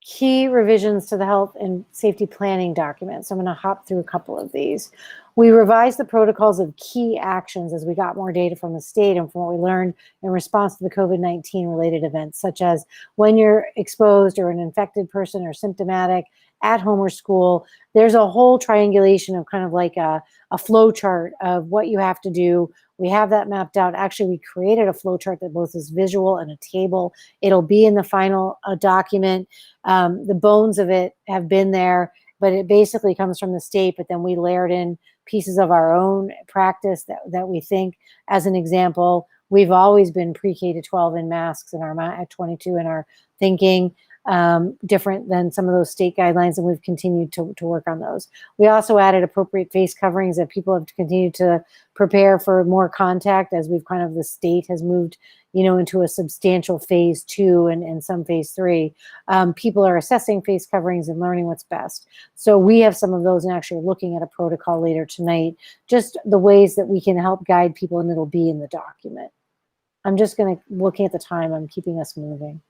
key revisions to the health and safety planning documents. I'm going to hop through a couple of these. We revised the protocols of key actions as we got more data from the state and from what we learned in response to the COVID-19 related events, such as when you're exposed or an infected person or symptomatic at home or school. There's a whole triangulation of kind of like a flow chart of what you have to do. We have that mapped out. Actually, we created a flow chart that both is visual and a table. It'll be in the final document. The bones of it have been there, but it basically comes from the state, but then we layered in pieces of our own practice that we think. As an example, we've always been pre-K to 12 in masks and at 22 in our thinking. Different than some of those state guidelines, and we've continued to work on those. We also added appropriate face coverings that people have continued to prepare for more contact as the state has moved, into a substantial phase 2 and some phase 3. People are assessing face coverings and learning what's best. So we have some of those and actually looking at a protocol later tonight, just the ways that we can help guide people, and it'll be in the document. I'm just looking at the time, I'm keeping us moving.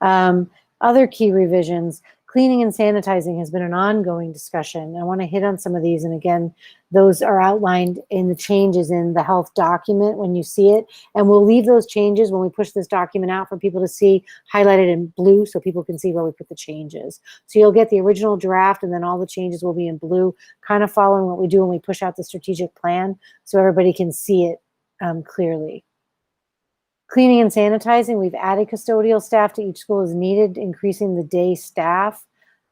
Other key revisions, cleaning and sanitizing has been an ongoing discussion. I want to hit on some of these. And again, those are outlined in the changes in the health document when you see it. And we'll leave those changes when we push this document out for people to see highlighted in blue so people can see where we put the changes. So you'll get the original draft and then all the changes will be in blue, kind of following what we do when we push out the strategic plan so everybody can see it clearly. Cleaning and sanitizing, we've added custodial staff to each school as needed, increasing the day staff.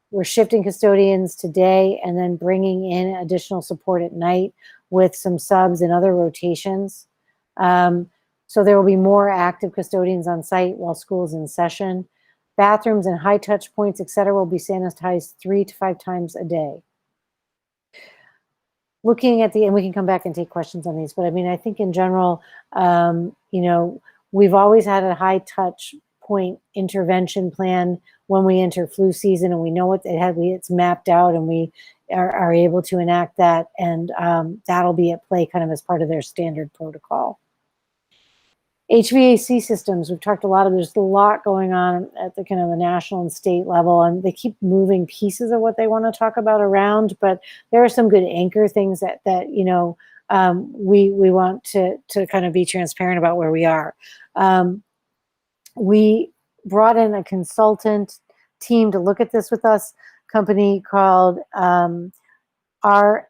We're shifting custodians to day and then bringing in additional support at night with some subs and other rotations. So there will be more active custodians on site while school is in session. Bathrooms and high touch points, et cetera, will be sanitized 3 to 5 times a day. Looking at and we can come back and take questions on these, but I mean, I think in general, you know, we've always had a high touch point intervention plan when we enter flu season, and we know what it's mapped out, and we are able to enact that, and that'll be at play kind of as part of their standard protocol. HVAC systems, we've talked a lot of, there's a lot going on at the kind of the national and state level, and they keep moving pieces of what they want to talk about around, but there are some good anchor things that you know, we want to kind of be transparent about where we are. We brought in a consultant team to look at this with us, a company called RMF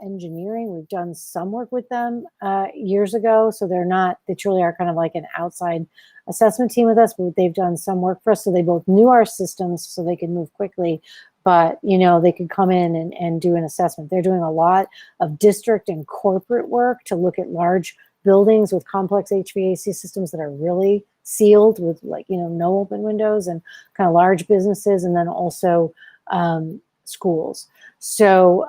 Engineering. We've done some work with them years ago, so they truly are kind of like an outside assessment team with us, but they've done some work for us, so they both knew our systems so they could move quickly, but you know, they could come in and do an assessment. They're doing a lot of district and corporate work to look at large buildings with complex HVAC systems that are really sealed with, like, you know, no open windows, and kind of large businesses, and then also schools. So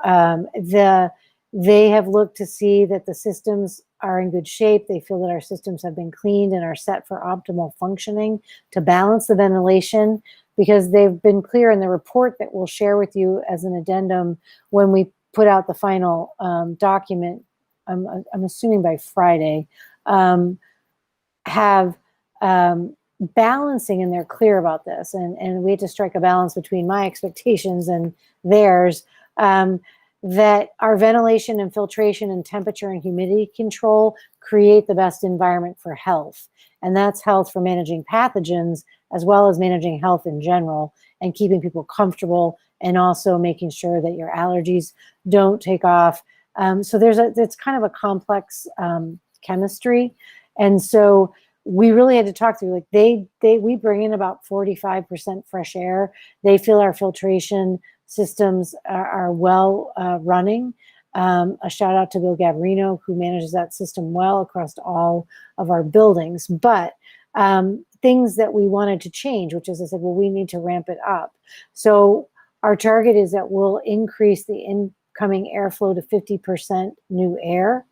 they have looked to see that the systems are in good shape. They feel that our systems have been cleaned and are set for optimal functioning to balance the ventilation, because they've been clear in the report that we'll share with you as an addendum when we put out the final document. I'm assuming by Friday, have balancing, and they're clear about this, and we had to strike a balance between my expectations and theirs, that our ventilation and filtration and temperature and humidity control create the best environment for health. And that's health for managing pathogens as well as managing health in general and keeping people comfortable, and also making sure that your allergies don't take off. So it's kind of a complex chemistry. And so we really had to talk through, like we bring in about 45% fresh air. They feel our filtration systems are well running. A shout out to Bill Gavarino, who manages that system well across all of our buildings. But things that we wanted to change, which is, I said, well, we need to ramp it up. So our target is that we'll increase the incoming airflow to 50% new air.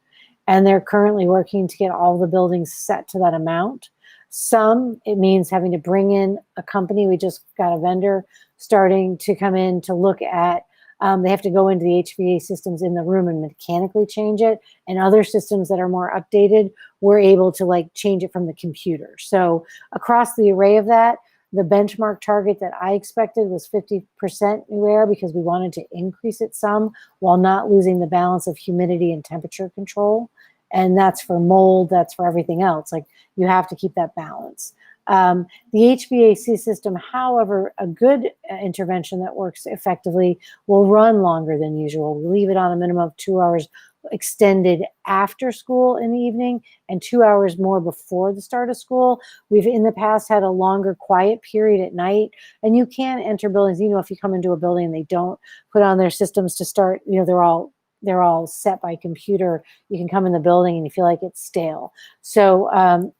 And they're currently working to get all the buildings set to that amount. Some, it means having to bring in a company. We just got a vendor starting to come in to look at, they have to go into the HVAC systems in the room and mechanically change it. And other systems that are more updated, we're able to like change it from the computer. So across the array of that, the benchmark target that I expected was 50% new air, because we wanted to increase it some while not losing the balance of humidity and temperature control. And that's for mold, that's for everything else. Like, you have to keep that balance. The HVAC system, however, a good intervention that works effectively will run longer than usual. We leave it on a minimum of 2 hours extended after school in the evening and 2 hours more before the start of school. We've in the past had a longer quiet period at night, and you can enter buildings, you know, if you come into a building and they don't put on their systems to start, you know, they're all set by computer. You can come in the building and you feel like it's stale. So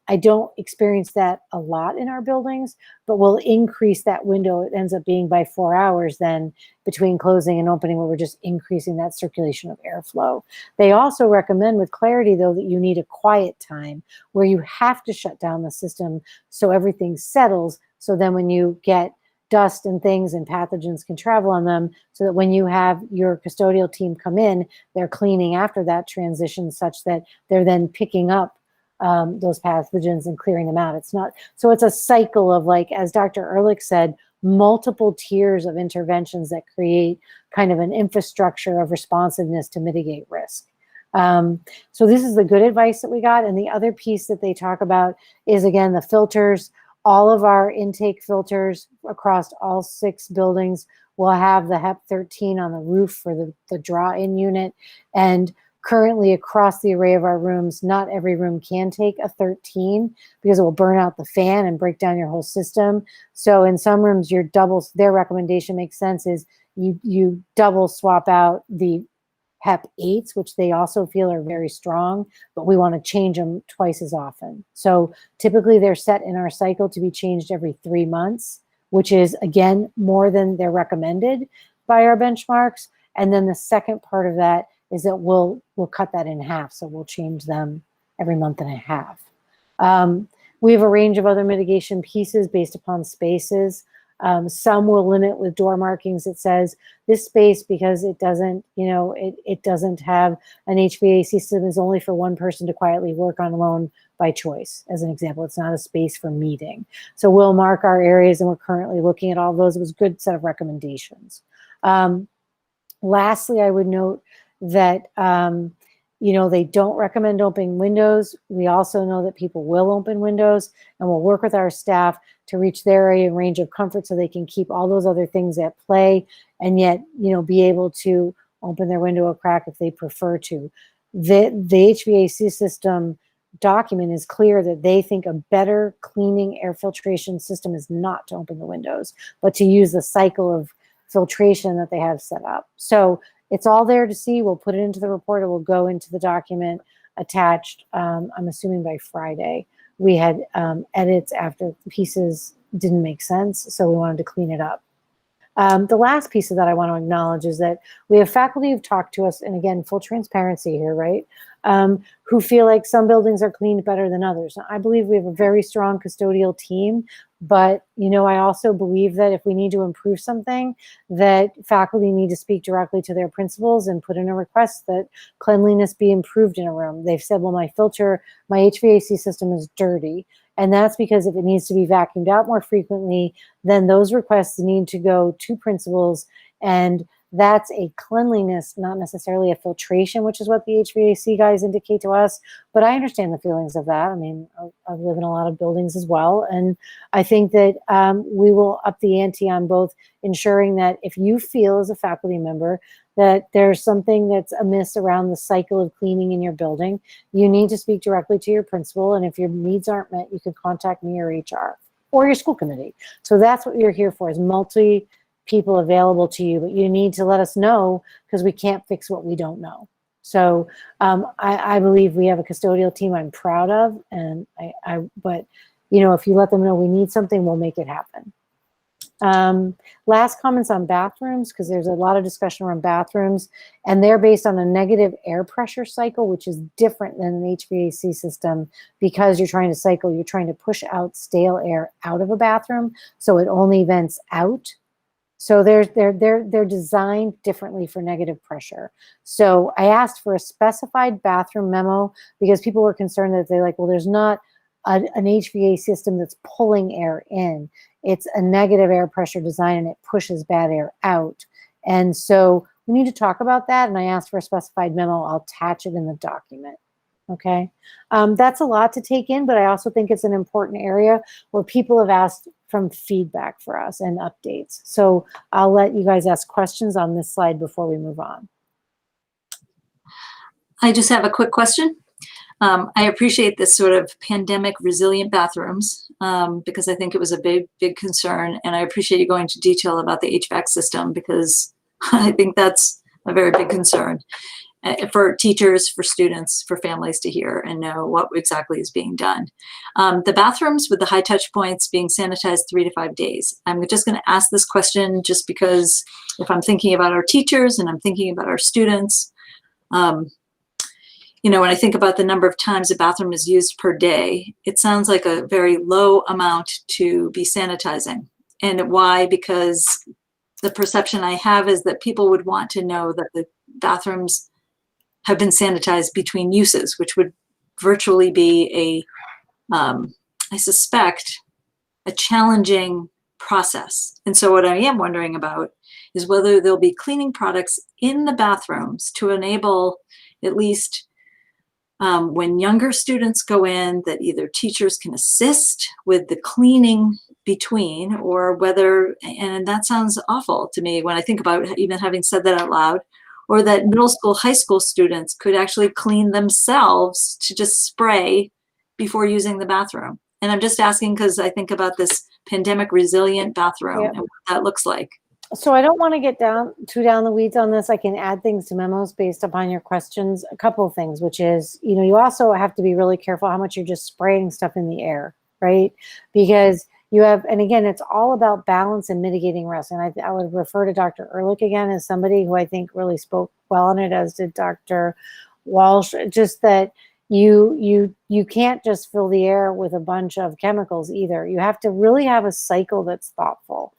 I don't experience that a lot in our buildings, but we'll increase that window. It ends up being by 4 hours then between closing and opening, where we're just increasing that circulation of airflow. They also recommend with clarity, though, that you need a quiet time where you have to shut down the system so everything settles. So then when you get dust and things and pathogens can travel on them, so that when you have your custodial team come in, they're cleaning after that transition, such that they're then picking up those pathogens and clearing them out. It's not, so it's a cycle of, like, as Dr. Ehrlich said, multiple tiers of interventions that create kind of an infrastructure of responsiveness to mitigate risk. So this is the good advice that we got. And the other piece that they talk about is, again, the filters. All of our intake filters across all 6 buildings will have the HEP 13 on the roof for the draw-in unit. And currently across the array of our rooms, not every room can take a 13 because it will burn out the fan and break down your whole system. So in some rooms, their recommendation makes sense, is you double swap out the HEP 8s, which they also feel are very strong, but we want to change them twice as often. So typically they're set in our cycle to be changed every 3 months, which is, again, more than they're recommended by our benchmarks. And then the second part of that is that we'll cut that in half. So we'll change them every month and a half. We have a range of other mitigation pieces based upon spaces. Some will limit with door markings that says this space, because it doesn't, it doesn't have an HVAC system, is only for one person to quietly work on alone by choice, as an example. It's not a space for meeting. So we'll mark our areas, and we're currently looking at all those. It was a good set of recommendations. Lastly, I would note that, they don't recommend opening windows. We also know that people will open windows, and we'll work with our staff to reach their area and range of comfort so they can keep all those other things at play and yet, be able to open their window a crack if they prefer to. The HVAC system document is clear that they think a better cleaning air filtration system is not to open the windows, but to use the cycle of filtration that they have set up. So it's all there to see. We'll put it into the report. It will go into the document attached, I'm assuming by Friday. We had edits after pieces didn't make sense, so we wanted to clean it up. The last piece of that I want to acknowledge is that we have faculty who've talked to us, and again, full transparency here, right? Who feel like some buildings are cleaned better than others. Now, I believe we have a very strong custodial team, but I also believe that if we need to improve something, that faculty need to speak directly to their principals and put in a request that cleanliness be improved in a room. They've said, well, my HVAC system is dirty. And that's because if it needs to be vacuumed out more frequently, then those requests need to go to principals, and that's a cleanliness, not necessarily a filtration, which is what the HVAC guys indicate to us. But I understand the feelings of that. I mean, I live in a lot of buildings as well. And I think that we will up the ante on both ensuring that if you feel as a faculty member that there's something that's amiss around the cycle of cleaning in your building, you need to speak directly to your principal. And if your needs aren't met, you can contact me or HR or your school committee. So that's what you're here for, is people available to you, but you need to let us know, because we can't fix what we don't know. So I believe we have a custodial team I'm proud of, and but if you let them know we need something, we'll make it happen. Last comments on bathrooms, because there's a lot of discussion around bathrooms, and they're based on a negative air pressure cycle, which is different than an HVAC system, because you're trying to push out stale air out of a bathroom, so it only vents out. So they're designed differently for negative pressure. So I asked for a specified bathroom memo because people were concerned that there's not an HVAC system that's pulling air in. It's a negative air pressure design, and it pushes bad air out. And so we need to talk about that. And I asked for a specified memo. I'll attach it in the document. Okay. That's a lot to take in, but I also think it's an important area where people have asked from feedback for us and updates. So I'll let you guys ask questions on this slide before we move on. I just have a quick question. I appreciate this sort of pandemic resilient bathrooms because I think it was a big concern. And I appreciate you going into detail about the HVAC system, because I think that's a very big concern for teachers, for students, for families to hear and know what exactly is being done. The bathrooms with the high touch points being sanitized 3 to 5 days. I'm just going to ask this question just because if I'm thinking about our teachers and I'm thinking about our students, when I think about the number of times a bathroom is used per day, it sounds like a very low amount to be sanitizing. And why? Because the perception I have is that people would want to know that the bathrooms have been sanitized between uses, which would virtually be I suspect, a challenging process. And so what I am wondering about is whether there'll be cleaning products in the bathrooms to enable, at least when younger students go in, that either teachers can assist with the cleaning between, or whether, and that sounds awful to me when I think about even having said that out loud, or that middle school, high school students could actually clean themselves to just spray before using the bathroom. And I'm just asking because I think about this pandemic resilient bathroom and what that looks like. So I don't want to get too down the weeds on this. I can add things to memos based upon your questions. A couple of things, which is, you also have to be really careful how much you're just spraying stuff in the air, right? Because you have, and again, it's all about balance and mitigating risk. And I would refer to Dr. Ehrlich again as somebody who I think really spoke well on it, as did Dr. Walsh, just that you can't just fill the air with a bunch of chemicals either. You have to really have a cycle that's thoughtful.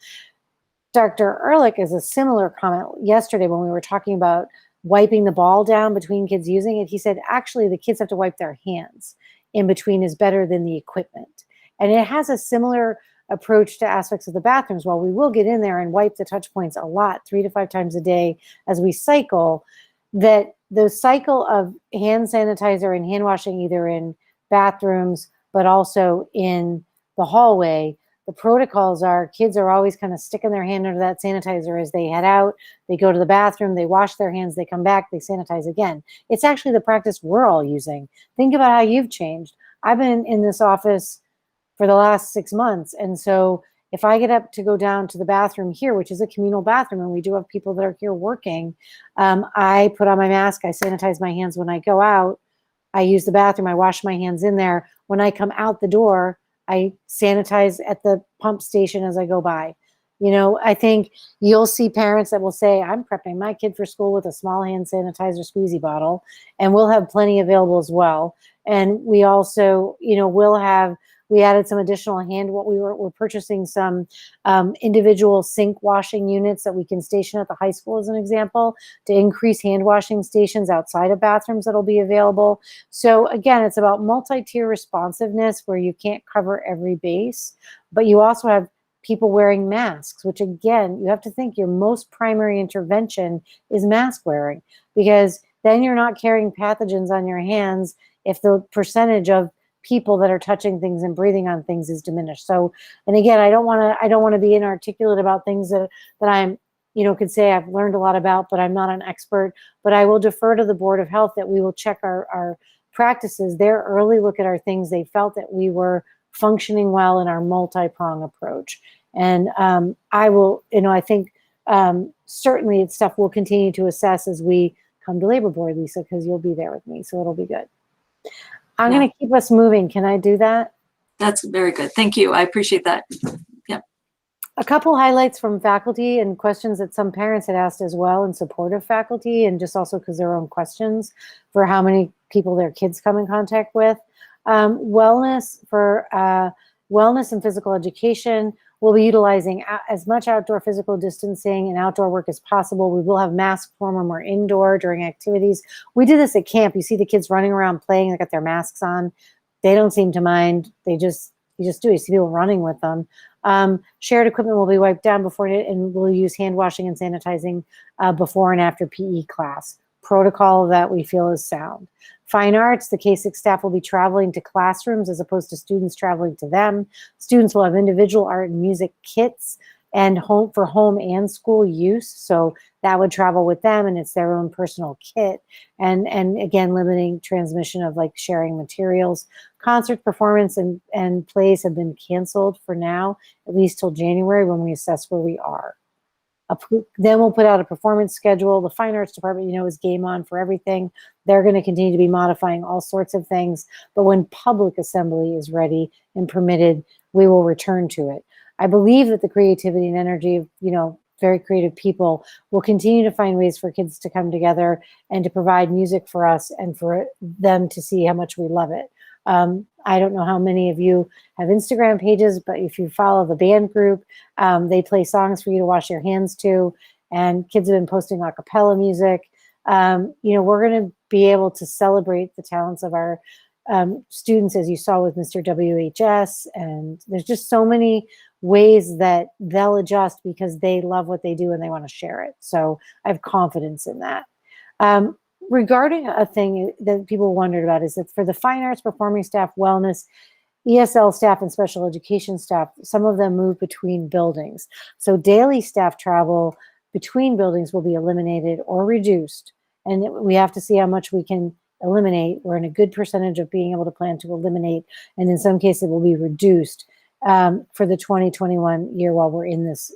Dr. Ehrlich is a similar comment yesterday when we were talking about wiping the ball down between kids using it. He said, actually, the kids have to wipe their hands in between is better than the equipment. And it has a similar approach to aspects of the bathrooms. While we will get in there and wipe the touch points a lot, 3 to 5 times a day as we cycle, that the cycle of hand sanitizer and hand washing, either in bathrooms, but also in the hallway, the protocols are kids are always kind of sticking their hand under that sanitizer as they head out. They go to the bathroom, they wash their hands, they come back, they sanitize again. It's actually the practice we're all using. Think about how you've changed. I've been in this office for the last 6 months. And so if I get up to go down to the bathroom here, which is a communal bathroom, and we do have people that are here working, I put on my mask, I sanitize my hands when I go out, I use the bathroom, I wash my hands in there. When I come out the door, I sanitize at the pump station as I go by. I think you'll see parents that will say, I'm prepping my kid for school with a small hand sanitizer squeezy bottle, and we'll have plenty available as well. And we also, we added some additional we're purchasing some individual sink washing units that we can station at the high school as an example, to increase hand washing stations outside of bathrooms that'll be available. So again, it's about multi-tier responsiveness where you can't cover every base, but you also have people wearing masks, which again, you have to think your most primary intervention is mask wearing, because then you're not carrying pathogens on your hands if the percentage of people that are touching things and breathing on things is diminished. So, and again, I don't want to be inarticulate about things that I'm, could say I've learned a lot about, but I'm not an expert. But I will defer to the Board of Health that we will check our practices, their early look at our things. They felt that we were functioning well in our multi-prong approach. And I will, I think certainly it's stuff we'll continue to assess as we come to Labor Board, Lisa, because you'll be there with me, so it'll be good. I'm going to keep us moving. Can I do that? That's very good. Thank you. I appreciate that. Yep. A couple highlights from faculty and questions that some parents had asked as well in support of faculty, and just also because their own questions for how many people their kids come in contact with. Wellness and physical education. We'll be utilizing as much outdoor physical distancing and outdoor work as possible. We will have masks form when we're indoor during activities. We did this at camp. You see the kids running around playing, they got their masks on. They don't seem to mind. You just do. You see people running with them. Shared equipment will be wiped down before, and we'll use hand washing and sanitizing before and after PE class. Protocol that we feel is sound. Fine arts, the K-6 staff will be traveling to classrooms as opposed to students traveling to them. Students will have individual art and music kits and for home and school use. So that would travel with them, and it's their own personal kit. And again, limiting transmission of sharing materials. Concert performance and plays have been canceled for now, at least till January when we assess where we are. Then we'll put out a performance schedule. The fine arts department, is game on for everything. They're going to continue to be modifying all sorts of things. But when public assembly is ready and permitted, we will return to it. I believe that the creativity and energy of, very creative people will continue to find ways for kids to come together and to provide music for us and for them to see how much we love it. I don't know how many of you have Instagram pages, but if you follow the band group, they play songs for you to wash your hands to, and kids have been posting a cappella music. We're going to be able to celebrate the talents of our students, as you saw with Mr. WHS, and there's just so many ways that they'll adjust because they love what they do and they want to share it. So I have confidence in that. Regarding a thing that people wondered about is that for the fine arts, performing staff, wellness, ESL staff, and special education staff, some of them move between buildings. So daily staff travel between buildings will be eliminated or reduced. And we have to see how much we can eliminate. We're in a good percentage of being able to plan to eliminate, and in some cases it will be reduced for the 2021 year while we're in this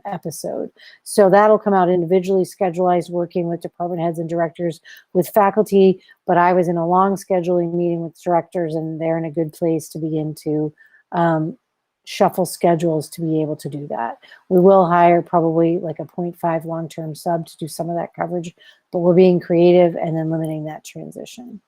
episode. So that'll come out individually schedulized, working with department heads and directors, with faculty, but I was in a long scheduling meeting with directors, and they're in a good place to begin to shuffle schedules to be able to do that. We will hire probably like a 0.5 long-term sub to do some of that coverage, but we're being creative and then limiting that transition.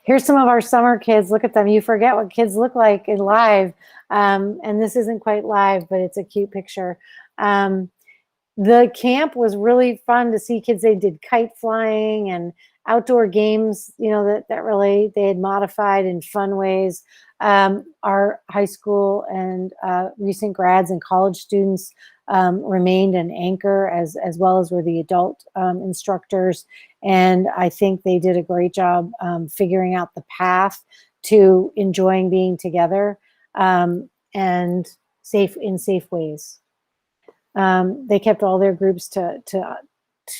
Here's some of our summer kids. Look at them. You forget what kids look like in live. And this isn't quite live, but it's a cute picture. The camp was really fun to see kids. They did kite flying and outdoor games, you know, that really they had modified in fun ways. Our high school and recent grads and college students remained an anchor, as well as were the adult instructors. And I think they did a great job figuring out the path to enjoying being together and in safe ways. They kept all their groups to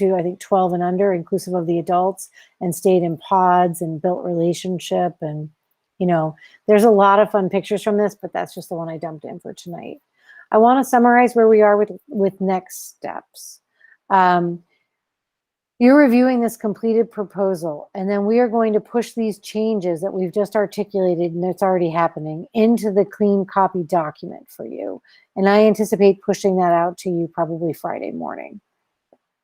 I think 12 and under, inclusive of the adults, and stayed in pods and built relationship. And, you know, there's a lot of fun pictures from this, but that's just the one I dumped in for tonight. I want to summarize where we are with next steps. You're reviewing this completed proposal, and then we are going to push these changes that we've just articulated and it's already happening into the clean copy document for you. And I anticipate pushing that out to you probably Friday morning.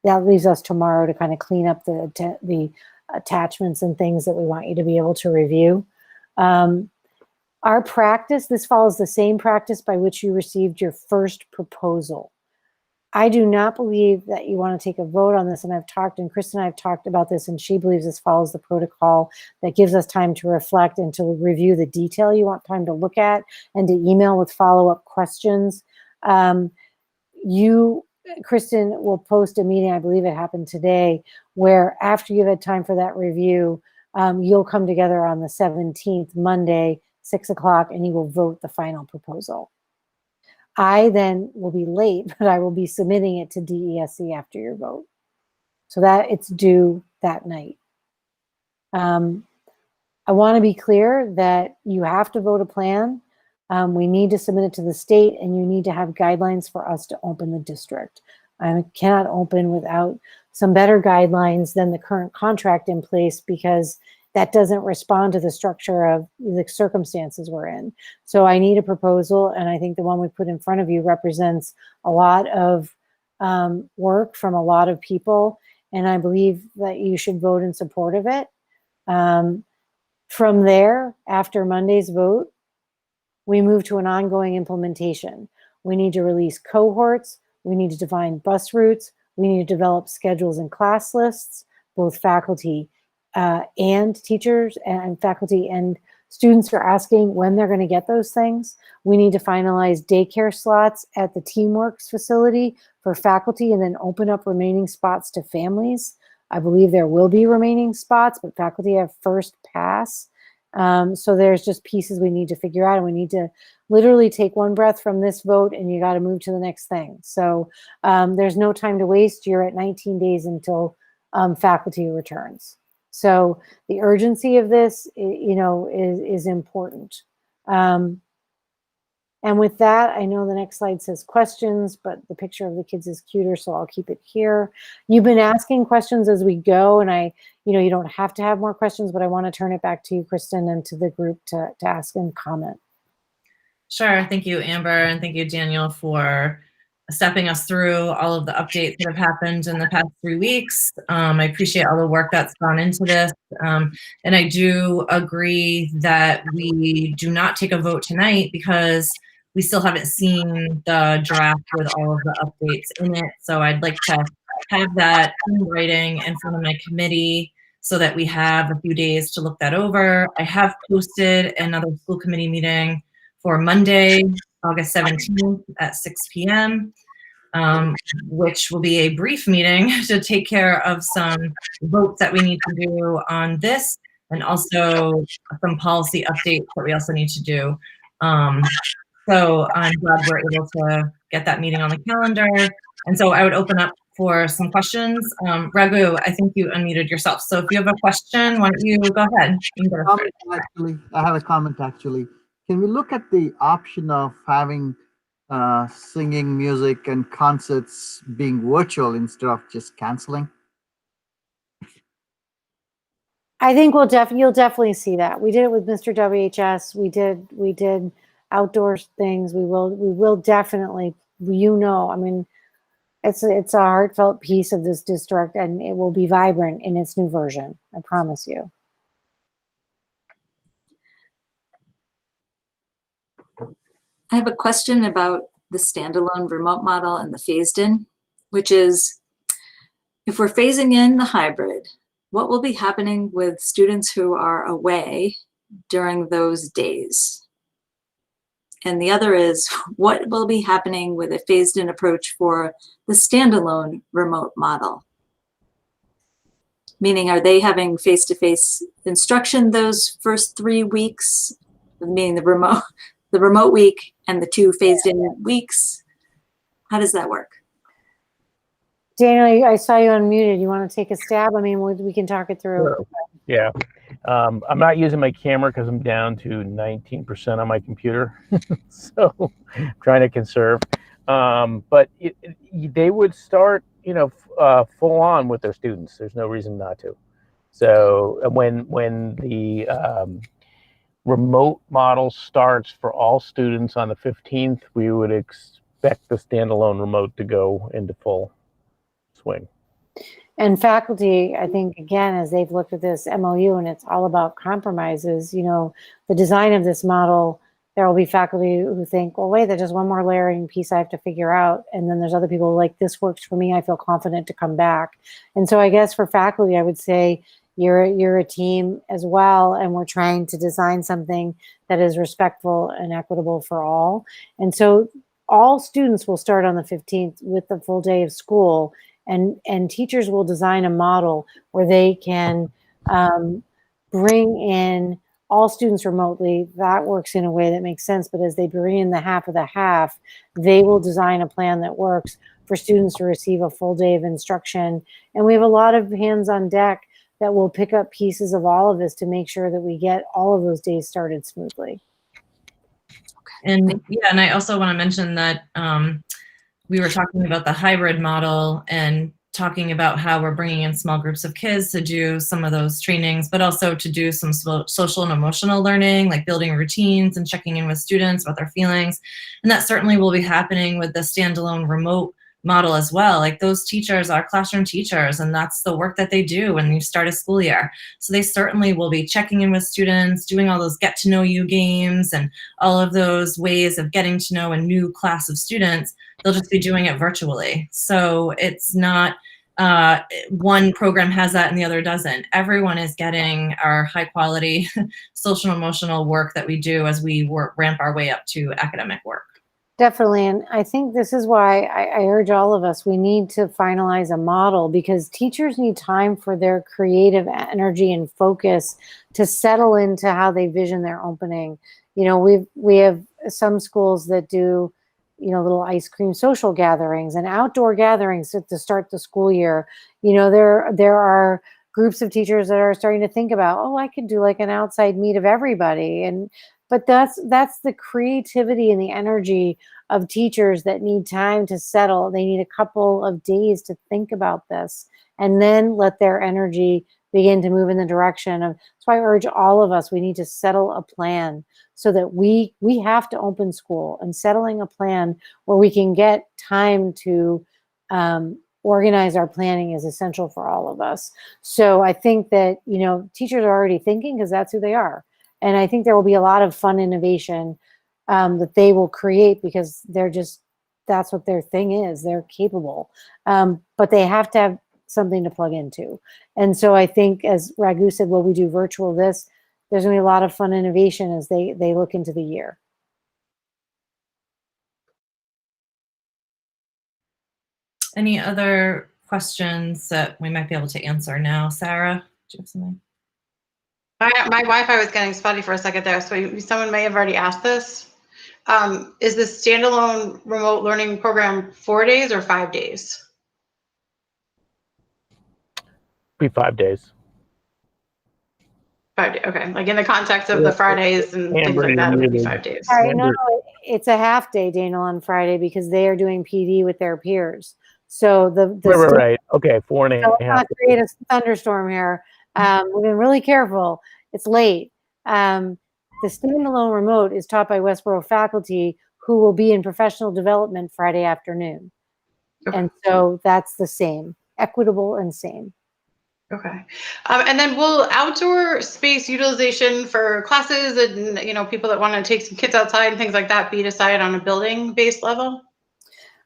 That leaves us tomorrow to kind of clean up the attachments and things that we want you to be able to review. Our practice, this follows the same practice by which you received your first proposal. I do not believe that you want to take a vote on this, and Kristen and I have talked about this, and she believes this follows the protocol that gives us time to reflect and to review the detail you want time to look at and to email with follow-up questions. Kristen will post a meeting, I believe it happened today, where after you've had time for that review, you'll come together on the 17th, Monday, 6 o'clock, and you will vote the final proposal. I then will be late, but I will be submitting it to DESE after your vote, so that it's due that night. I want to be clear that you have to vote a plan. We need to submit it to the state, and you need to have guidelines for us to open the district. I cannot open without some better guidelines than the current contract in place, because that doesn't respond to the structure of the circumstances we're in. So I need a proposal, and I think the one we put in front of you represents a lot of work from a lot of people, and I believe that you should vote in support of it. From there, after Monday's vote, we move to an ongoing implementation. We need to release cohorts, we need to define bus routes, we need to develop schedules and class lists, both faculty and teachers, and faculty and students are asking when they're going to get those things. We need to finalize daycare slots at the Teamworks facility for faculty and then open up remaining spots to families. I believe there will be remaining spots, but faculty have first pass. So there's just pieces we need to figure out, and we need to literally take one breath from this vote, and you got to move to the next thing. So there's no time to waste. You're at 19 days until faculty returns. So the urgency of this, you know, is important. And with that, I know the next slide says questions, but the picture of the kids is cuter, so I'll keep it here. You've been asking questions as we go, and you don't have to have more questions, but I want to turn it back to you, Kristen, and to the group to ask and comment. Sure. Thank you, Amber, and thank you, Daniel, for stepping us through all of the updates that have happened in the past 3 weeks. I appreciate all the work that's gone into this. And I do agree that we do not take a vote tonight because we still haven't seen the draft with all of the updates in it. So I'd like to have that in writing in front of my committee so that we have a few days to look that over. I have posted another school committee meeting for Monday, August 17th at 6 p.m., which will be a brief meeting to take care of some votes that we need to do on this, and also some policy updates that we also need to do. So I'm glad we're able to get that meeting on the calendar. And so I would open up for some questions. Raghu, I think you unmuted yourself. So if you have a question, why don't you go ahead? You can get us started. Actually, I have a comment actually. Can we look at the option of having singing, music, and concerts being virtual instead of just canceling? I think you'll definitely see that. We did it with Mr. WHS. We did outdoor things. We will definitely, I mean, it's a heartfelt piece of this district, and it will be vibrant in its new version. I promise you. I have a question about the standalone remote model and the phased in, which is, if we're phasing in the hybrid, what will be happening with students who are away during those days? And the other is, what will be happening with a phased in approach for the standalone remote model? Meaning, are they having face-to-face instruction those first 3 weeks, meaning the remote week and the 2 phased in weeks? How does that work? Daniel, I saw you unmuted. You want to take a stab? I mean, we can talk it through. Sure. Yeah. I'm not using my camera because I'm down to 19% on my computer. So I'm trying to conserve. But they would start, full on with their students. There's no reason not to. So when the remote model starts for all students on the 15th, we would expect the standalone remote to go into full swing. And faculty, I think, again, as they've looked at this MOU and it's all about compromises, the design of this model, there will be faculty who think, well, wait, there's just one more layering piece I have to figure out. And then there's other people like, this works for me. I feel confident to come back. And so I guess for faculty, I would say you're a team as well. And we're trying to design something that is respectful and equitable for all. And so all students will start on the 15th with the full day of school. And teachers will design a model where they can bring in all students remotely. That works in a way that makes sense. But as they bring in the half of the half, they will design a plan that works for students to receive a full day of instruction. And we have a lot of hands on deck that will pick up pieces of all of this to make sure that we get all of those days started smoothly. And yeah, and I also want to mention that we were talking about the hybrid model and talking about how we're bringing in small groups of kids to do some of those trainings, but also to do some social and emotional learning, like building routines and checking in with students about their feelings. And that certainly will be happening with the standalone remote model as well. Like, those teachers are classroom teachers, and that's the work that they do when you start a school year. So they certainly will be checking in with students, doing all those get to know you games and all of those ways of getting to know a new class of students. They'll just be doing it virtually. So it's not one program has that and the other doesn't. Everyone is getting our high quality social and emotional work that we do as we ramp our way up to academic work. Definitely. And I think this is why I urge all of us, we need to finalize a model, because teachers need time for their creative energy and focus to settle into how they vision their opening. We have some schools that do, little ice cream social gatherings and outdoor gatherings to start the school year. There are groups of teachers that are starting to think about, I could do like an outside meet of everybody. But that's the creativity and the energy of teachers that need time to settle. They need a couple of days to think about this and then let their energy begin to move in the direction of. That's why I urge all of us, we need to settle a plan so that we have to open school, and settling a plan where we can get time to organize our planning is essential for all of us. So I think that, teachers are already thinking, because that's who they are. And I think there will be a lot of fun innovation that they will create, because that's what their thing is. They're capable. But they have to have something to plug into. And so I think, as Raghu said, well, we do virtual this, there's gonna be a lot of fun innovation as they look into the year. Any other questions that we might be able to answer now? Sarah, do you have something? My Wi-Fi was getting spotty for a second there, so someone may have already asked this. Is the standalone remote learning program 4 days or 5 days? Be 5 days. 5 days, okay. Like in the context of the Fridays and things Amber, like you're that, it would be muted. 5 days. All right, no, Amber. it's a half day, Daniel, on Friday because they are doing PD with their peers. So the Right. Okay, 4.5 so let's not create a thunderstorm here. We've been really careful. It's late. The standalone remote is taught by Westborough faculty who will be in professional development Friday afternoon. Okay. And so that's the same, equitable and same. Okay. And then will outdoor space utilization for classes and, you know, people that want to take some kids outside and things like that be decided on a building-based level?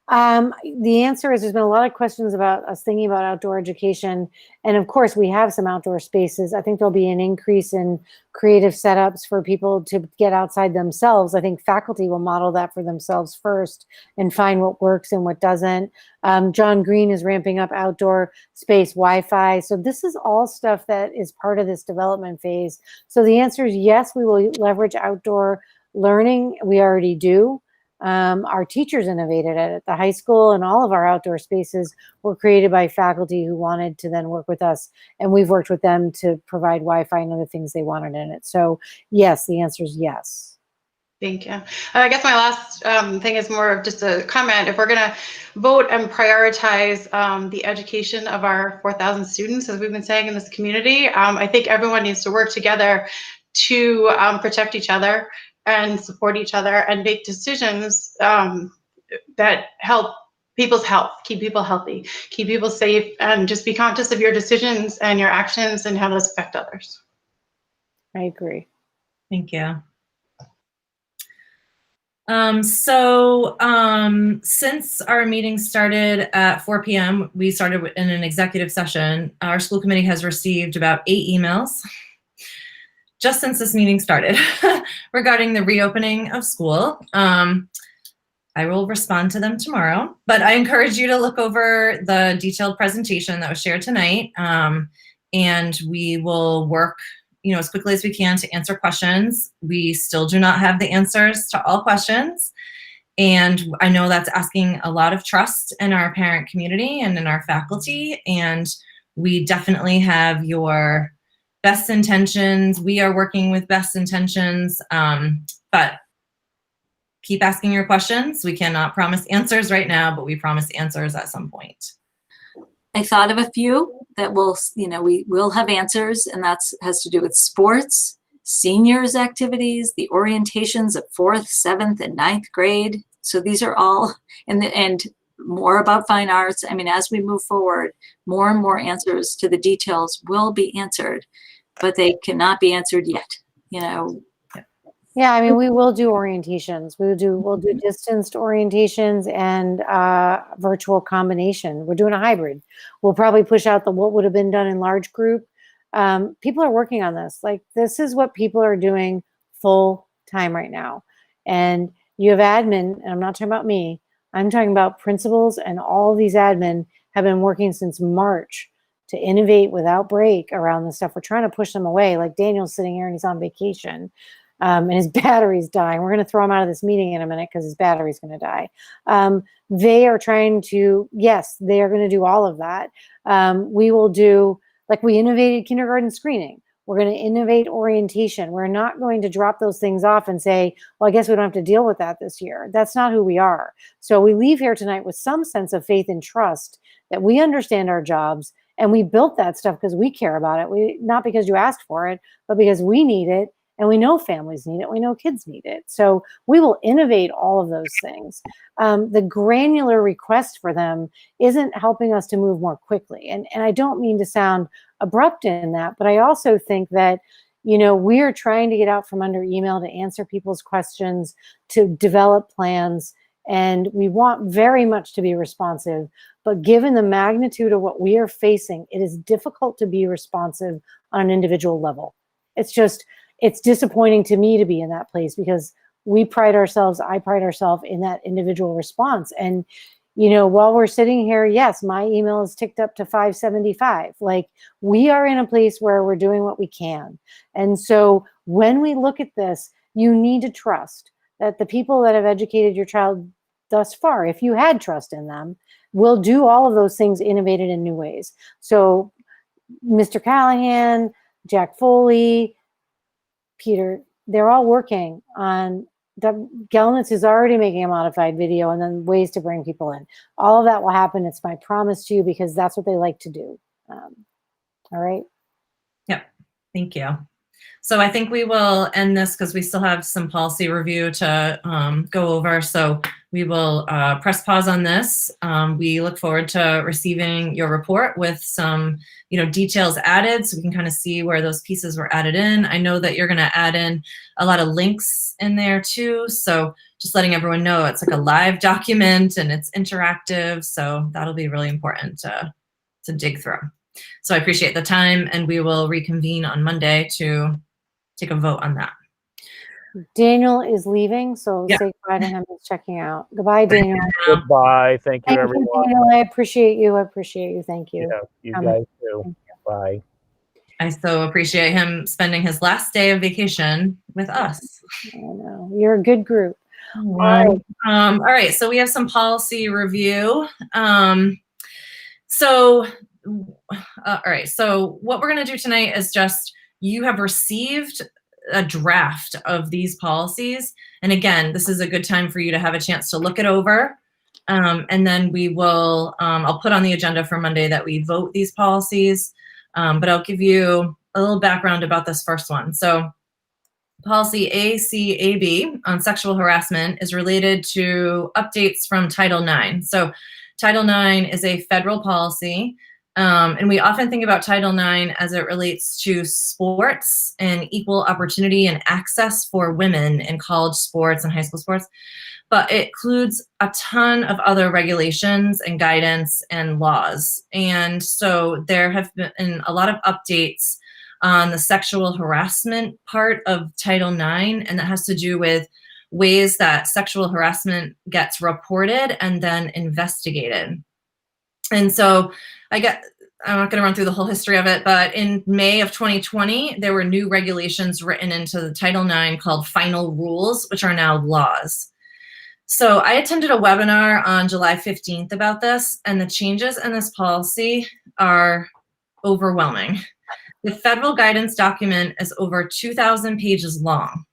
The answer is there's been a lot of questions about us thinking about outdoor education. And of course, we have some outdoor spaces. I think there'll be an increase in creative setups for people to get outside themselves. I think faculty will model that for themselves first and find what works and what doesn't. John Green is ramping up outdoor space Wi-Fi. So this is all stuff that is part of this development phase. So the answer is yes, we will leverage outdoor learning. We already do. Our teachers innovated it at the high school, and all of our outdoor spaces were created by faculty who wanted to then work with us. And we've worked with them to provide Wi-Fi and other things they wanted in it. So yes, the answer is yes. Thank you. I guess my last thing is more of just a comment. If we're going to vote and prioritize the education of our 4,000 students, as we've been saying in this community, I think everyone needs to work together to protect each other and support each other and make decisions that help people's health, keep people healthy, keep people safe, and just be conscious of your decisions and your actions and how those affect others. I agree. Thank you. Since our meeting started at 4 p.m., we started in an executive session. Our school committee has received about 8 emails just since this meeting started regarding the reopening of school. I will respond to them tomorrow, but I encourage you to look over the detailed presentation that was shared tonight, and we will work as quickly as we can to answer questions. We still do not have the answers to all questions, and I know that's asking a lot of trust in our parent community and in our faculty, and we definitely have your best intentions. We are working with best intentions, but keep asking your questions. We cannot promise answers right now, but we promise answers at some point. I thought of a few that we will have answers, and has to do with sports, seniors activities, the orientations of 4th, 7th, and 9th grade. So these are all, and more about fine arts. I mean, as we move forward, more and more answers to the details will be answered, but they cannot be answered yet, Yeah, I mean, we will do orientations. We'll do distanced orientations and virtual combination. We're doing a hybrid. We'll probably push out what would have been done in large group. People are working on this. Like, this is what people are doing full time right now. And you have admin, and I'm not talking about me. I'm talking about principals, and all these admin have been working since March to innovate without break around this stuff. We're trying to push them away. Like, Daniel's sitting here and he's on vacation. And his battery's dying. We're going to throw him out of this meeting in a minute because his battery's going to die. They are trying to, yes, they are going to do all of that. We will do, like we innovated kindergarten screening. We're going to innovate orientation. We're not going to drop those things off and say, well, I guess we don't have to deal with that this year. That's not who we are. So we leave here tonight with some sense of faith and trust that we understand our jobs, and we built that stuff because we care about it. Not because you asked for it, but because we need it. And we know families need it. We know kids need it. So we will innovate all of those things. The granular request for them isn't helping us to move more quickly. And I don't mean to sound abrupt in that, but I also think that, we're trying to get out from under email to answer people's questions, to develop plans. And we want very much to be responsive, but given the magnitude of what we are facing, it is difficult to be responsive on an individual level. It's disappointing to me to be in that place because I pride ourselves in that individual response. And, you know, while we're sitting here, yes, my email is ticked up to 575. Like, we are in a place where we're doing what we can. And so when we look at this, you need to trust that the people that have educated your child thus far, if you had trust in them, will do all of those things innovated in new ways. So Mr. Callahan, Jack Foley, Peter, they're all working on, Gelnitz is already making a modified video and then ways to bring people in. All of that will happen. It's my promise to you because that's what they like to do. All right. Yep. Thank you. So I think we will end this because we still have some policy review to go over. So we will press pause on this. We look forward to receiving your report with some, details added so we can kind of see where those pieces were added in. I know that you're going to add in a lot of links in there too. So just letting everyone know it's like a live document and it's interactive. So that'll be really important to dig through. So I appreciate the time, and we will reconvene on Monday to take a vote on that. Daniel is leaving, so Yeah. say goodbye to him. He's checking out. Goodbye, Daniel. Goodbye. Thank you, everyone. Daniel. I appreciate you. Thank you. Yeah, you guys too. Bye. I so appreciate him spending his last day of vacation with us. I know. You're a good group. All right. So we have some policy review. All right. So what we're going to do tonight is just, you have received a draft of these policies. And again, this is a good time for you to have a chance to look it over. And then we will, I'll put on the agenda for Monday that we vote these policies. But I'll give you a little background about this first one. So policy ACAB on sexual harassment is related to updates from Title IX. So Title IX is a federal policy. And we often think about Title IX as it relates to sports and equal opportunity and access for women in college sports and high school sports, but it includes a ton of other regulations and guidance and laws. And so there have been a lot of updates on the sexual harassment part of Title IX, and that has to do with ways that sexual harassment gets reported and then investigated. And so I'm not going to run through the whole history of it, but in May of 2020, there were new regulations written into the Title IX called Final Rules, which are now laws. So I attended a webinar on July 15th about this, and the changes in this policy are overwhelming. The federal guidance document is over 2,000 pages long.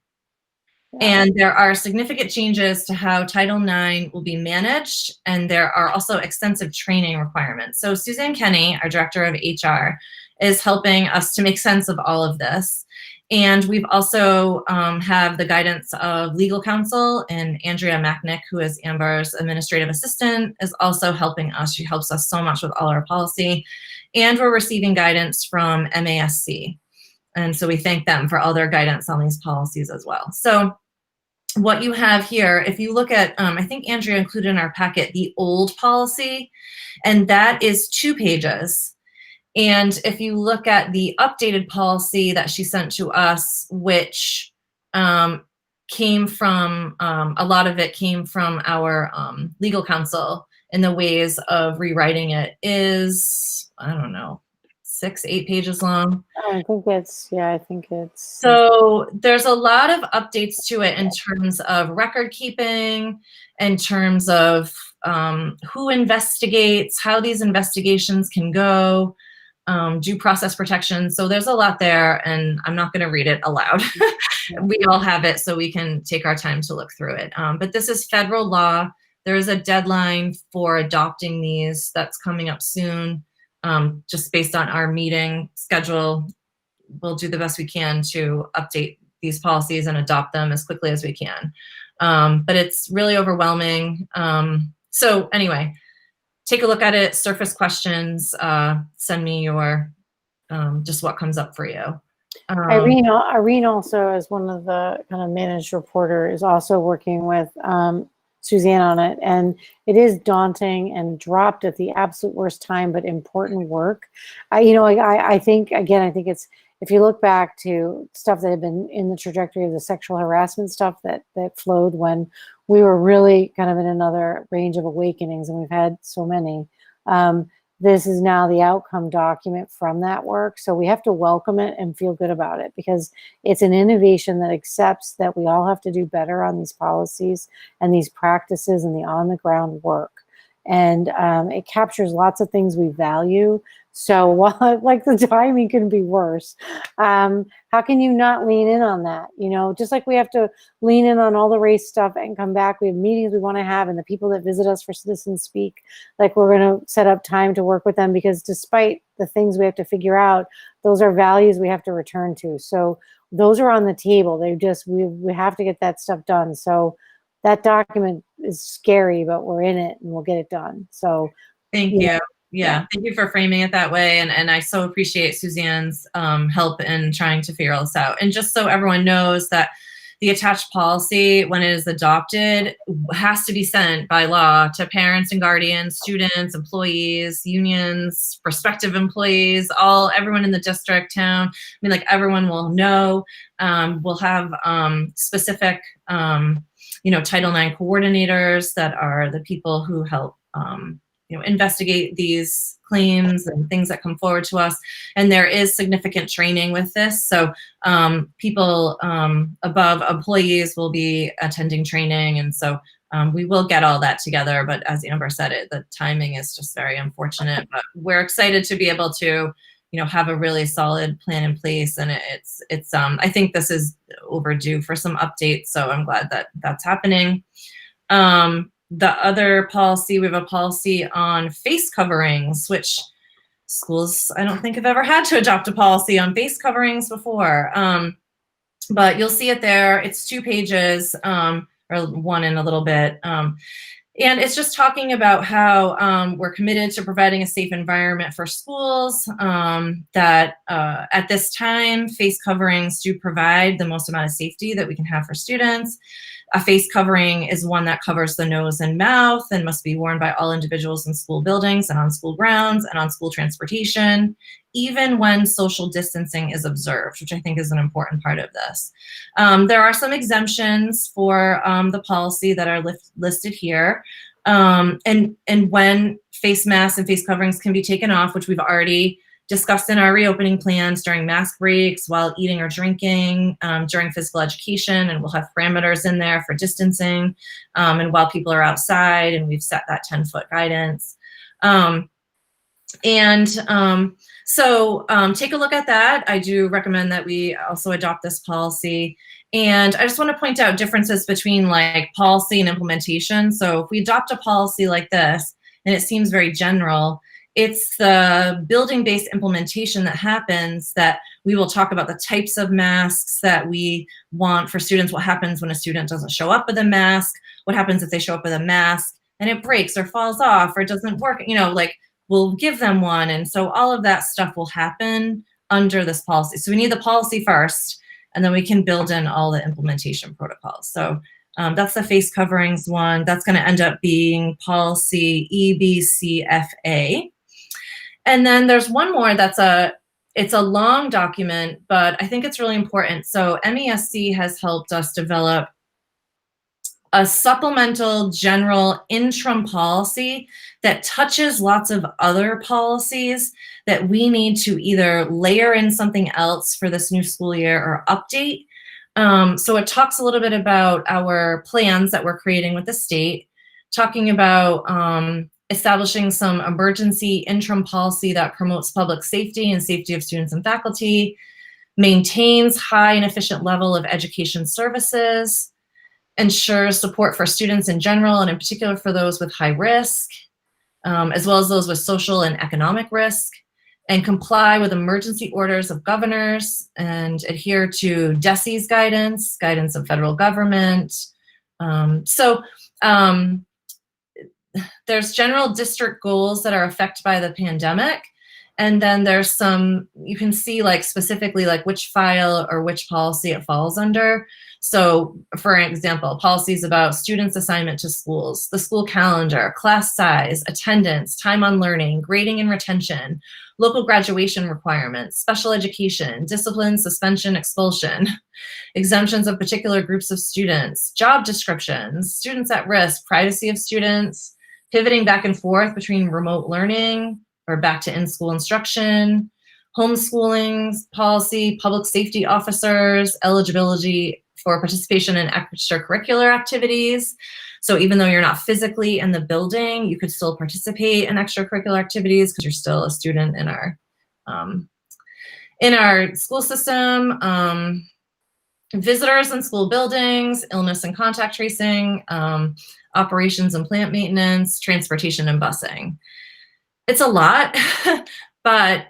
And there are significant changes to how Title IX will be managed, and there are also extensive training requirements. So Suzanne Kenny, our director of HR, is helping us to make sense of all of this. And we've also have the guidance of legal counsel, and Andrea Machnick, who is Amber's administrative assistant, is also helping us. She helps us so much with all our policy. And we're receiving guidance from MASC. And so we thank them for all their guidance on these policies as well. So what you have here, if you look at, I think Andrea included in our packet the old policy, and that is 2 pages. And if you look at the updated policy that she sent to us, which came from, a lot of it came from our legal counsel, and the ways of rewriting it is, I don't know, 6-8 pages long. I think it's. So there's a lot of updates to it in terms of record keeping, in terms of who investigates, how these investigations can go, due process protection. So there's a lot there, and I'm not going to read it aloud. We all have it, so we can take our time to look through it. But this is federal law. There is a deadline for adopting these that's coming up soon. Just based on our meeting schedule, we'll do the best we can to update these policies and adopt them as quickly as we can. But it's really overwhelming. So anyway, take a look at it, surface questions, send me your, just what comes up for you. Irene also, as one of the kind of managed reporter, is also working with Suzanne on it, and it is daunting and dropped at the absolute worst time, but important work. I think, again, I think it's, if you look back to stuff that had been in the trajectory of the sexual harassment stuff that flowed when we were really kind of in another range of awakenings, and we've had so many. This is now the outcome document from that work. So we have to welcome it and feel good about it, because it's an innovation that accepts that we all have to do better on these policies and these practices and the on the ground work. And it captures lots of things we value. So while like the timing couldn't be worse, how can you not lean in on that? Just like we have to lean in on all the race stuff and come back. We have meetings we want to have, and the people that visit us for Citizen Speak, like we're going to set up time to work with them, because despite the things we have to figure out, those are values we have to return to. So those are on the table. We have to get that stuff done. So that document is scary, but we're in it and we'll get it done. So thank you. Yeah, thank you for framing it that way. And I so appreciate Suzanne's help in trying to figure all this out. And just so everyone knows that the attached policy, when it is adopted, has to be sent by law to parents and guardians, students, employees, unions, prospective employees, everyone in the district, town. I mean, like, everyone will know. We'll have specific, Title IX coordinators that are the people who help investigate these claims and things that come forward to us. And there is significant training with this. So people above employees will be attending training. And so we will get all that together. But as Amber said, the timing is just very unfortunate. But we're excited to be able to, have a really solid plan in place. And it's I think this is overdue for some updates. So I'm glad that that's happening. The other policy, we have a policy on face coverings, which schools, I don't think, have ever had to adopt a policy on face coverings before. But you'll see it there. It's 2 pages, or one in a little bit. And it's just talking about how we're committed to providing a safe environment for schools, that at this time, face coverings do provide the most amount of safety that we can have for students. A face covering is one that covers the nose and mouth and must be worn by all individuals in school buildings and on school grounds and on school transportation, even when social distancing is observed, which I think is an important part of this. There are some exemptions for the policy that are listed here. And when face masks and face coverings can be taken off, which we've already discussed in our reopening plans, during mask breaks, while eating or drinking, during physical education, and we'll have parameters in there for distancing, and while people are outside, and we've set that 10-foot guidance. So take a look at that. I do recommend that we also adopt this policy. And I just want to point out differences between like policy and implementation. So if we adopt a policy like this, and it seems very general, it's the building-based implementation that happens that we will talk about the types of masks that we want for students, what happens when a student doesn't show up with a mask, what happens if they show up with a mask and it breaks or falls off or it doesn't work, like we'll give them one. And so all of that stuff will happen under this policy. So we need the policy first, and then we can build in all the implementation protocols. So that's the face coverings one. That's going to end up being policy EBCFA. And then there's one more it's a long document, but I think it's really important. So MESC has helped us develop a supplemental general interim policy that touches lots of other policies that we need to either layer in something else for this new school year or update. So it talks a little bit about our plans that we're creating with the state, talking about establishing some emergency interim policy that promotes public safety and safety of students and faculty, maintains high and efficient level of education services, ensures support for students in general and in particular for those with high risk, as well as those with social and economic risk, and comply with emergency orders of governors and adhere to DESE's guidance of federal government. There's general district goals that are affected by the pandemic. And then there's some, you can see like specifically like which file or which policy it falls under. So for example, policies about students' assignment to schools, the school calendar, class size, attendance, time on learning, grading and retention, local graduation requirements, special education, discipline, suspension, expulsion, exemptions of particular groups of students, job descriptions, students at risk, privacy of students, pivoting back and forth between remote learning or back to in-school instruction, homeschooling policy, public safety officers, eligibility for participation in extracurricular activities. So even though you're not physically in the building, you could still participate in extracurricular activities because you're still a student in our school system. Visitors in school buildings, illness and contact tracing, operations and plant maintenance, transportation and busing. It's a lot, but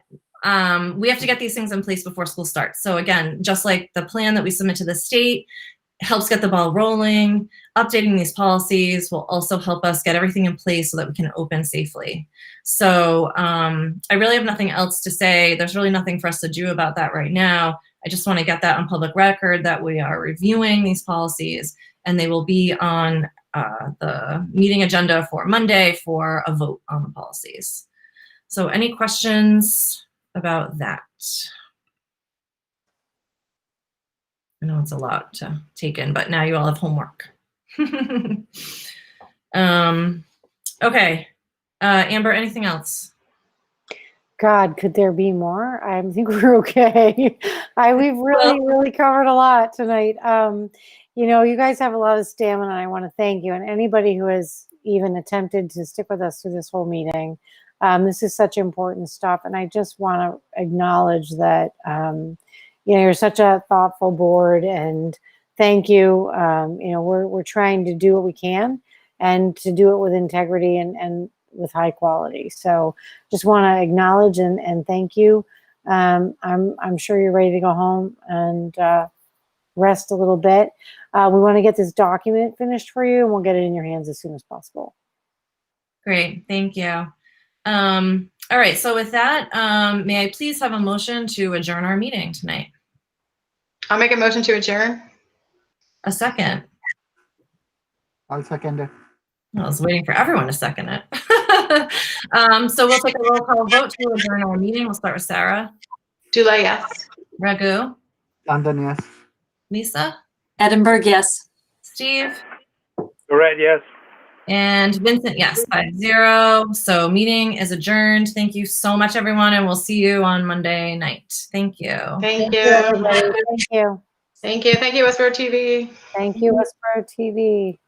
we have to get these things in place before school starts. So again, just like the plan that we submit to the state helps get the ball rolling, updating these policies will also help us get everything in place so that we can open safely. So I really have nothing else to say. There's really nothing for us to do about that right now. I just want to get that on public record that we are reviewing these policies, and they will be on the meeting agenda for Monday for a vote on the policies. So any questions about that? I know it's a lot to take in, but now you all have homework. Okay, Amber, anything else? God, could there be more? I think we're okay. We've really covered a lot tonight. You know, you guys have a lot of stamina. I want to thank you, and anybody who has even attempted to stick with us through this whole meeting. This is such important stuff, and I just want to acknowledge that you know, you're such a thoughtful board, and thank you. You know, we're trying to do what we can and to do it with integrity and with high quality. So just want to acknowledge and thank you. I'm sure you're ready to go home and rest a little bit. We want to get this document finished for you, and we'll get it in your hands as soon as possible. Great, thank you. All right, so with that, may I please have a motion to adjourn our meeting tonight? I'll make a motion to adjourn. A second. I'll second it. I was waiting for everyone to second it. So we'll take a roll call vote to adjourn our meeting. We'll start with Sarah. Dula, yes. Raghu. London, yes. Lisa. Edinburgh, yes. Steve. Correct, yes. And Vincent, yes, 5-0. So meeting is adjourned. Thank you so much, everyone, and we'll see you on Monday night. Thank you. Thank you. Thank you. Thank you. Thank you, Westborough TV. Thank you, Westborough TV.